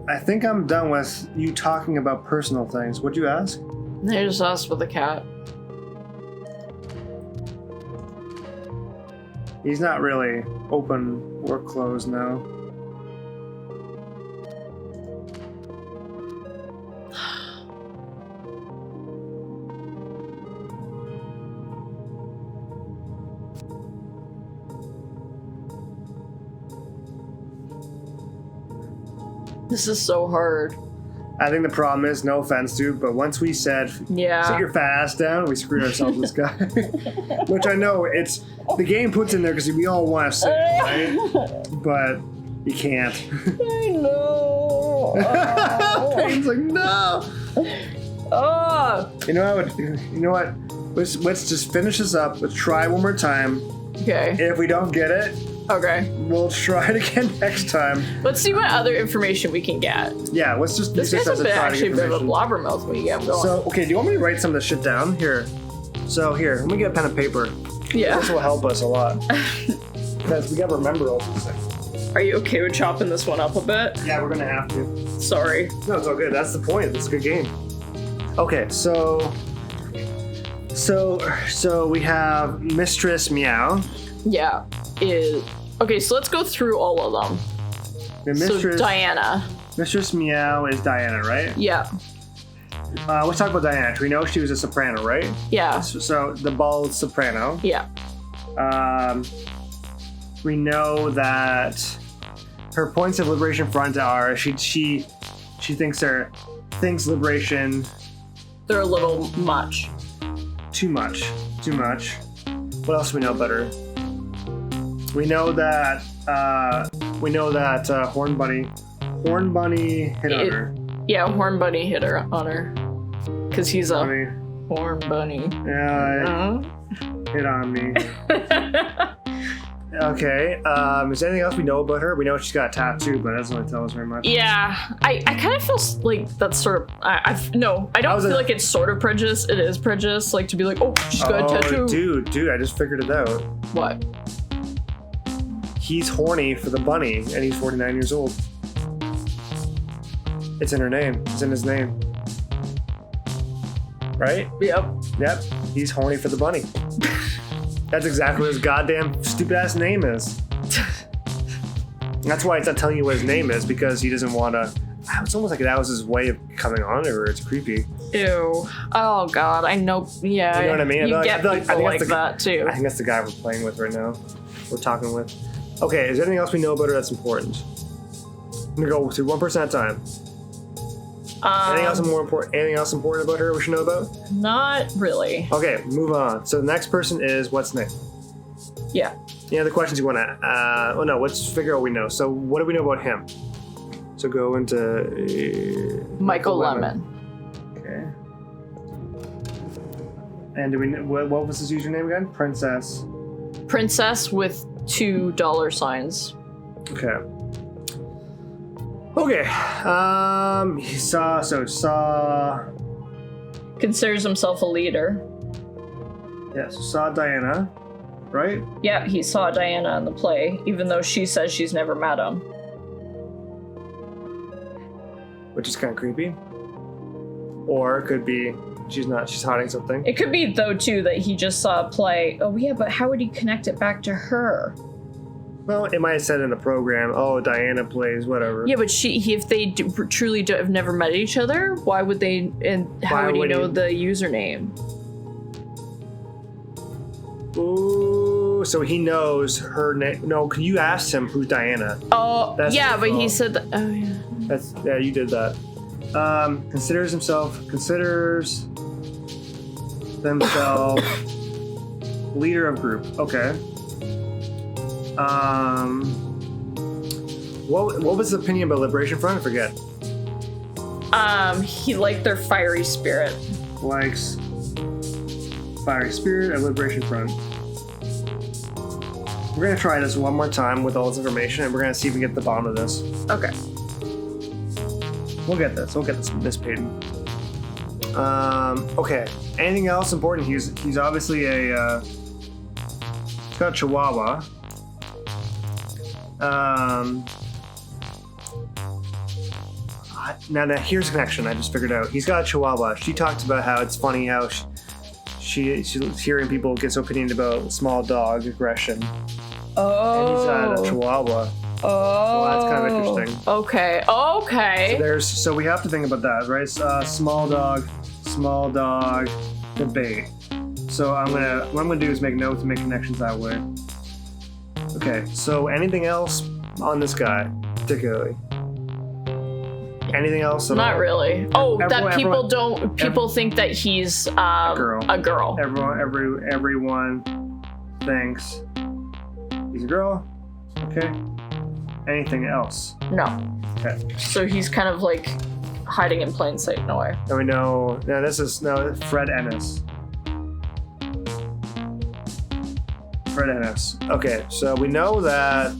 [SPEAKER 1] I think I'm done with you talking about personal things. What'd you ask?
[SPEAKER 2] They just asked for the cat.
[SPEAKER 1] He's not really open or closed now.
[SPEAKER 2] This is so hard.
[SPEAKER 1] I think the problem is, no offense, dude, but once we said, sit your fat ass down, we screwed ourselves with this guy. Which I know, it's, the game puts in there because we all want to say it, right? But you can't.
[SPEAKER 2] I know.
[SPEAKER 1] Peyton's like, no. You know what? Let's just finish this up. Let's try one more time.
[SPEAKER 2] Okay.
[SPEAKER 1] If we don't get it, we'll try it again next time.
[SPEAKER 2] Let's see what other information we can get.
[SPEAKER 1] Yeah, let's just
[SPEAKER 2] this guy's actually a bit of a blabbermouth when you get him going.
[SPEAKER 1] So, okay, do you want me to write some of this shit down? Here. So, here, let me get a pen and paper.
[SPEAKER 2] Yeah.
[SPEAKER 1] This will help us a lot. Because we gotta remember all these things.
[SPEAKER 2] Are you okay with chopping this one up a bit?
[SPEAKER 1] Yeah, we're gonna have to.
[SPEAKER 2] Sorry.
[SPEAKER 1] No, it's all good. That's the point. It's a good game. Okay, so we have MistressMeow.
[SPEAKER 2] Yeah. Okay, so let's go through all of them. So Diana.
[SPEAKER 1] MistressMeow is Diana, right?
[SPEAKER 2] Yeah.
[SPEAKER 1] Let's talk about Diana. We know she was a soprano, right?
[SPEAKER 2] Yeah.
[SPEAKER 1] So the bald soprano.
[SPEAKER 2] Yeah.
[SPEAKER 1] We know that her points of liberation front are she thinks liberation.
[SPEAKER 2] They're a little much.
[SPEAKER 1] Too much. What else do we know about her? We know that Horn Bunny hit on her.
[SPEAKER 2] Yeah, Horn Bunny hit her on her. Because he's a Horn Bunny.
[SPEAKER 1] Yeah, hit on me. Okay, is there anything else we know about her? We know she's got a tattoo, but that doesn't really tell us very much.
[SPEAKER 2] Yeah, I kind of feel like that's sort of, I don't feel like it's sort of prejudice. It is prejudice, like to be like, oh, she's got a tattoo.
[SPEAKER 1] Dude, I just figured it out.
[SPEAKER 2] What?
[SPEAKER 1] He's horny for the bunny, and he's 49 years old. It's in her name. It's in his name. Right?
[SPEAKER 2] Yep.
[SPEAKER 1] Yep. He's horny for the bunny. That's exactly what his goddamn stupid ass name is. That's why it's not telling you what his name is, because he doesn't want to. It's almost like that was his way of coming on to her. It's creepy.
[SPEAKER 2] Ew. Oh god, I know. Yeah.
[SPEAKER 1] You know what I mean?
[SPEAKER 2] You get people like that too.
[SPEAKER 1] I think that's the guy we're playing with right now. We're talking with. Okay, is there anything else we know about her that's important? I'm gonna go through one person at a time. Anything else important? Anything else important about her we should know about?
[SPEAKER 2] Not really.
[SPEAKER 1] Okay, move on. So the next person is what's name?
[SPEAKER 2] Yeah.
[SPEAKER 1] Any other questions you want to? Oh no, let's figure out what we know. So what do we know about him? So go into
[SPEAKER 2] Michael Lemon.
[SPEAKER 1] Okay. And do we know, what was his username again? Princess.
[SPEAKER 2] Princess with $2 signs.
[SPEAKER 1] Okay. Okay. He saw.
[SPEAKER 2] Considers himself a leader.
[SPEAKER 1] Yeah. So saw Diana, right?
[SPEAKER 2] Yeah, he saw Diana in the play, even though she says she's never met him.
[SPEAKER 1] Which is kind of creepy. Or it could be she's hiding something.
[SPEAKER 2] It could be, though, too, that he just saw a play. Oh, yeah, but how would he connect it back to her?
[SPEAKER 1] Well, it might have said in the program, oh, Diana plays, whatever.
[SPEAKER 2] Yeah, but if they truly have never met each other, why would they, and how would he know the username?
[SPEAKER 1] Ooh, so he knows her name. No, you asked him who's Diana.
[SPEAKER 2] Oh, yeah, but he said that. Oh, yeah.
[SPEAKER 1] Yeah, you did that. Considers themselves leader of group. Okay. What was his opinion about Liberation Front? I forget.
[SPEAKER 2] He liked their fiery spirit.
[SPEAKER 1] Likes fiery spirit and Liberation Front. We're gonna try this one more time with all this information, and we're gonna see if we can get to the bottom of this.
[SPEAKER 2] Okay.
[SPEAKER 1] We'll get this, Miss Peyton. Okay. Anything else important? He's obviously he's got a Chihuahua. Now here's a connection I just figured out. He's got a Chihuahua. She talked about how it's funny how she's hearing people get so opinionated about small dog aggression.
[SPEAKER 2] Oh.
[SPEAKER 1] And he's got a Chihuahua.
[SPEAKER 2] Oh.
[SPEAKER 1] So that's kind of interesting.
[SPEAKER 2] Okay.
[SPEAKER 1] So we have to think about that, right? Small dog debate. So what I'm gonna do is make notes and make connections that way. Okay, so anything else on this guy, particularly? Anything else at
[SPEAKER 2] Not
[SPEAKER 1] all?
[SPEAKER 2] really. People think that he's a girl.
[SPEAKER 1] Everyone thinks he's a girl. Okay. Anything else?
[SPEAKER 2] No.
[SPEAKER 1] Okay.
[SPEAKER 2] So he's kind of like hiding in plain sight in a way.
[SPEAKER 1] And we know. This is Fred Ennis. Fred Ennis. Okay, so we know that.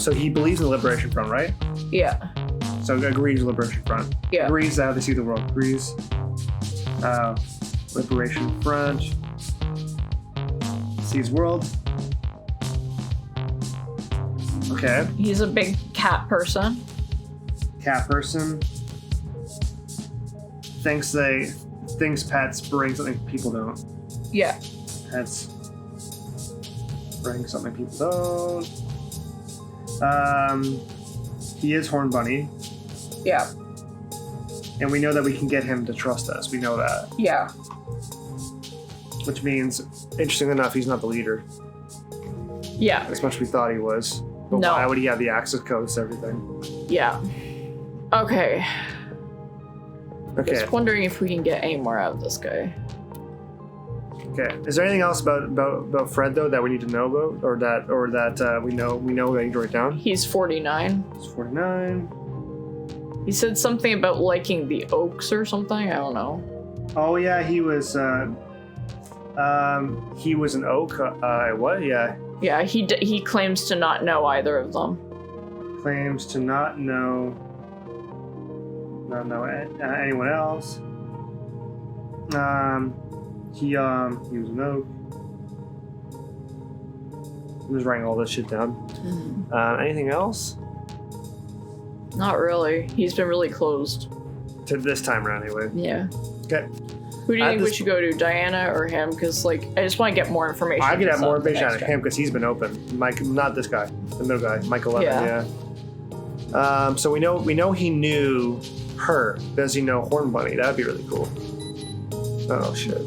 [SPEAKER 1] So he believes in the Liberation Front, right?
[SPEAKER 2] Yeah.
[SPEAKER 1] So agrees with Liberation Front.
[SPEAKER 2] Yeah.
[SPEAKER 1] Agrees how they see the world. Agrees. Liberation Front sees world. Okay.
[SPEAKER 2] He's a big cat person.
[SPEAKER 1] Cat person. Thinks pets bring something people don't.
[SPEAKER 2] Yeah.
[SPEAKER 1] Pets bring something people don't. He is Horn Bunny.
[SPEAKER 2] Yeah.
[SPEAKER 1] And we know that we can get him to trust us. We know that.
[SPEAKER 2] Yeah.
[SPEAKER 1] Which means, interestingly enough, he's not the leader.
[SPEAKER 2] Yeah.
[SPEAKER 1] As much as we thought he was. But
[SPEAKER 2] No.
[SPEAKER 1] why would he have the access codes to everything?
[SPEAKER 2] Yeah. Okay.
[SPEAKER 1] Okay.
[SPEAKER 2] Just wondering if we can get any more out of this guy.
[SPEAKER 1] Okay. Is there anything else about Fred though that we need to know about, or that we know that you write down?
[SPEAKER 2] He's 49.
[SPEAKER 1] He's 49.
[SPEAKER 2] He said something about liking the Oaks or something. I don't know.
[SPEAKER 1] Oh yeah, he was an oak. What? Yeah.
[SPEAKER 2] Yeah, he claims to not know either of them.
[SPEAKER 1] Claims to not know anyone else. He was an oak. I'm just writing all this shit down. Anything else?
[SPEAKER 2] Not really. He's been really closed.
[SPEAKER 1] To this time around, anyway.
[SPEAKER 2] Yeah.
[SPEAKER 1] Okay.
[SPEAKER 2] Who do you think we should go to, Diana or him? Because, like, I just want to get more information.
[SPEAKER 1] I could have more information out of him because he's been open. Mike, not this guy, the middle guy, Michael Levin. Yeah. So we know he knew her. Does he know Horn Bunny? That'd be really cool. Oh shit.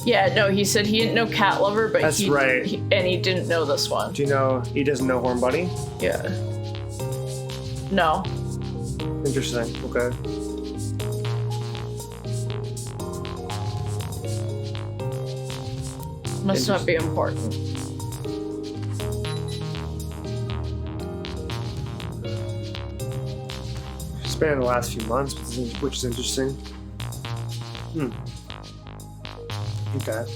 [SPEAKER 2] Yeah, no, he said he didn't know Cat Lover, but
[SPEAKER 1] that's right.
[SPEAKER 2] And he didn't know this one.
[SPEAKER 1] Do you know he doesn't know Horn Bunny?
[SPEAKER 2] Yeah. No.
[SPEAKER 1] Interesting. Okay.
[SPEAKER 2] Must not be important.
[SPEAKER 1] It's been in the last few months, which is interesting. Okay.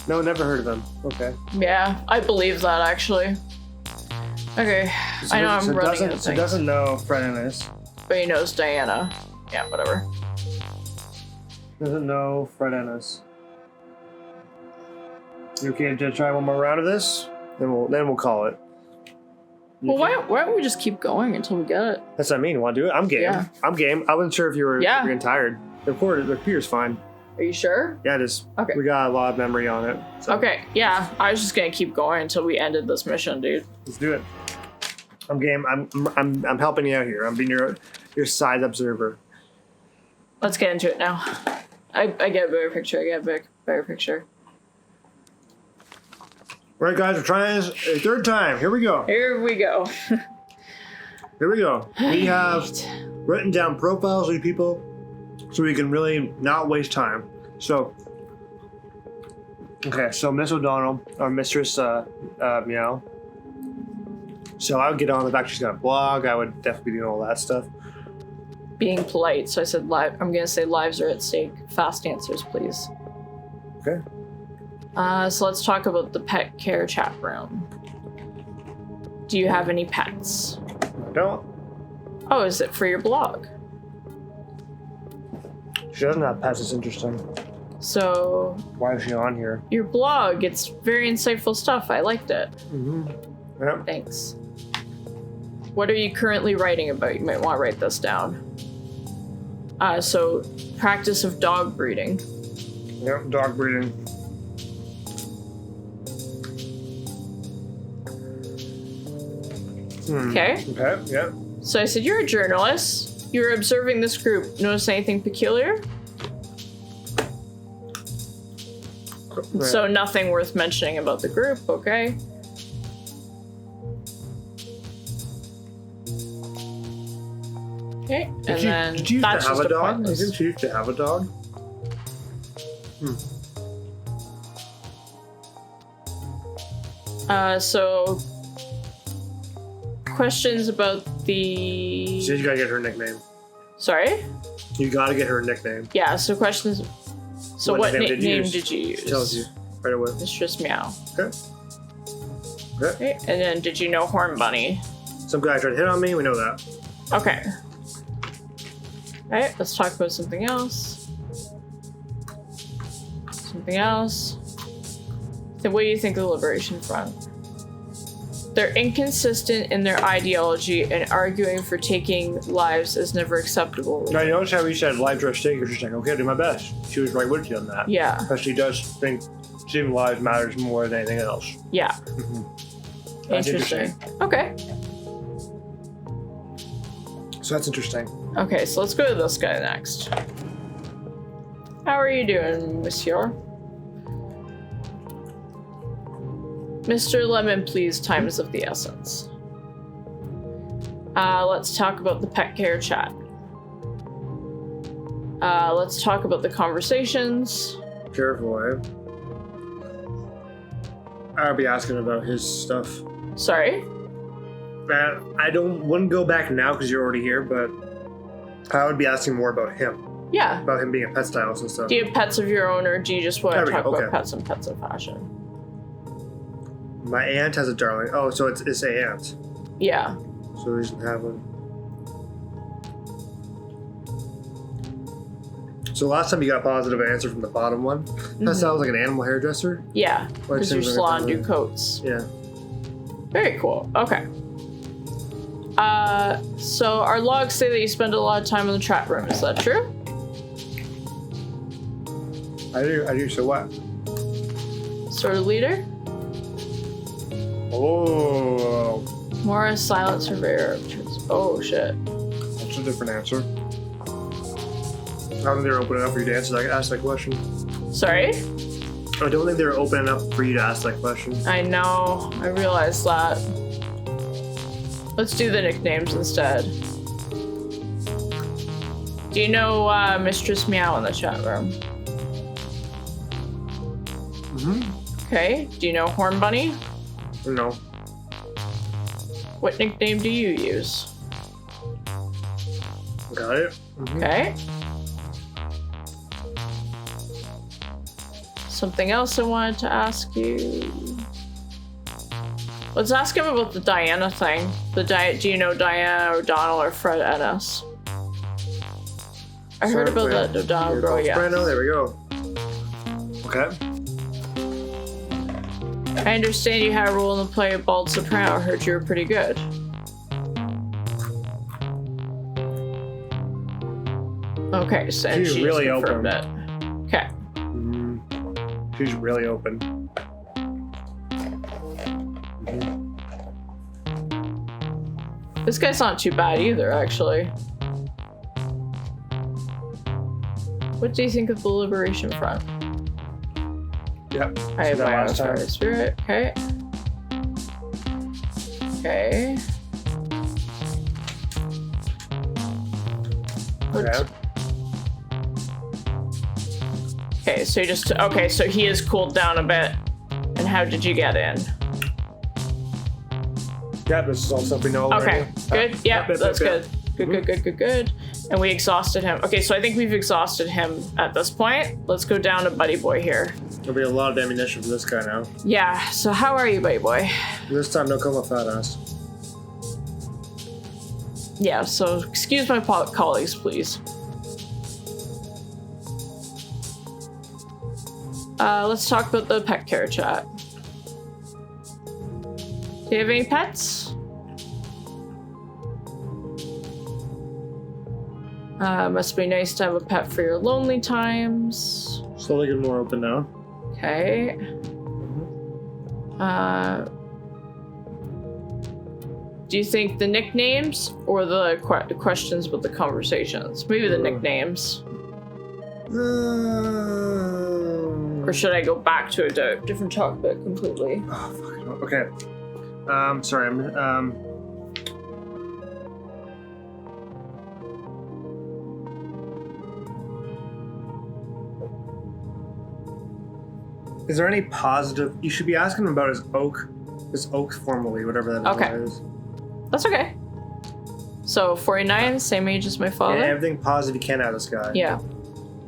[SPEAKER 1] No, never heard of him. Okay.
[SPEAKER 2] Yeah, I believe that, actually. Okay,
[SPEAKER 1] So
[SPEAKER 2] I know I'm running out of
[SPEAKER 1] So doesn't know Fred Ennis.
[SPEAKER 2] but he knows Diana. Yeah, whatever.
[SPEAKER 1] Doesn't know Fred Ennis. You okay to try one more round of this? Then we'll call it.
[SPEAKER 2] Well, why don't we just keep going until we get it?
[SPEAKER 1] That's what I mean. Want to do it? I'm game.
[SPEAKER 2] Yeah.
[SPEAKER 1] I'm game. I wasn't sure if you were getting tired. The computer's fine.
[SPEAKER 2] Are you sure?
[SPEAKER 1] Yeah, it is.
[SPEAKER 2] Okay.
[SPEAKER 1] We got a lot of memory on it. So.
[SPEAKER 2] Okay, yeah. I was just gonna keep going until we ended this mission, dude.
[SPEAKER 1] Let's do it. I'm game. I'm helping you out here. I'm being your side observer.
[SPEAKER 2] Let's get into it now. I get a better picture. I get a better picture.
[SPEAKER 1] Right, guys, we're trying this a third time. Here we go.
[SPEAKER 2] Here we go.
[SPEAKER 1] Here we go. We have written down profiles of people so we can really not waste time. So, okay, so Miss O'Donnell, or Mistress Meow. So I would get on the fact she's got a blog. I would definitely be doing all that stuff.
[SPEAKER 2] Being polite, so I said live. I'm gonna say lives are at stake. Fast answers, please.
[SPEAKER 1] Okay.
[SPEAKER 2] So let's talk about the pet care chat room. Do you have any pets?
[SPEAKER 1] I don't.
[SPEAKER 2] Oh, is it for your blog?
[SPEAKER 1] She doesn't have pets. It's interesting.
[SPEAKER 2] So
[SPEAKER 1] Why is she on here?
[SPEAKER 2] your blog, it's very insightful stuff. I liked it.
[SPEAKER 1] Mm-hmm. Yep.
[SPEAKER 2] Thanks. What are you currently writing about? You might want to write this down. So practice of dog breeding.
[SPEAKER 1] Yep, dog breeding.
[SPEAKER 2] Okay.
[SPEAKER 1] Okay, yep.
[SPEAKER 2] So I said, you're a journalist. You were observing this group. Notice anything peculiar?
[SPEAKER 1] Right.
[SPEAKER 2] So nothing worth mentioning about the group, okay? Okay, and then
[SPEAKER 1] did you used
[SPEAKER 2] that's
[SPEAKER 1] to have
[SPEAKER 2] just
[SPEAKER 1] a dog?
[SPEAKER 2] pointless.
[SPEAKER 1] Didn't you used to have a dog?
[SPEAKER 2] So questions about the...
[SPEAKER 1] So you gotta get her a nickname.
[SPEAKER 2] Sorry?
[SPEAKER 1] You gotta get her a nickname.
[SPEAKER 2] Yeah, so questions... So what
[SPEAKER 1] nickname
[SPEAKER 2] nickname
[SPEAKER 1] use?
[SPEAKER 2] did you use?
[SPEAKER 1] She tells you right away.
[SPEAKER 2] MistressMeow.
[SPEAKER 1] Okay.
[SPEAKER 2] Okay, and then did you know Horn Bunny?
[SPEAKER 1] Some guy tried to hit on me, we know that.
[SPEAKER 2] Okay. Alright, let's talk about something else. Something else. So what do you think of the Liberation Front? They're inconsistent in their ideology and arguing for taking lives is never acceptable.
[SPEAKER 1] Now, you notice how we said lives are at stake, she's like, okay, I'll do my best. She was right with you on that.
[SPEAKER 2] Yeah.
[SPEAKER 1] Because she does think saving lives matters more than anything else.
[SPEAKER 2] Yeah.
[SPEAKER 1] That's
[SPEAKER 2] Interesting. Okay.
[SPEAKER 1] So that's interesting.
[SPEAKER 2] Okay, so let's go to this guy next. How are you doing, monsieur? Mr. Lemon, please, time is of the essence. Let's talk about the pet care chat. Let's talk about the conversations.
[SPEAKER 1] Careful, eh? I'll be asking about his stuff.
[SPEAKER 2] Sorry?
[SPEAKER 1] I wouldn't go back now because you're already here, but I would be asking more about him.
[SPEAKER 2] Yeah.
[SPEAKER 1] About him being a pet stylist and stuff.
[SPEAKER 2] Do you have pets of your own, or do you just want
[SPEAKER 1] There
[SPEAKER 2] to
[SPEAKER 1] we
[SPEAKER 2] talk
[SPEAKER 1] go,
[SPEAKER 2] about
[SPEAKER 1] okay.
[SPEAKER 2] pets and pets in fashion?
[SPEAKER 1] My aunt has a darling. Oh, so it's a aunt.
[SPEAKER 2] Yeah.
[SPEAKER 1] So he doesn't have one. So last time you got a positive answer from the bottom one. That sounds like an animal hairdresser.
[SPEAKER 2] Yeah, because your salon do coats.
[SPEAKER 1] Yeah.
[SPEAKER 2] Very cool. Okay. So our logs say that you spend a lot of time in the chat room. Is that true?
[SPEAKER 1] I do. So what?
[SPEAKER 2] Sort of leader?
[SPEAKER 1] Oh.
[SPEAKER 2] More a silent surveyor. Oh, shit.
[SPEAKER 1] That's a different answer. I don't think they're opening up for you to ask that question.
[SPEAKER 2] Sorry?
[SPEAKER 1] I don't think they're opening up for you to ask that question.
[SPEAKER 2] I know. I realized that. Let's do the nicknames instead. Do you know MistressMeow in the chat room?
[SPEAKER 1] Mm-hmm.
[SPEAKER 2] Okay. Do you know Horn Bunny?
[SPEAKER 1] No.
[SPEAKER 2] What nickname do you use?
[SPEAKER 1] Got it. Mm-hmm.
[SPEAKER 2] Okay. Something else I wanted to ask you. Let's ask him about the Diana thing. Do you know Diana O'Donnell or Fred Ennis? I heard about that O'Donnell girl, yeah.
[SPEAKER 1] Brando, there we go. Okay.
[SPEAKER 2] I understand you had a role in the play of Bald Soprano. I heard you were pretty good. Okay, so
[SPEAKER 1] She's really open.
[SPEAKER 2] it. Okay.
[SPEAKER 1] She's really open.
[SPEAKER 2] This guy's not too bad either, actually. What do you think of the Liberation Front?
[SPEAKER 1] Yep.
[SPEAKER 2] I have
[SPEAKER 1] that
[SPEAKER 2] my
[SPEAKER 1] last time.
[SPEAKER 2] spirit. Okay. Okay.
[SPEAKER 1] Okay.
[SPEAKER 2] Okay, so he has cooled down a bit. And how did you get in?
[SPEAKER 1] Yeah, this is all stuff we know already.
[SPEAKER 2] Okay, good. Yeah, that's good. Good. And we exhausted him. Okay, so I think we've exhausted him at this point. Let's go down to Buddy Boy here.
[SPEAKER 1] There'll be a lot of ammunition for this guy now.
[SPEAKER 2] Yeah, so how are you, Buddy Boy?
[SPEAKER 1] This time, don't come with fat ass.
[SPEAKER 2] Yeah, so excuse my colleagues, please. Let's talk about the pet care chat. Do you have any pets? Must be nice to have a pet for your lonely times.
[SPEAKER 1] Slowly getting more open now.
[SPEAKER 2] Okay. Do you think the nicknames or the questions with the conversations? Maybe the nicknames. Or should I go back to a different topic completely?
[SPEAKER 1] Oh, fucking okay. Sorry. Is there any positive? You should be asking him about his oak formally, whatever that is.
[SPEAKER 2] That's okay. So 49, same age as my father.
[SPEAKER 1] Yeah, everything positive you can out of this guy.
[SPEAKER 2] Yeah.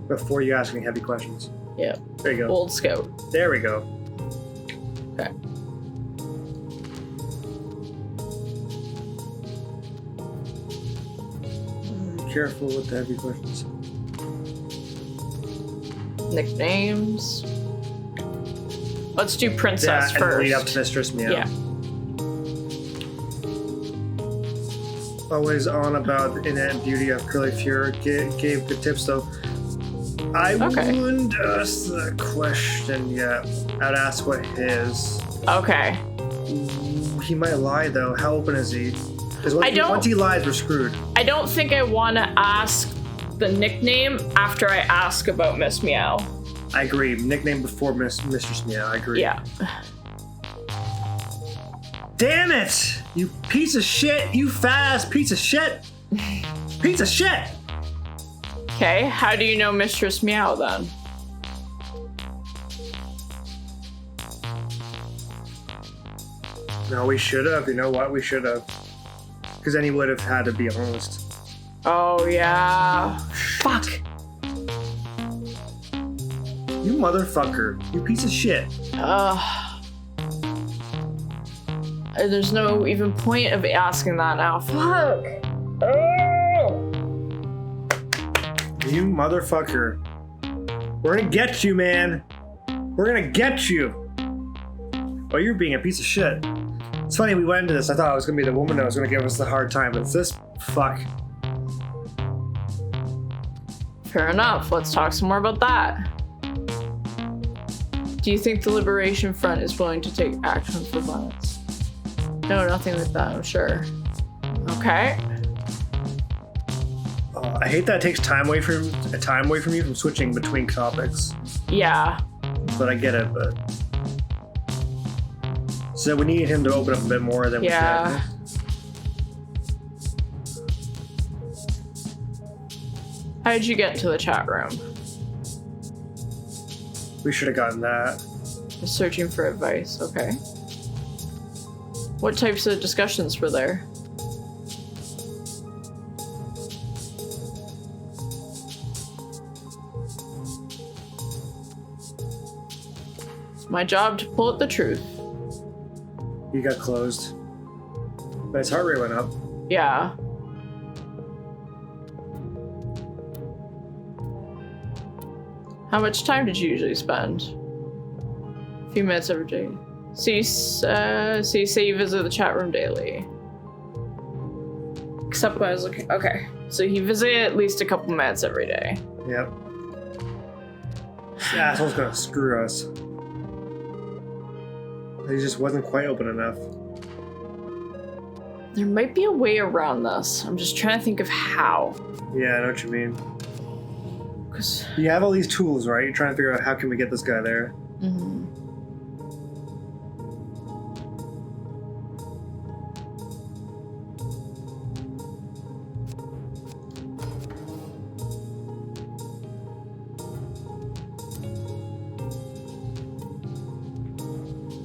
[SPEAKER 1] Before you ask any heavy questions.
[SPEAKER 2] Yeah.
[SPEAKER 1] There you go.
[SPEAKER 2] Old Scout.
[SPEAKER 1] There we go.
[SPEAKER 2] Okay.
[SPEAKER 1] Careful with the heavy questions.
[SPEAKER 2] Nicknames. Let's do Princess
[SPEAKER 1] and
[SPEAKER 2] first.
[SPEAKER 1] lead up to MistressMeow.
[SPEAKER 2] Yeah.
[SPEAKER 1] Always on about the innate beauty of curly fur. Gave good tips though. I wouldn't ask the question yet. I'd ask what his.
[SPEAKER 2] Okay.
[SPEAKER 1] He might lie though. How open is he? Because once he lies, we're screwed.
[SPEAKER 2] I don't think I want to ask the nickname after I ask about Miss Meow.
[SPEAKER 1] I agree. Nickname before MistressMeow. I agree.
[SPEAKER 2] Yeah.
[SPEAKER 1] Damn it! You piece of shit! You fast piece of shit! Piece of shit!
[SPEAKER 2] Okay, how do you know MistressMeow then?
[SPEAKER 1] No, we should have. You know what? We should have. Because then he would have had to be honest.
[SPEAKER 2] Oh, yeah. Fuck.
[SPEAKER 1] You motherfucker. You piece of shit.
[SPEAKER 2] There's no even point of asking that now. Fuck.
[SPEAKER 1] You motherfucker. We're gonna get you, man. We're gonna get you. Oh, you're being a piece of shit. It's funny, we went into this, I thought it was gonna be the woman that was gonna give us the hard time, but it's this fuck.
[SPEAKER 2] Fair enough. Let's talk some more about that. Do you think the Liberation Front is willing to take action for violence? No, nothing like that, I'm sure. Okay.
[SPEAKER 1] I hate that it takes time away from you from switching between topics.
[SPEAKER 2] Yeah.
[SPEAKER 1] But I get it, but... So we need him to open up a bit more than we did.
[SPEAKER 2] Yeah. How did you get into the chat room?
[SPEAKER 1] We should have gotten that.
[SPEAKER 2] Just searching for advice, okay. What types of discussions were there? It's my job to pull out the truth.
[SPEAKER 1] He got closed. But his heart rate went up.
[SPEAKER 2] Yeah. How much time did you usually spend? A few minutes every day. So you say you visit the chat room daily. Except when I was looking. Okay. So you visit at least a couple minutes every day.
[SPEAKER 1] Yep. This asshole's gonna screw us. He just wasn't quite open enough.
[SPEAKER 2] There might be a way around this. I'm just trying to think of how.
[SPEAKER 1] Yeah, I know what you mean.
[SPEAKER 2] 'Cause...
[SPEAKER 1] You have all these tools, right? You're trying to figure out how can we get this guy there.
[SPEAKER 2] Mm-hmm.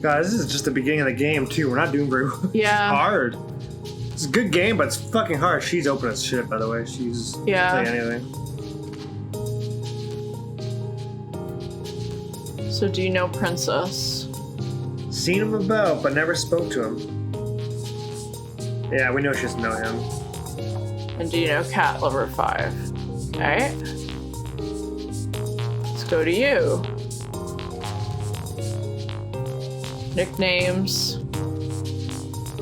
[SPEAKER 1] Guys, this is just the beginning of the game, too. We're not doing very
[SPEAKER 2] Yeah.
[SPEAKER 1] hard. It's a good game, but it's fucking hard. She's open as shit, by the way. She's...
[SPEAKER 2] Yeah.
[SPEAKER 1] Tell you anything.
[SPEAKER 2] So do you know Princess?
[SPEAKER 1] Seen him about, but never spoke to him. Yeah, we know she doesn't know him.
[SPEAKER 2] And do you know Cat Lover 5? Okay. Let's go to you. Nicknames.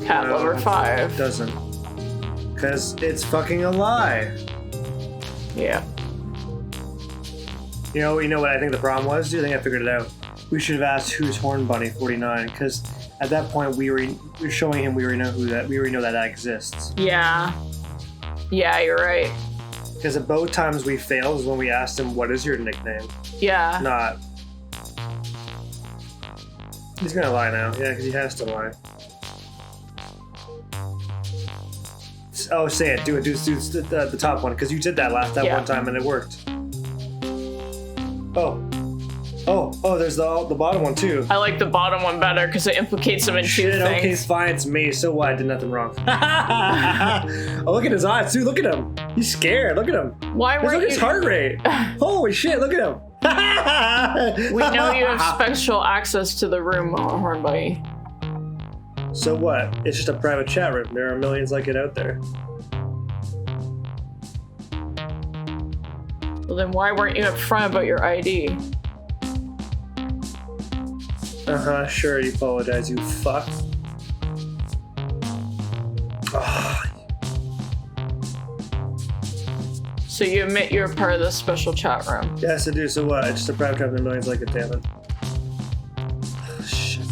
[SPEAKER 2] Cat
[SPEAKER 1] No,
[SPEAKER 2] Lover 5.
[SPEAKER 1] Doesn't. Because it's fucking a lie.
[SPEAKER 2] Yeah.
[SPEAKER 1] You know what I think the problem was? I think I figured it out. We should have asked who's Horn Bunny 49, because at that point we were showing him we already know that exists.
[SPEAKER 2] Yeah. Yeah, you're right.
[SPEAKER 1] Because at both times we failed is when we asked him, what is your nickname?
[SPEAKER 2] Yeah.
[SPEAKER 1] Not. He's gonna lie now. Yeah, because he has to lie. Oh, say it. Do it. Do the top one, because you did that one time and it worked. Oh, there's the bottom one too.
[SPEAKER 2] I like the bottom one better because it implicates him in two things.
[SPEAKER 1] Okay, fine, it's me. So what? I did nothing wrong. Oh, look at his eyes, dude. Look at him. He's scared. Look at him.
[SPEAKER 2] Why weren't
[SPEAKER 1] Look at his heart rate. Holy shit, look at him.
[SPEAKER 2] We know you have special access to the room, Hornbuddy.
[SPEAKER 1] So what? It's just a private chat room. There are millions like it out there.
[SPEAKER 2] Well, then why weren't you upfront about your ID?
[SPEAKER 1] Sure, you apologize, you fuck. Oh.
[SPEAKER 2] So you admit you're part of this special chat room?
[SPEAKER 1] Yes, I do. So what? It's just a private chat room. There are millions like it, damn it. Oh, shit.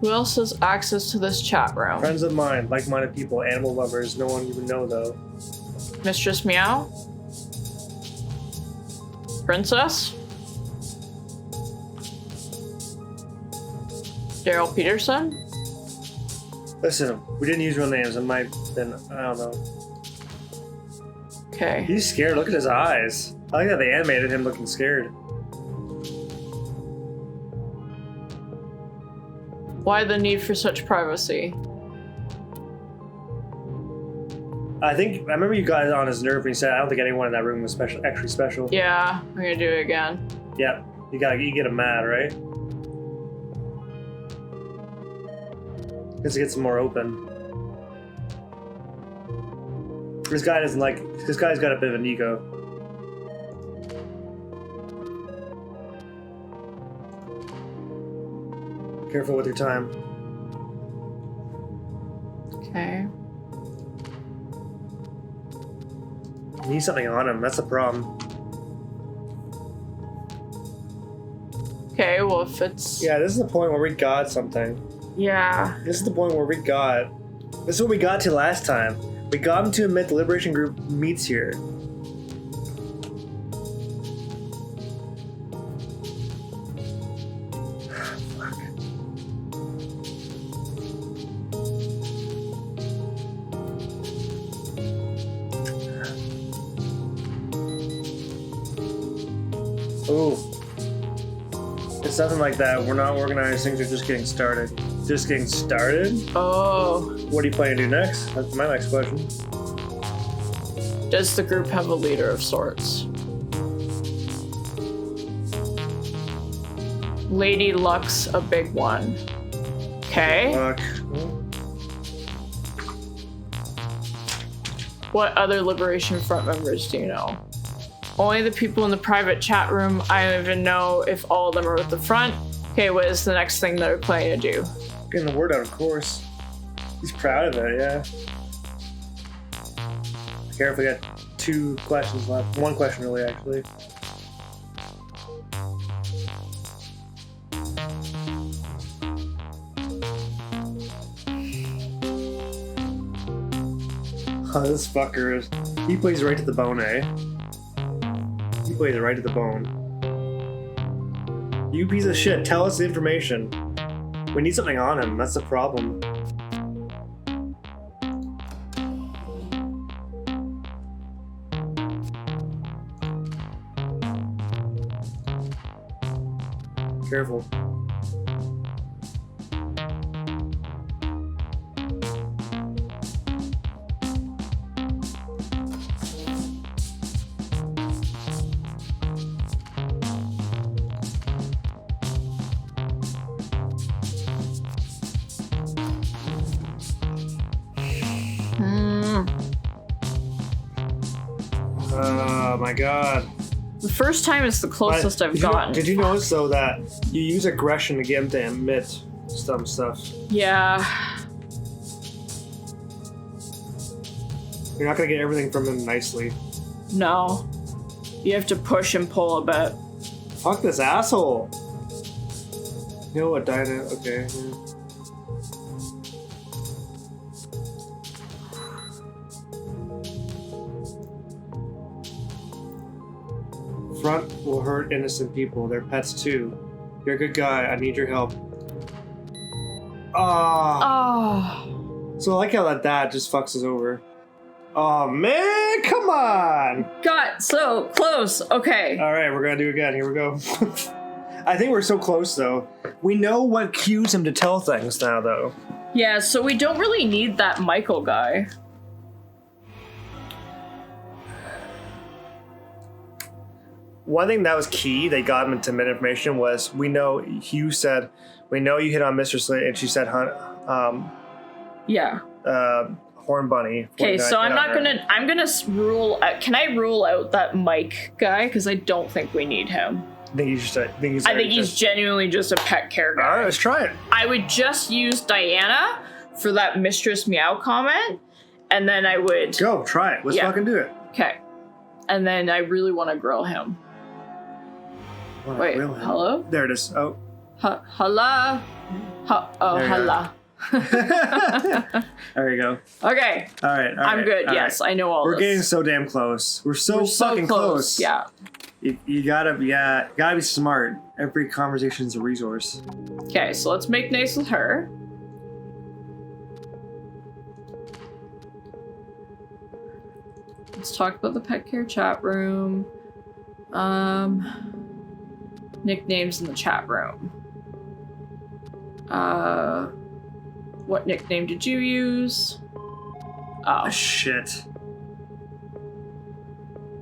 [SPEAKER 2] Who else has access to this chat room?
[SPEAKER 1] Friends of mine, like-minded people, animal lovers. No one you would know, though.
[SPEAKER 2] MistressMeow? Princess? Daryl Peterson?
[SPEAKER 1] Listen, we didn't use real names. It might been, I don't know.
[SPEAKER 2] Okay.
[SPEAKER 1] He's scared. Look at his eyes. I like that they animated him looking scared.
[SPEAKER 2] Why the need for such privacy?
[SPEAKER 1] I remember you got on his nerve when you said, I don't think anyone in that room was actually special.
[SPEAKER 2] Yeah, I'm gonna do it again.
[SPEAKER 1] Yeah, you get him mad, right? Because it gets more open. This guy doesn't like. This guy's got a bit of an ego. Careful with your time.
[SPEAKER 2] Okay.
[SPEAKER 1] You need something on him. That's the problem.
[SPEAKER 2] Okay, well, if it's...
[SPEAKER 1] Yeah, this is the point where we got something.
[SPEAKER 2] Yeah.
[SPEAKER 1] This is the point where we got... This is what we got to last time. We got him to admit the Liberation Group meets here. Fuck. Ooh. It's something like that. We're not organized. Things are just getting started. Just getting started?
[SPEAKER 2] Oh.
[SPEAKER 1] What are you planning to do next? That's my next question.
[SPEAKER 2] Does the group have a leader of sorts? Lady Luck's a big one. Okay.
[SPEAKER 1] Fuck.
[SPEAKER 2] What other Liberation Front members do you know? Only the people in the private chat room. I don't even know if all of them are with the front. Okay, what is the next thing they're planning to do?
[SPEAKER 1] Getting the word out, of course. He's proud of it, yeah. Careful, we got 2 questions left. 1 question, really, actually. Oh, this fucker is... He plays right to the bone, eh? He plays right to the bone. You piece of shit, tell us the information. We need something on him, that's the problem. Careful. Oh my god.
[SPEAKER 2] The first time is the closest I've gotten.
[SPEAKER 1] Did you notice though that you use aggression to get him to admit some stuff?
[SPEAKER 2] Yeah.
[SPEAKER 1] You're not gonna get everything from him nicely.
[SPEAKER 2] No. You have to push and pull a bit.
[SPEAKER 1] Fuck this asshole. You know what, Dinah? Okay. Yeah. Front will hurt innocent people. They're pets too. You're a good guy. I need your help. Ah.
[SPEAKER 2] Oh.
[SPEAKER 1] So I like how that just fucks us over. Oh man, come on!
[SPEAKER 2] Got so close. Okay.
[SPEAKER 1] All right, we're gonna do it again. Here we go. I think we're so close though. We know what cues him to tell things now though.
[SPEAKER 2] Yeah, so we don't really need that Michael guy.
[SPEAKER 1] One thing that was key, they got him to admit information was we know Hugh said, we know you hit on Mr. Slate, and she said,
[SPEAKER 2] Yeah.
[SPEAKER 1] Horn Bunny.
[SPEAKER 2] Okay, so I'm gonna rule out, can I rule out that Mike guy? Because I don't think we need him.
[SPEAKER 1] I think he's
[SPEAKER 2] genuinely just a pet care guy.
[SPEAKER 1] All right, let's try it.
[SPEAKER 2] I would just use Diana for that MistressMeow comment, and then I would...
[SPEAKER 1] Go, try it. Let's fucking do it.
[SPEAKER 2] Okay. And then I really want to grill him. Wait, hello?
[SPEAKER 1] There it is. Oh.
[SPEAKER 2] Hello? Hello.
[SPEAKER 1] There you go.
[SPEAKER 2] Okay.
[SPEAKER 1] All right.
[SPEAKER 2] I'm good. Yes, I know all
[SPEAKER 1] We're
[SPEAKER 2] this.
[SPEAKER 1] getting so damn close. We're so fucking close.
[SPEAKER 2] Yeah.
[SPEAKER 1] You gotta be smart. Every conversation's a resource.
[SPEAKER 2] Okay, so let's make nice with her. Let's talk about the pet care chat room. Nicknames in the chat room. What nickname did you use? Oh.
[SPEAKER 1] Shit.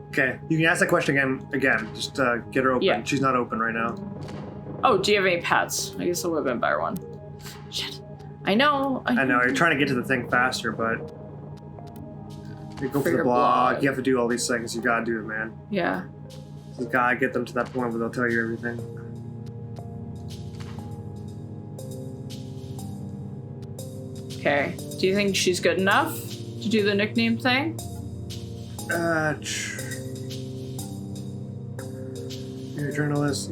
[SPEAKER 1] Okay, you can ask that question again. Just get her open.
[SPEAKER 2] Yeah.
[SPEAKER 1] She's not open right now.
[SPEAKER 2] Oh, do you have any pets? I guess it would have been a better one. Shit. I know.
[SPEAKER 1] I know, you're trying to get to the thing faster, but... You go for
[SPEAKER 2] Trigger
[SPEAKER 1] the blog.
[SPEAKER 2] blog.
[SPEAKER 1] You have to do all these things. You gotta do it, man.
[SPEAKER 2] Yeah.
[SPEAKER 1] You gotta get them to that point where they'll tell you everything.
[SPEAKER 2] Okay. Do you think she's good enough to do the nickname thing?
[SPEAKER 1] You're a journalist.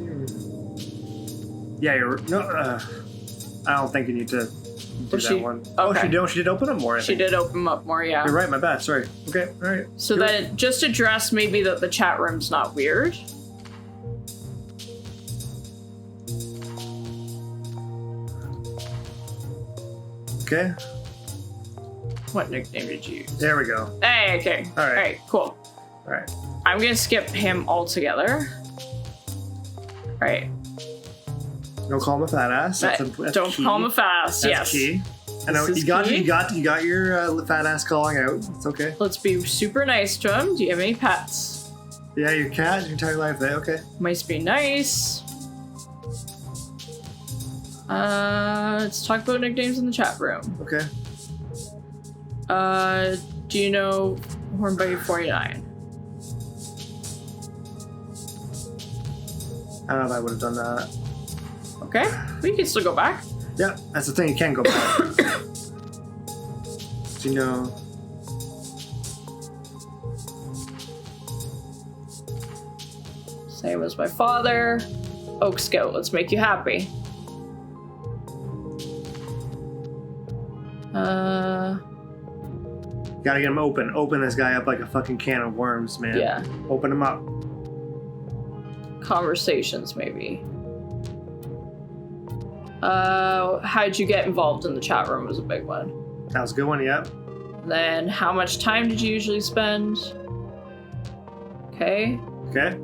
[SPEAKER 1] Yeah, you're. No, I don't think you need to do that one. Oh,
[SPEAKER 2] okay.
[SPEAKER 1] she did open up more. I
[SPEAKER 2] She
[SPEAKER 1] think.
[SPEAKER 2] did open them up more, yeah.
[SPEAKER 1] You're right, my bad. Sorry. Okay, all right.
[SPEAKER 2] So that just address maybe that the chat room's not weird.
[SPEAKER 1] Okay.
[SPEAKER 2] What nickname did you use?
[SPEAKER 1] There we go.
[SPEAKER 2] Hey, okay.
[SPEAKER 1] All right.
[SPEAKER 2] All right, cool.
[SPEAKER 1] All right.
[SPEAKER 2] I'm gonna skip him altogether. All right.
[SPEAKER 1] Don't call him a fat ass. That's
[SPEAKER 2] Don't
[SPEAKER 1] key.
[SPEAKER 2] call him a fast.
[SPEAKER 1] That's
[SPEAKER 2] Yes.
[SPEAKER 1] key. I know
[SPEAKER 2] This is
[SPEAKER 1] you got
[SPEAKER 2] key.
[SPEAKER 1] you got your fat ass calling out. It's okay.
[SPEAKER 2] Let's be super nice to him. Do you have any pets?
[SPEAKER 1] Yeah, your cat, your entire life. There. Okay.
[SPEAKER 2] Must be nice. Let's talk about nicknames in the chat room.
[SPEAKER 1] Okay.
[SPEAKER 2] Do you know Hornbuggy 49?
[SPEAKER 1] I don't know if I would have done that.
[SPEAKER 2] Okay, we can still go back.
[SPEAKER 1] Yeah, that's the thing. You can go back. Do you know?
[SPEAKER 2] Same as my father. Oak Scout, let's make you happy.
[SPEAKER 1] Gotta get him open. Open this guy up like a fucking can of worms, man.
[SPEAKER 2] Yeah.
[SPEAKER 1] Open him up.
[SPEAKER 2] Conversations, maybe. How'd you get involved in the chat room was a big one.
[SPEAKER 1] That was a good one. Yep.
[SPEAKER 2] Then, how much time did you usually spend? Okay.
[SPEAKER 1] Okay.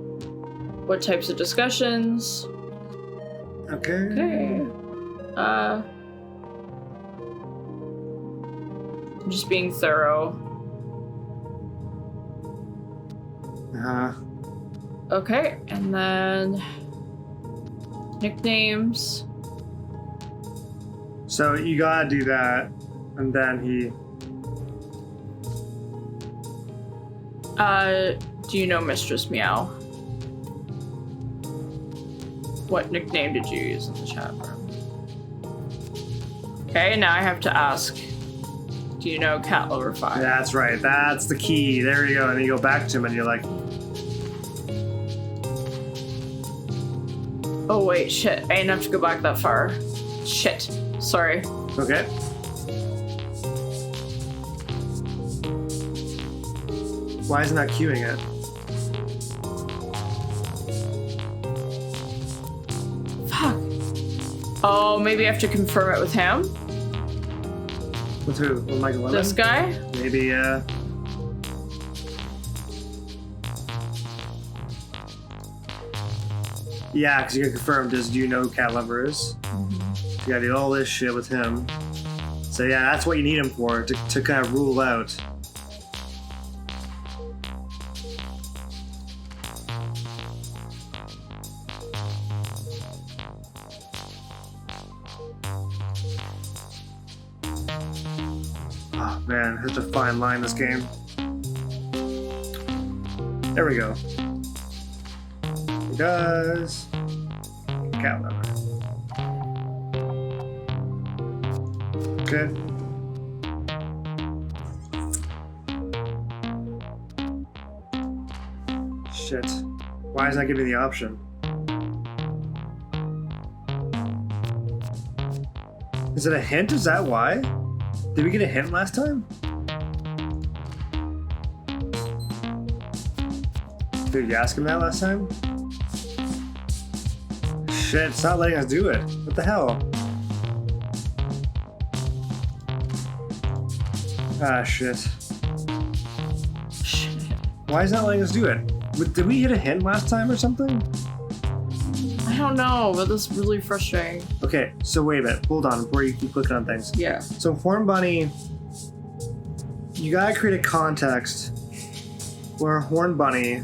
[SPEAKER 2] What types of discussions?
[SPEAKER 1] Okay.
[SPEAKER 2] Okay. Just being thorough. Okay, and then nicknames.
[SPEAKER 1] So you gotta do that, and then he.
[SPEAKER 2] Do you know MistressMeow? What nickname did you use in the chat room? Okay, now I have to ask. Do you know Cat Lover 5?
[SPEAKER 1] That's right. That's the key. There you go. And then you go back to him, and you're like,
[SPEAKER 2] Oh wait, shit. I didn't have to go back that far. Shit. Sorry.
[SPEAKER 1] okay. Why isn't that queuing it?
[SPEAKER 2] Fuck. Oh, maybe I have to confirm it with him?
[SPEAKER 1] With who? With Michael Lemon?
[SPEAKER 2] This guy?
[SPEAKER 1] Maybe. Yeah, because you got confirmed. Do you know who Cat Lover is? You gotta do all this shit with him. So yeah, that's what you need him for, to kind of rule out. Oh man, such a fine line this game. There we go. He does. Cat Lover. Okay. Shit. Why is that giving me the option? Is it a hint? Is that why? Did we get a hint last time? Did you ask him that last time? Shit, it's not letting us do it. What the hell? Ah, shit.
[SPEAKER 2] Shit.
[SPEAKER 1] Why is that letting us do it? Did we hit a hint last time or something?
[SPEAKER 2] I don't know, but this is really frustrating.
[SPEAKER 1] Okay, so wait a minute. Hold on before you keep clicking on things.
[SPEAKER 2] Yeah.
[SPEAKER 1] So Horn Bunny, you gotta create a context where Horn Bunny,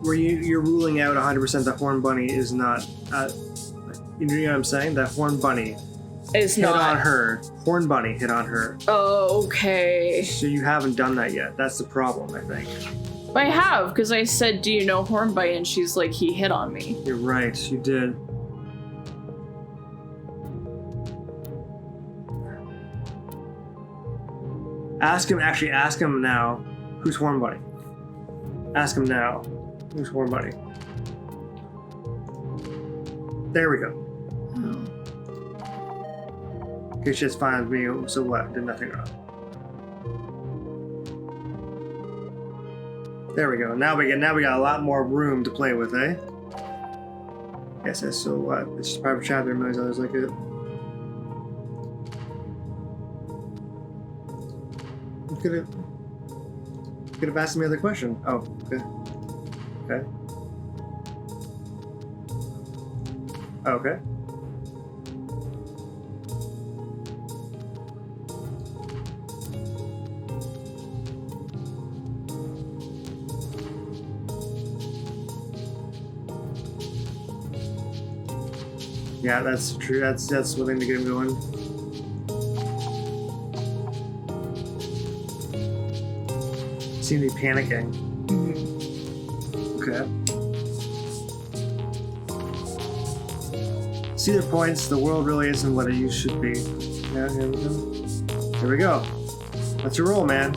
[SPEAKER 1] where you're ruling out 100% that Horn Bunny is not, you know what I'm saying? That Horn Bunny
[SPEAKER 2] is
[SPEAKER 1] hit
[SPEAKER 2] not
[SPEAKER 1] on her. Horn Bunny hit on her.
[SPEAKER 2] Oh, okay.
[SPEAKER 1] So you haven't done that yet. That's the problem, I think.
[SPEAKER 2] I have, because I said, do you know Hornby? And she's like, he hit on me.
[SPEAKER 1] You're right, you did. Ask him now. Who's Horn Bunny? Ask him now. Who's Horn Bunny? There we go. Okay, shit's fine with me, so what? Did nothing wrong. There we go. Now we got a lot more room to play with, eh? Yes, so what? It's just a private chat, there are millions of others like it. You could have asked me another question. Oh, okay. Okay. Okay. Yeah, that's true. That's one thing to get him going. Seem to be panicking. Okay. See their points. The world really isn't what it used to be. Yeah, here we go. Here we go. That's your roll, man.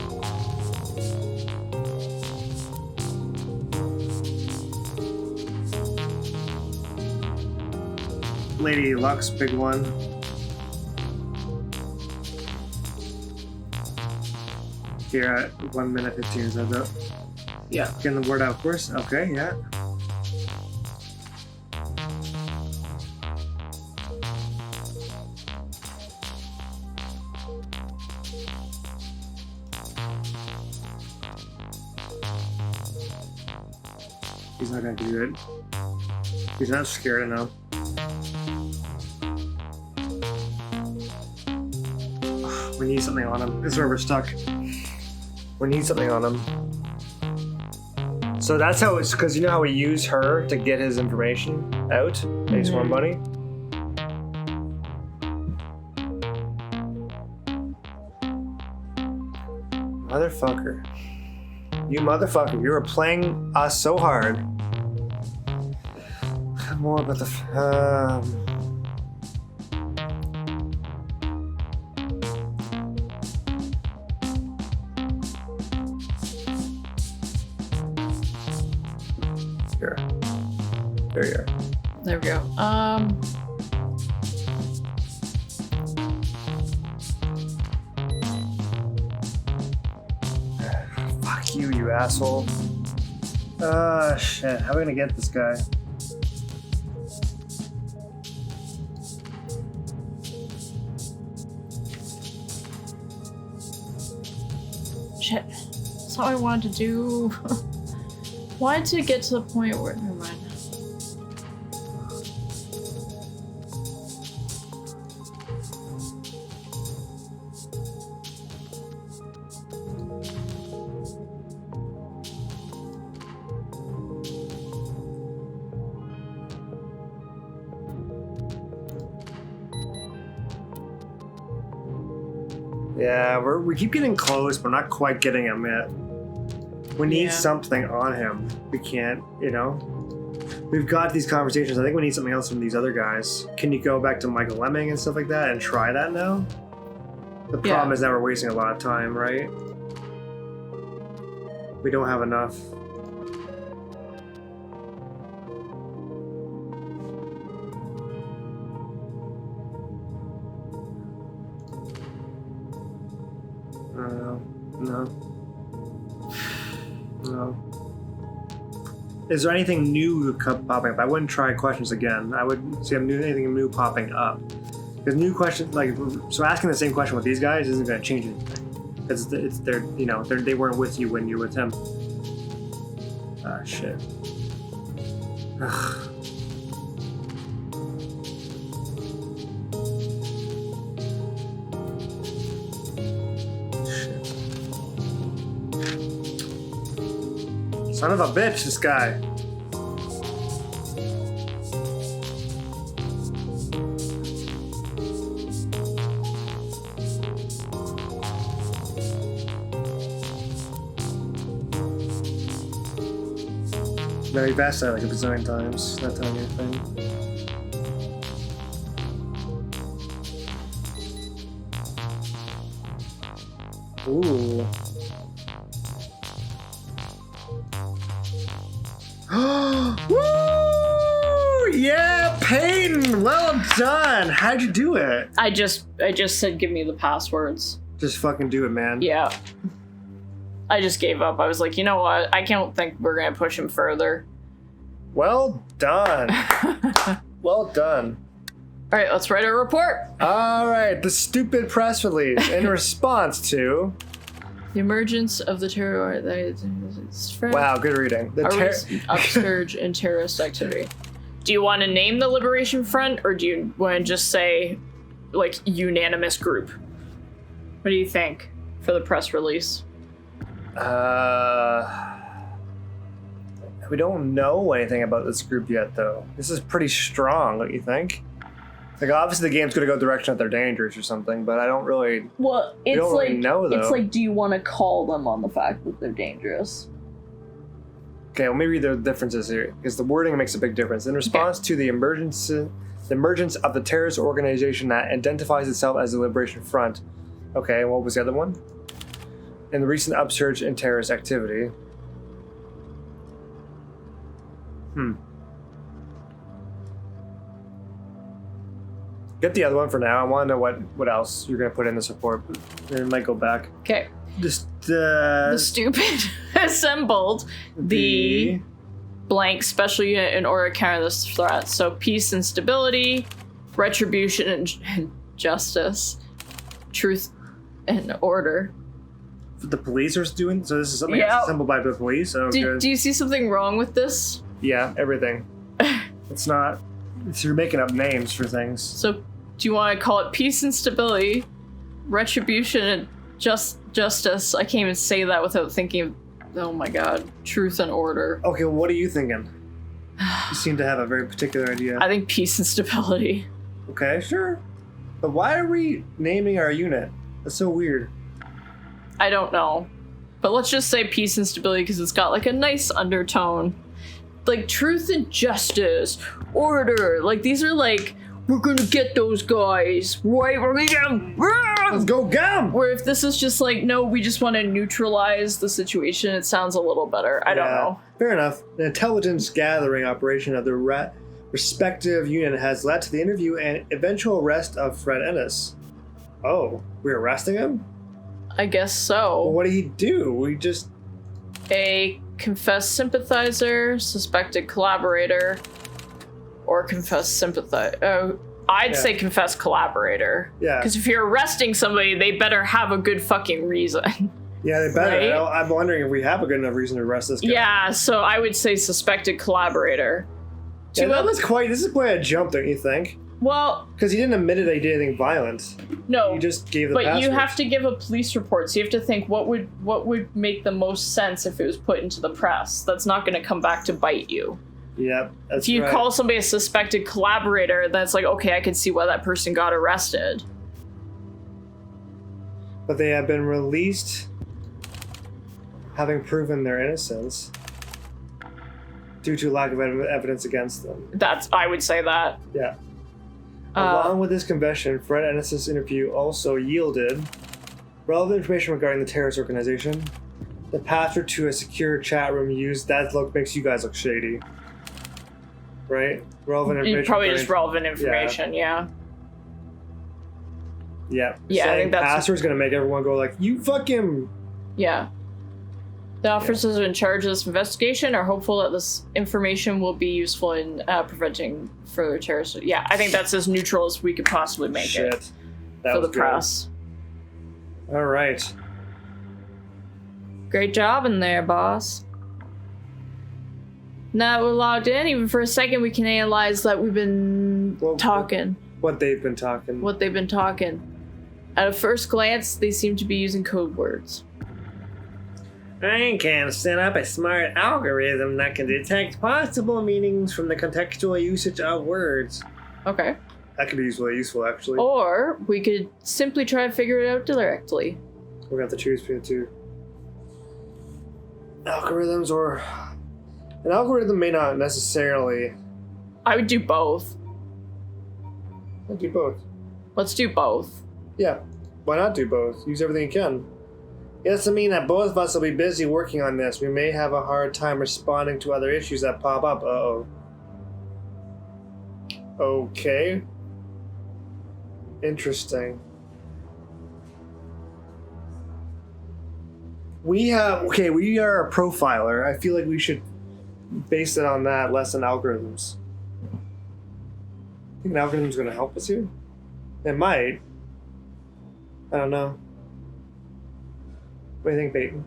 [SPEAKER 1] Lady Luck's big one. Here at 1 minute 15, is that up?
[SPEAKER 2] Yeah.
[SPEAKER 1] Getting the word out, of course. Okay, yeah. He's not gonna do it. He's not scared enough. We need something on him. This is where we're stuck. We need something on him. So that's how it's, because you know how we use her to get his information out? Ace Horn Bunny? Motherfucker. You motherfucker. You were playing us so hard. More about the... Here. There you are.
[SPEAKER 2] There we go.
[SPEAKER 1] Fuck you, you asshole. Shit. How are we gonna get this guy?
[SPEAKER 2] Shit. That's all I wanted to do. Wanted to get to the point where... Never mind.
[SPEAKER 1] Yeah, we keep getting close, but not quite getting him yet. We need
[SPEAKER 2] Yeah.
[SPEAKER 1] something on him. We can't, you know? We've got these conversations. I think we need something else from these other guys. Can you go back to Michael Lemming and stuff like that and try that now? The problem is that we're wasting a lot of time, right? We don't have enough. No. Is there anything new popping up? I wouldn't try questions again. I would see anything new popping up. Because new questions, like, so asking the same question with these guys isn't going to change anything. Because they're, you know, they weren't with you when you were with him. Ah, shit. Ugh. Son of a bitch, this guy. No, you've asked that like a bazillion times. Not telling you anything. Ooh. Woo! Yeah, Peyton! Well done! How'd you do it?
[SPEAKER 2] I just said give me the passwords.
[SPEAKER 1] Just fucking do it, man.
[SPEAKER 2] Yeah. I just gave up. I was like, you know what? I don't think we're gonna push him further.
[SPEAKER 1] Well done. Well done.
[SPEAKER 2] Alright, let's write a report.
[SPEAKER 1] Alright, the stupid press release in response to...
[SPEAKER 2] The emergence of the terror...
[SPEAKER 1] Wow, good reading. The
[SPEAKER 2] upsurge in terrorist activity. Do you want to name the Liberation Front, or do you want to just say, like, unanimous group? What do you think for the press release?
[SPEAKER 1] We don't know anything about this group yet, though. This is pretty strong, don't you think? Like, obviously the game's going to go direction that they're dangerous or something, but I don't really...
[SPEAKER 2] Well, it's
[SPEAKER 1] don't
[SPEAKER 2] like,
[SPEAKER 1] really know, though.
[SPEAKER 2] it's like, do you want to call them on the fact that they're dangerous?
[SPEAKER 1] Okay, well, maybe there are differences here, because the wording makes a big difference. In response to the emergence of the terrorist organization that identifies itself as the Liberation Front. Okay, and what was the other one? In the recent upsurge in terrorist activity. Get the other one for now. I want to know what else you're going to put in this report. It might go back.
[SPEAKER 2] Okay.
[SPEAKER 1] Just,
[SPEAKER 2] the stupid assembled the blank special unit in order to counter this threat. So peace and stability, retribution and justice, truth and order.
[SPEAKER 1] The police are doing? So this is something that's assembled by the police? Oh,
[SPEAKER 2] do you see something wrong with this?
[SPEAKER 1] Yeah, everything. It's not... you're making up names for things.
[SPEAKER 2] So do you want to call it peace and stability, retribution and justice? I can't even say that without thinking of, oh my god, truth and order.
[SPEAKER 1] Okay, well, what are you thinking? You seem to have a very particular idea.
[SPEAKER 2] I think peace and stability.
[SPEAKER 1] Okay, sure. But why are we naming our unit? That's so weird.
[SPEAKER 2] I don't know. But let's just say peace and stability because it's got like a nice undertone. Like truth and justice, order. Like these are like, we're gonna get those guys, right? We're gonna get them.
[SPEAKER 1] Let's go get them!
[SPEAKER 2] Where if this is just like, no, we just want to neutralize the situation, it sounds a little better. I don't know.
[SPEAKER 1] Fair enough. The intelligence gathering operation of the respective unit has led to the interview and eventual arrest of Fred Ennis. Oh, we're arresting him?
[SPEAKER 2] I guess so.
[SPEAKER 1] Well, what did he do? We just...
[SPEAKER 2] A confessed sympathizer, suspected collaborator, or confessed sympathizer. I'd say confessed collaborator.
[SPEAKER 1] Yeah.
[SPEAKER 2] Because if you're arresting somebody, they better have a good fucking reason.
[SPEAKER 1] Yeah, they better.
[SPEAKER 2] Right?
[SPEAKER 1] I'm wondering if we have a good enough reason to arrest this guy.
[SPEAKER 2] Yeah, so I would say suspected collaborator.
[SPEAKER 1] Yeah, this is quite a jump, don't you think?
[SPEAKER 2] Well...
[SPEAKER 1] Because he didn't admit that he did anything violent.
[SPEAKER 2] No.
[SPEAKER 1] He just gave the
[SPEAKER 2] But
[SPEAKER 1] passwords.
[SPEAKER 2] you have to give a police report, so you have to think what would make the most sense if it was put into the press. That's not going to come back to bite you.
[SPEAKER 1] Yep, that's
[SPEAKER 2] If you
[SPEAKER 1] right.
[SPEAKER 2] call somebody a suspected collaborator, that's like, okay, I can see why that person got arrested.
[SPEAKER 1] But they have been released, having proven their innocence, due to lack of evidence against them.
[SPEAKER 2] I would say that.
[SPEAKER 1] Yeah. Along with this confession, Fred Ennis' interview also yielded relevant information regarding the terrorist organization. The password to a secure chat room used, that makes you guys look shady. Right? Relevant information.
[SPEAKER 2] Probably just relevant information, yeah.
[SPEAKER 1] Yeah.
[SPEAKER 2] Yeah,
[SPEAKER 1] Saying
[SPEAKER 2] I think that's...
[SPEAKER 1] password's gonna make everyone go like, you fucking...
[SPEAKER 2] Yeah. The officers in charge of this investigation are hopeful that this information will be useful in preventing further terrorist... Yeah, I think that's as neutral as we could possibly make it
[SPEAKER 1] That
[SPEAKER 2] for
[SPEAKER 1] was
[SPEAKER 2] the press.
[SPEAKER 1] All right.
[SPEAKER 2] Great job in there, boss. Now we're logged in. Even for a second, we can analyze that we've been talking.
[SPEAKER 1] What they've been talking.
[SPEAKER 2] What they've been talking. At a first glance, they seem to be using code words.
[SPEAKER 1] I can set up a smart algorithm that can detect possible meanings from the contextual usage of words.
[SPEAKER 2] Okay.
[SPEAKER 1] That could be useful, actually.
[SPEAKER 2] Or we could simply try to figure it out directly.
[SPEAKER 1] We're going to have to choose between the two. Algorithms or An algorithm may not necessarily...
[SPEAKER 2] I would do both.
[SPEAKER 1] I'd do both.
[SPEAKER 2] Let's do both.
[SPEAKER 1] Yeah, why not do both? Use everything you can. It doesn't mean that both of us will be busy working on this. We may have a hard time responding to other issues that pop up. Uh-oh. Okay. Interesting. We are a profiler. I feel like we should base it on that, less than algorithms. Think an algorithm's going to help us here? It might. I don't know. What do you think, Peyton?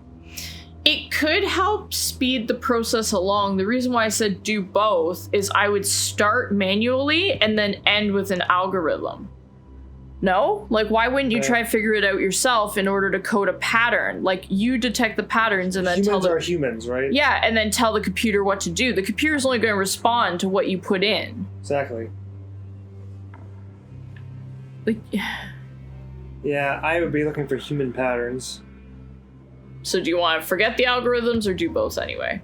[SPEAKER 2] It could help speed the process along. The reason why I said do both is I would start manually and then end with an algorithm. No? Like, why wouldn't you try to figure it out yourself in order to code a pattern? Like, you detect the patterns and then
[SPEAKER 1] humans are humans, right?
[SPEAKER 2] Yeah, and then tell the computer what to do. The computer's only going to respond to what you put in.
[SPEAKER 1] Exactly.
[SPEAKER 2] Like,
[SPEAKER 1] yeah, I would be looking for human patterns.
[SPEAKER 2] So do you want to forget the algorithms or do both anyway?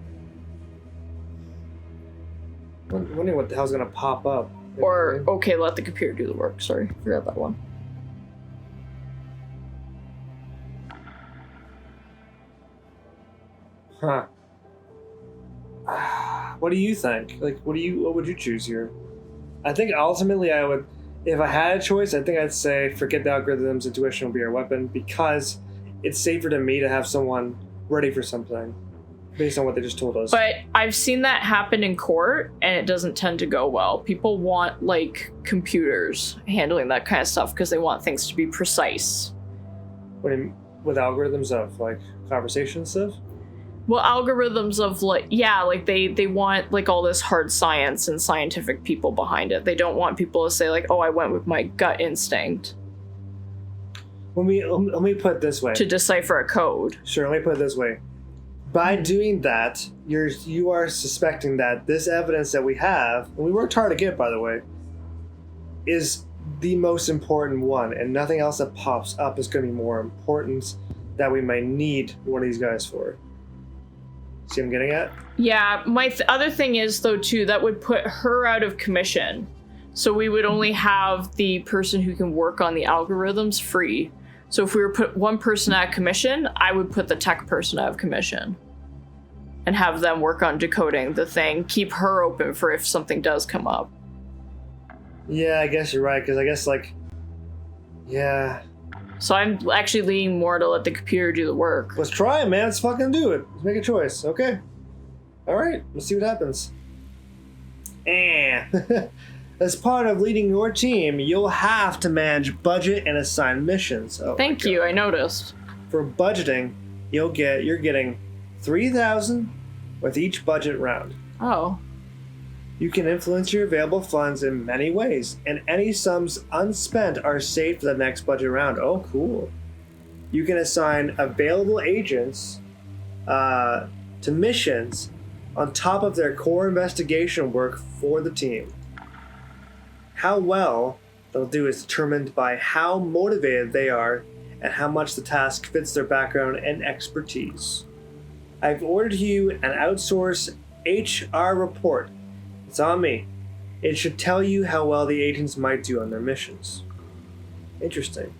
[SPEAKER 1] I'm wondering what the hell's going to pop up.
[SPEAKER 2] Or, okay, let the computer do the work. Sorry, forgot that one.
[SPEAKER 1] Huh. What do you think? Like, what would you choose here? I think ultimately I would, if I had a choice, I think I'd say forget the algorithms, intuition will be our weapon, because it's safer to me to have someone ready for something based on what they just told us.
[SPEAKER 2] But I've seen that happen in court, and it doesn't tend to go well. People want, like, computers handling that kind of stuff because they want things to be precise.
[SPEAKER 1] What do you mean, with algorithms of, like, conversation stuff?
[SPEAKER 2] Well, algorithms of, like, yeah, like, they want, like, all this hard science and scientific people behind it. They don't want people to say, like, oh, I went with my gut instinct.
[SPEAKER 1] Let me put it this way.
[SPEAKER 2] To decipher a code.
[SPEAKER 1] Sure, let me put it this way. By doing that, you are suspecting that this evidence that we have, and we worked hard to get, by the way, is the most important one, and nothing else that pops up is going to be more important that we might need one of these guys for. See what I'm getting at?
[SPEAKER 2] Yeah, my other thing is, though, too, that would put her out of commission. So we would only have the person who can work on the algorithms free. So if we were put one person out of commission, I would put the tech person out of commission and have them work on decoding the thing, keep her open for if something does come up.
[SPEAKER 1] Yeah, I guess you're right, because I guess, like, yeah.
[SPEAKER 2] So I'm actually leaning more to let the computer do the work.
[SPEAKER 1] Let's try it, man. Let's fucking do it. Let's make a choice. Okay. All right. Let's see what happens. As part of leading your team, you'll have to manage budget and assign missions. Oh,
[SPEAKER 2] thank you. I noticed.
[SPEAKER 1] For budgeting, you're getting 3,000 with each budget round.
[SPEAKER 2] Oh.
[SPEAKER 1] You can influence your available funds in many ways, and any sums unspent are saved for the next budget round. Oh, cool. You can assign available agents to missions on top of their core investigation work for the team. How well they'll do is determined by how motivated they are and how much the task fits their background and expertise. I've ordered you an outsourced HR report. It's on me. It should tell you how well the agents might do on their missions. Interesting.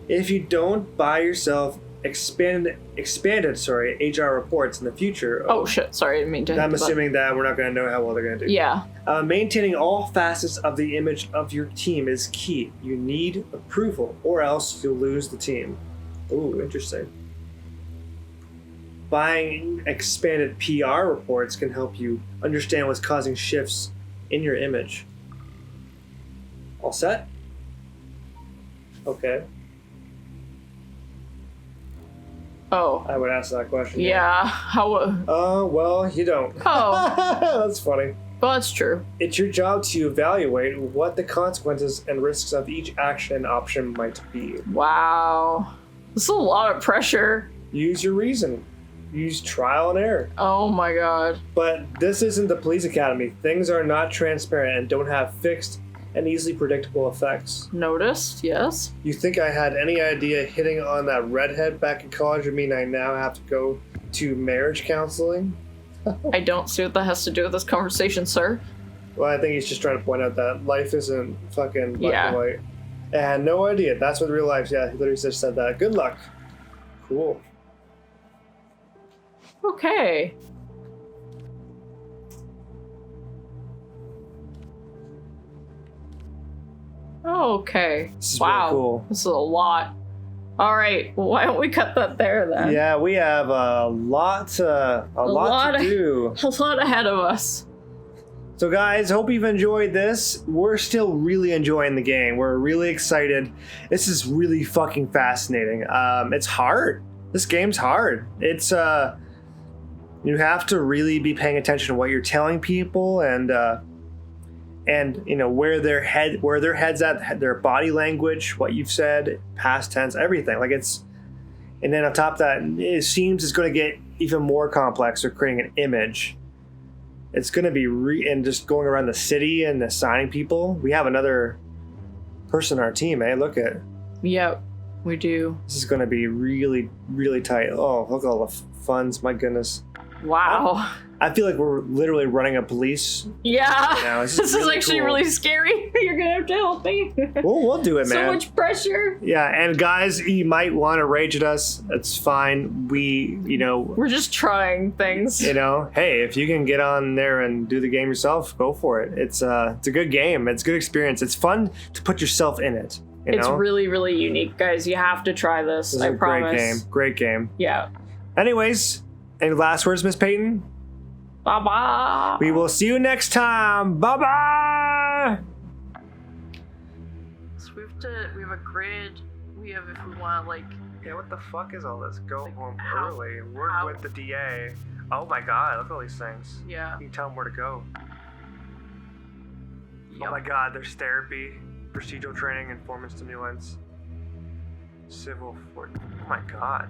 [SPEAKER 1] If you don't buy yourself expanded HR reports in the future...
[SPEAKER 2] Oh shit, sorry, I didn't mean to...
[SPEAKER 1] I'm assuming that we're not going to know how well they're going to do.
[SPEAKER 2] Yeah.
[SPEAKER 1] Maintaining all facets of the image of your team is key. You need approval, or else you'll lose the team. Ooh, interesting. Buying expanded PR reports can help you understand what's causing shifts in your image. All set? Okay.
[SPEAKER 2] Oh.
[SPEAKER 1] I would ask that question.
[SPEAKER 2] Yeah. How?
[SPEAKER 1] Well, you don't.
[SPEAKER 2] Oh.
[SPEAKER 1] That's funny.
[SPEAKER 2] Well, that's true.
[SPEAKER 1] It's your job to evaluate what the consequences and risks of each action and option might be.
[SPEAKER 2] Wow. This is a lot of pressure.
[SPEAKER 1] Use your reason. Use trial and error.
[SPEAKER 2] Oh my god.
[SPEAKER 1] But this isn't the police academy. Things are not transparent and don't have fixed and easily predictable effects.
[SPEAKER 2] Noticed, yes.
[SPEAKER 1] You think I had any idea hitting on that redhead back in college would mean I now have to go to marriage counseling?
[SPEAKER 2] I don't see what that has to do with this conversation, sir.
[SPEAKER 1] Well, I think he's just trying to point out that life isn't fucking black and white. I had no idea. That's what real life. Yeah, he literally just said that. Good luck. Cool.
[SPEAKER 2] Okay. Okay.
[SPEAKER 1] This is
[SPEAKER 2] wow.
[SPEAKER 1] really cool.
[SPEAKER 2] This is a lot. All right. Well, why don't we cut that there then?
[SPEAKER 1] Yeah, we have a lot to do.
[SPEAKER 2] A lot ahead of us.
[SPEAKER 1] So guys, hope you've enjoyed this. We're still really enjoying the game. We're really excited. This is really fucking fascinating. It's hard. This game's hard. It's you have to really be paying attention to what you're telling people and you know where their heads at, their body language, what you've said, past tense, everything. Like it's, and then on top of that, it seems it's going to get even more complex. They're creating an image. It's going to be and just going around the city and assigning people. We have another person on our team, eh? Look at.
[SPEAKER 2] Yep, we do.
[SPEAKER 1] This is going to be really, really tight. Oh, look at all the funds. My goodness.
[SPEAKER 2] Wow.
[SPEAKER 1] I feel like we're literally running a police.
[SPEAKER 2] Yeah.
[SPEAKER 1] You know,
[SPEAKER 2] this is actually really scary. You're going to have to help me.
[SPEAKER 1] We'll do it, man.
[SPEAKER 2] So much pressure.
[SPEAKER 1] Yeah, and guys, you might want to rage at us. That's fine. We're
[SPEAKER 2] just trying things.
[SPEAKER 1] You know, hey, if you can get on there and do the game yourself, go for it. It's a good game. It's a good experience. It's fun to put yourself in it.
[SPEAKER 2] It's really, really unique, guys. You have to try this. I promise.
[SPEAKER 1] Great game.
[SPEAKER 2] Yeah.
[SPEAKER 1] Anyways, any last words, Miss Peyton?
[SPEAKER 2] Bye-bye.
[SPEAKER 1] We will see you next time. Bye-bye.
[SPEAKER 2] So we have a grid. We have, if we want to, like...
[SPEAKER 1] Yeah, what the fuck is all this? Go home early.
[SPEAKER 2] How?
[SPEAKER 1] Work with the DA. Oh my god, look at all these things.
[SPEAKER 2] Yeah.
[SPEAKER 1] You tell them where to go.
[SPEAKER 2] Yep.
[SPEAKER 1] Oh my god, there's therapy, procedural training, informant stimulants, civil for. Oh my god.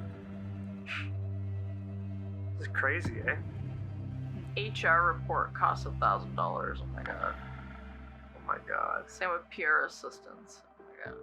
[SPEAKER 1] This is crazy, eh?
[SPEAKER 2] HR report costs $1,000. Oh my god.
[SPEAKER 1] Oh my god.
[SPEAKER 2] Same with PR assistants. Oh my god.